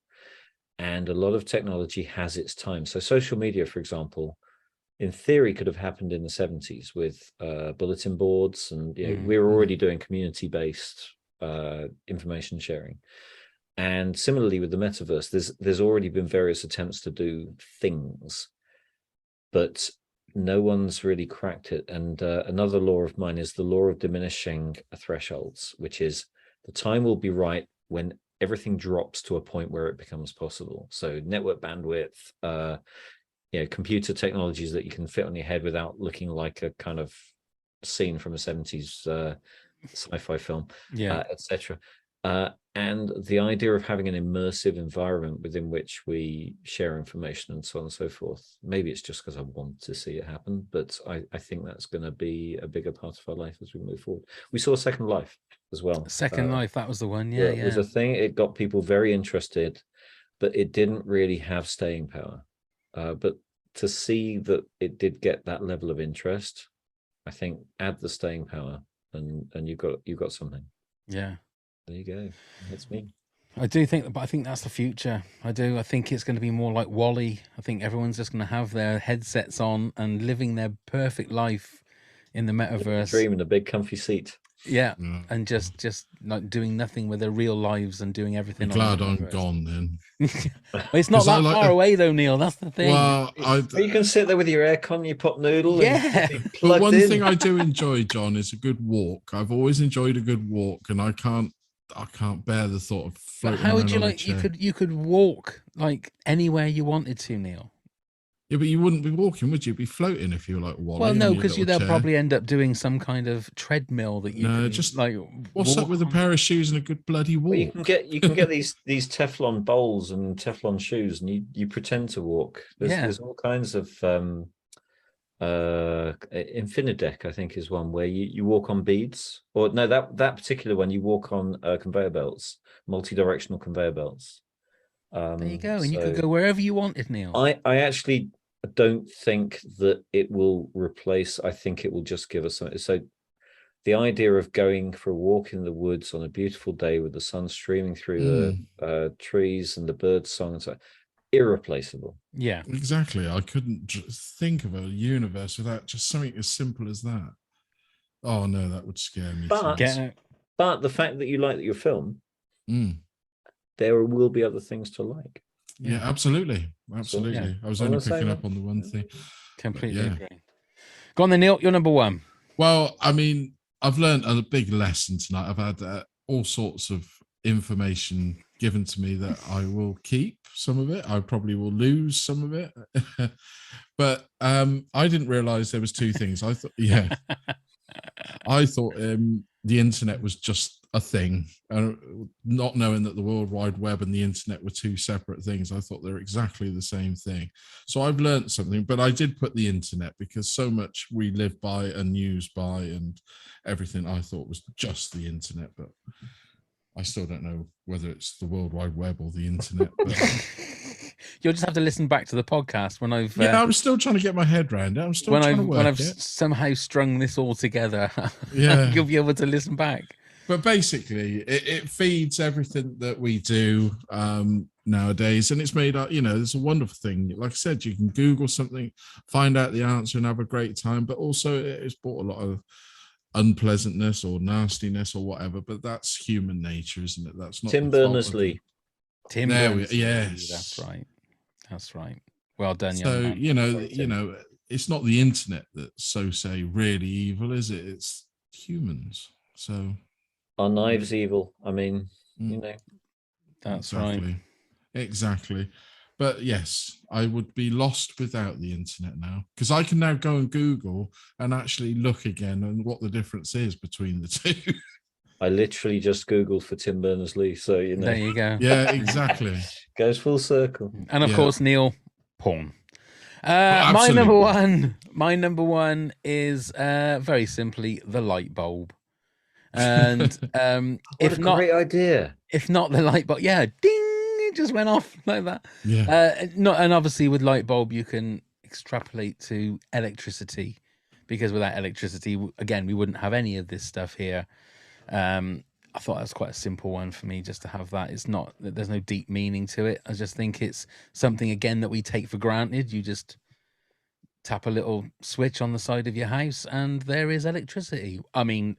[SPEAKER 7] And a lot of technology has its time. So social media, for example, in theory could have happened in the 70s with bulletin boards, and we were already doing community-based information sharing. And similarly with the metaverse, there's already been various attempts to do things, but no one's really cracked it. And another law of mine is the law of diminishing thresholds, which is the time will be right when everything drops to a point where it becomes possible. So network bandwidth, computer technologies that you can fit on your head without looking like a kind of scene from a 70s sci-fi film, etc. And the idea of having an immersive environment within which we share information and so on and so forth. Maybe it's just because I want to see it happen, but I think that's going to be a bigger part of our life as we move forward. We saw Second Life as well.
[SPEAKER 1] Second Life, that was the one.
[SPEAKER 7] It was a thing. It got people very interested, but it didn't really have staying power. But to see that it did get that level of interest, I think add the staying power, and you got something.
[SPEAKER 1] Yeah.
[SPEAKER 7] There you go. That's me.
[SPEAKER 1] I do think, but I think that's the future. I do. I think it's going to be more like Wall-E. I think everyone's just going to have their headsets on and living their perfect life in the metaverse.
[SPEAKER 7] Dream in a big comfy seat.
[SPEAKER 1] Yeah, and just like doing nothing with their real lives and doing everything.
[SPEAKER 2] Glad I'm gone then.
[SPEAKER 1] It's not that far away though, Neil. That's the thing.
[SPEAKER 2] Well,
[SPEAKER 7] you can sit there with your aircon, your pot noodle.
[SPEAKER 1] Yeah.
[SPEAKER 2] But one thing I do enjoy, John, is a good walk. I've always enjoyed a good walk, and I can't bear the thought of floating.
[SPEAKER 1] But how would you like? You could walk like anywhere you wanted to, Neil.
[SPEAKER 2] Yeah, but you wouldn't be walking, would you? You'd be floating if you were like Wall-E.
[SPEAKER 1] Well, no, because they'll probably end up doing some kind of treadmill that you can,
[SPEAKER 2] just
[SPEAKER 1] like.
[SPEAKER 2] What's up with a pair of shoes and a good bloody walk?
[SPEAKER 7] Well, you can get these Teflon bowls and Teflon shoes, and you pretend to walk. There's all kinds of Infinideck, I think, is one where you walk on beads, or no, that particular one you walk on conveyor belts, multi-directional conveyor belts.
[SPEAKER 1] There you go, and you could go wherever you wanted, Neil.
[SPEAKER 7] I actually don't think that it will replace. I think it will just give us something. So the idea of going for a walk in the woods on a beautiful day with the sun streaming through the trees and the bird song and so, irreplaceable.
[SPEAKER 1] Yeah,
[SPEAKER 2] exactly. I couldn't think of a universe without just something as simple as that. Oh no, that would scare me.
[SPEAKER 7] But the fact that you like your film, there will be other things to like.
[SPEAKER 2] Yeah, absolutely. So, yeah. I was only picking up on the one thing.
[SPEAKER 1] Completely agree. Go on then, Neil. You're number one.
[SPEAKER 2] Well, I mean, I've learned a big lesson tonight. I've had all sorts of information given to me that I will keep some of it. I probably will lose some of it. But I didn't realize there was two things. I thought, I thought the internet was just a thing, not knowing that the World Wide Web and the internet were two separate things. I thought they're exactly the same thing. So I've learned something, but I did put the internet because so much we live by and use by and everything I thought was just the internet, but I still don't know whether it's the World Wide Web or the internet. But
[SPEAKER 1] you'll just have to listen back to the podcast when I've.
[SPEAKER 2] I'm still trying to get my head around it. I'm still trying to work
[SPEAKER 1] when I've somehow strung this all together.
[SPEAKER 2] Yeah,
[SPEAKER 1] you'll be able to listen back.
[SPEAKER 2] But basically, it feeds everything that we do nowadays, and it's made up. It's a wonderful thing. Like I said, you can Google something, find out the answer, and have a great time. But also, it's brought a lot of unpleasantness or nastiness or whatever. But that's human nature, isn't it? That's not
[SPEAKER 7] Tim Berners-Lee.
[SPEAKER 1] Tim Berners-Lee.
[SPEAKER 2] Yes,
[SPEAKER 1] that's right. That's right. Well done,
[SPEAKER 2] so
[SPEAKER 1] young man.
[SPEAKER 2] It's not the internet that's say really evil, is it? It's humans. So.
[SPEAKER 7] Are knives evil? I mean,
[SPEAKER 1] That's
[SPEAKER 2] exactly.
[SPEAKER 1] right.
[SPEAKER 2] Exactly. But yes, I would be lost without the internet now, because I can now go and Google and actually look again and what the difference is between the two.
[SPEAKER 7] I literally just Googled for Tim Berners-Lee, so you know.
[SPEAKER 1] There you go.
[SPEAKER 2] Yeah, exactly.
[SPEAKER 7] Goes full circle.
[SPEAKER 1] And of
[SPEAKER 2] Yeah.
[SPEAKER 1] course, Neil, porn. My
[SPEAKER 2] absolutely.
[SPEAKER 1] number one is very simply the light bulb. And
[SPEAKER 7] What a great idea.
[SPEAKER 1] if not the light bulb, yeah, ding, it just went off like that.
[SPEAKER 2] Yeah.
[SPEAKER 1] And obviously with light bulb, you can extrapolate to electricity, because without electricity, again, we wouldn't have any of this stuff here. I thought that was quite a simple one for me, just to have that. It's not, there's no deep meaning to it. I just think it's something, again, that we take for granted. You just tap a little switch on the side of your house and there is electricity. I mean,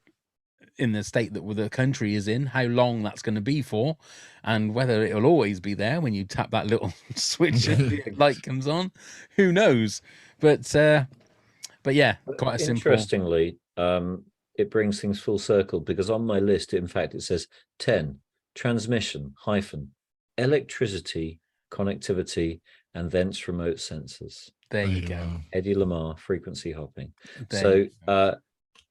[SPEAKER 1] in the state that the country is in, how long that's going to be for, and whether it'll always be there when you tap that little switch and the light comes on, who knows? But yeah, quite a simple.
[SPEAKER 7] Interestingly, it brings things full circle, because on my list, in fact, it says 10 transmission - electricity, connectivity, and thence remote sensors.
[SPEAKER 1] There you go.
[SPEAKER 7] Eddie Lamar, frequency hopping.
[SPEAKER 1] There
[SPEAKER 7] So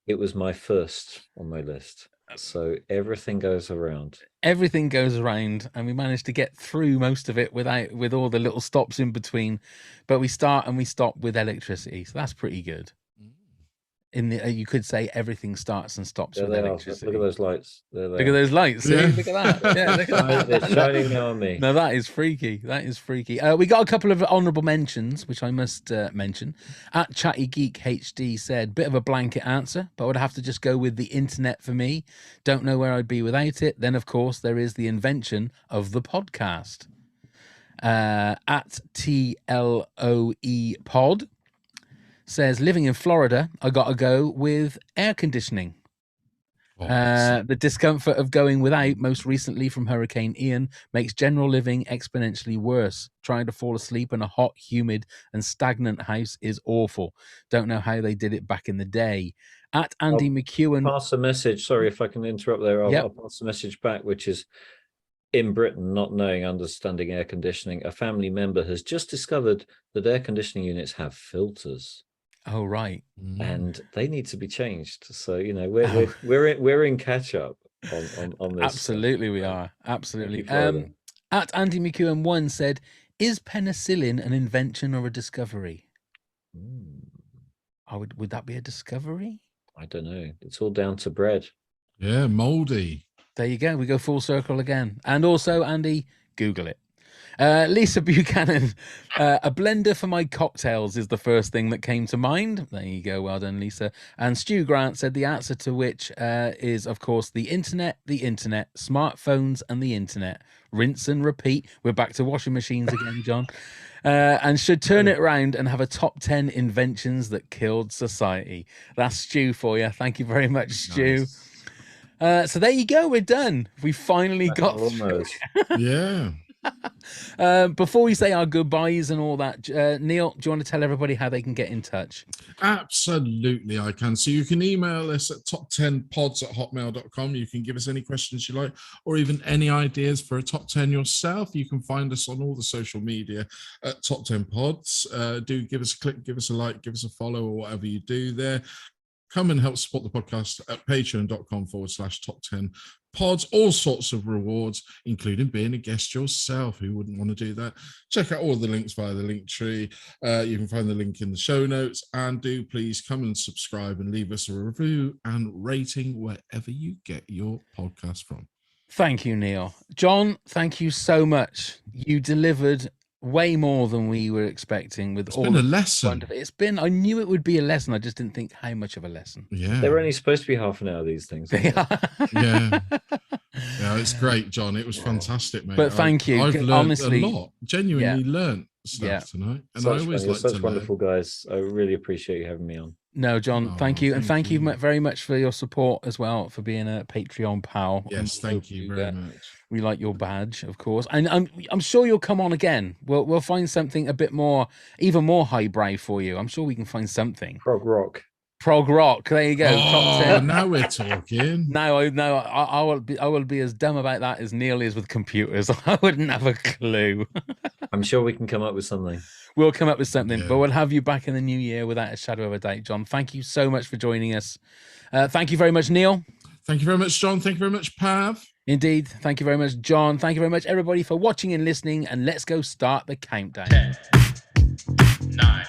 [SPEAKER 7] it was my first on my list. So everything goes around.
[SPEAKER 1] Everything goes around, and we managed to get through most of it with all the little stops in between. But we start and we stop with electricity, so that's pretty good. You could say everything starts and stops with electricity.
[SPEAKER 7] Look at those lights.
[SPEAKER 1] Look at those lights. See?
[SPEAKER 2] Yeah.
[SPEAKER 1] Look at that. Yeah, look at that.
[SPEAKER 7] They're shining now on me.
[SPEAKER 1] No, that is freaky. That is freaky. We got a couple of honourable mentions, which I must mention. At Chatty Geek HD said, bit of a blanket answer, but I would have to just go with the internet for me. Don't know where I'd be without it. Then, of course, there is the invention of the podcast. At TLOE Pod says, living in Florida, I got to go with air conditioning. The discomfort of going without, most recently from Hurricane Ian, makes general living exponentially worse. Trying to fall asleep in a hot, humid, and stagnant house is awful. Don't know how they did it back in the day. At Andy McEwen,
[SPEAKER 7] Pass a message. Sorry if I can interrupt there.
[SPEAKER 1] Yep.
[SPEAKER 7] I'll pass a message back, which is, in Britain, not understanding air conditioning, a family member has just discovered that air conditioning units have filters.
[SPEAKER 1] Oh, right.
[SPEAKER 7] And they need to be changed. So, you know, we're in catch up on this.
[SPEAKER 1] Absolutely, we are. Absolutely.
[SPEAKER 7] Florida.
[SPEAKER 1] At Andy McEwen 1 said, is penicillin an invention or a discovery? Would that be a discovery?
[SPEAKER 7] I don't know. It's all down to bread.
[SPEAKER 2] Yeah, moldy.
[SPEAKER 1] There you go. We go full circle again. And also, Andy, Google it. Lisa Buchanan, a blender for my cocktails is the first thing that came to mind. There you go. Well done, Lisa. And Stu Grant said the answer to which is, of course, the internet, smartphones, and the internet. Rinse and repeat. We're back to washing machines again, John. And should turn it around and have a top 10 inventions that killed society. That's Stu for you. Thank you very much, Stu. So there you go. We're done. We finally got through.
[SPEAKER 2] Yeah.
[SPEAKER 1] Before we say our goodbyes and all that, Neil, do you want to tell everybody how they can get in touch?
[SPEAKER 2] Absolutely, I can. So you can email us at toptenpods@hotmail.com. You can give us any questions you like, or even any ideas for a top 10 yourself. You can find us on all the social media at Top 10 Pods. Do give us a click, give us a like, give us a follow, or whatever you do there. Come and help support the podcast at patreon.com/top10pods. All sorts of rewards, including being a guest yourself. Who wouldn't want to do that? Check out all the links via the Linktree. You can find the link in the show notes. And do please come and subscribe and leave us a review and rating wherever you get your podcast from.
[SPEAKER 1] Thank you, Neil. John, thank you so much. You delivered way more than we were expecting. It's
[SPEAKER 2] been a lesson.
[SPEAKER 1] I knew it would be a lesson. I just didn't think how much of a lesson.
[SPEAKER 2] Yeah.
[SPEAKER 7] They're only supposed to be half an hour, these things.
[SPEAKER 1] They are.
[SPEAKER 2] Yeah. Yeah, it's great, John. It was fantastic, mate.
[SPEAKER 1] But thank you.
[SPEAKER 2] I've learned
[SPEAKER 1] honestly,
[SPEAKER 2] a lot. Genuinely learned stuff tonight. And I always like
[SPEAKER 7] such wonderful guys. I really appreciate you having me on.
[SPEAKER 1] No, John, thank you. And thank you very much for your support as well, for being a Patreon pal.
[SPEAKER 2] Yes, thank you very much.
[SPEAKER 1] We like your badge, of course. And I'm sure you'll come on again. We'll find something a bit more, even more highbrow for you. I'm sure we can find something.
[SPEAKER 7] Prog rock.
[SPEAKER 1] There you go. Top 10.
[SPEAKER 2] Now we're talking.
[SPEAKER 1] I will be as dumb about that as Neil is with computers. I wouldn't have a clue.
[SPEAKER 7] I'm sure we can come up with something.
[SPEAKER 1] We'll come up with something, but we'll have you back in the new year without a shadow of a doubt, John. Thank you so much for joining us. Thank you very much, Neil.
[SPEAKER 2] Thank you very much, John. Thank you very much, Pav.
[SPEAKER 1] Indeed. Thank you very much, John. Thank you very much, everybody, for watching and listening. And let's go start the countdown.
[SPEAKER 3] 10, 9,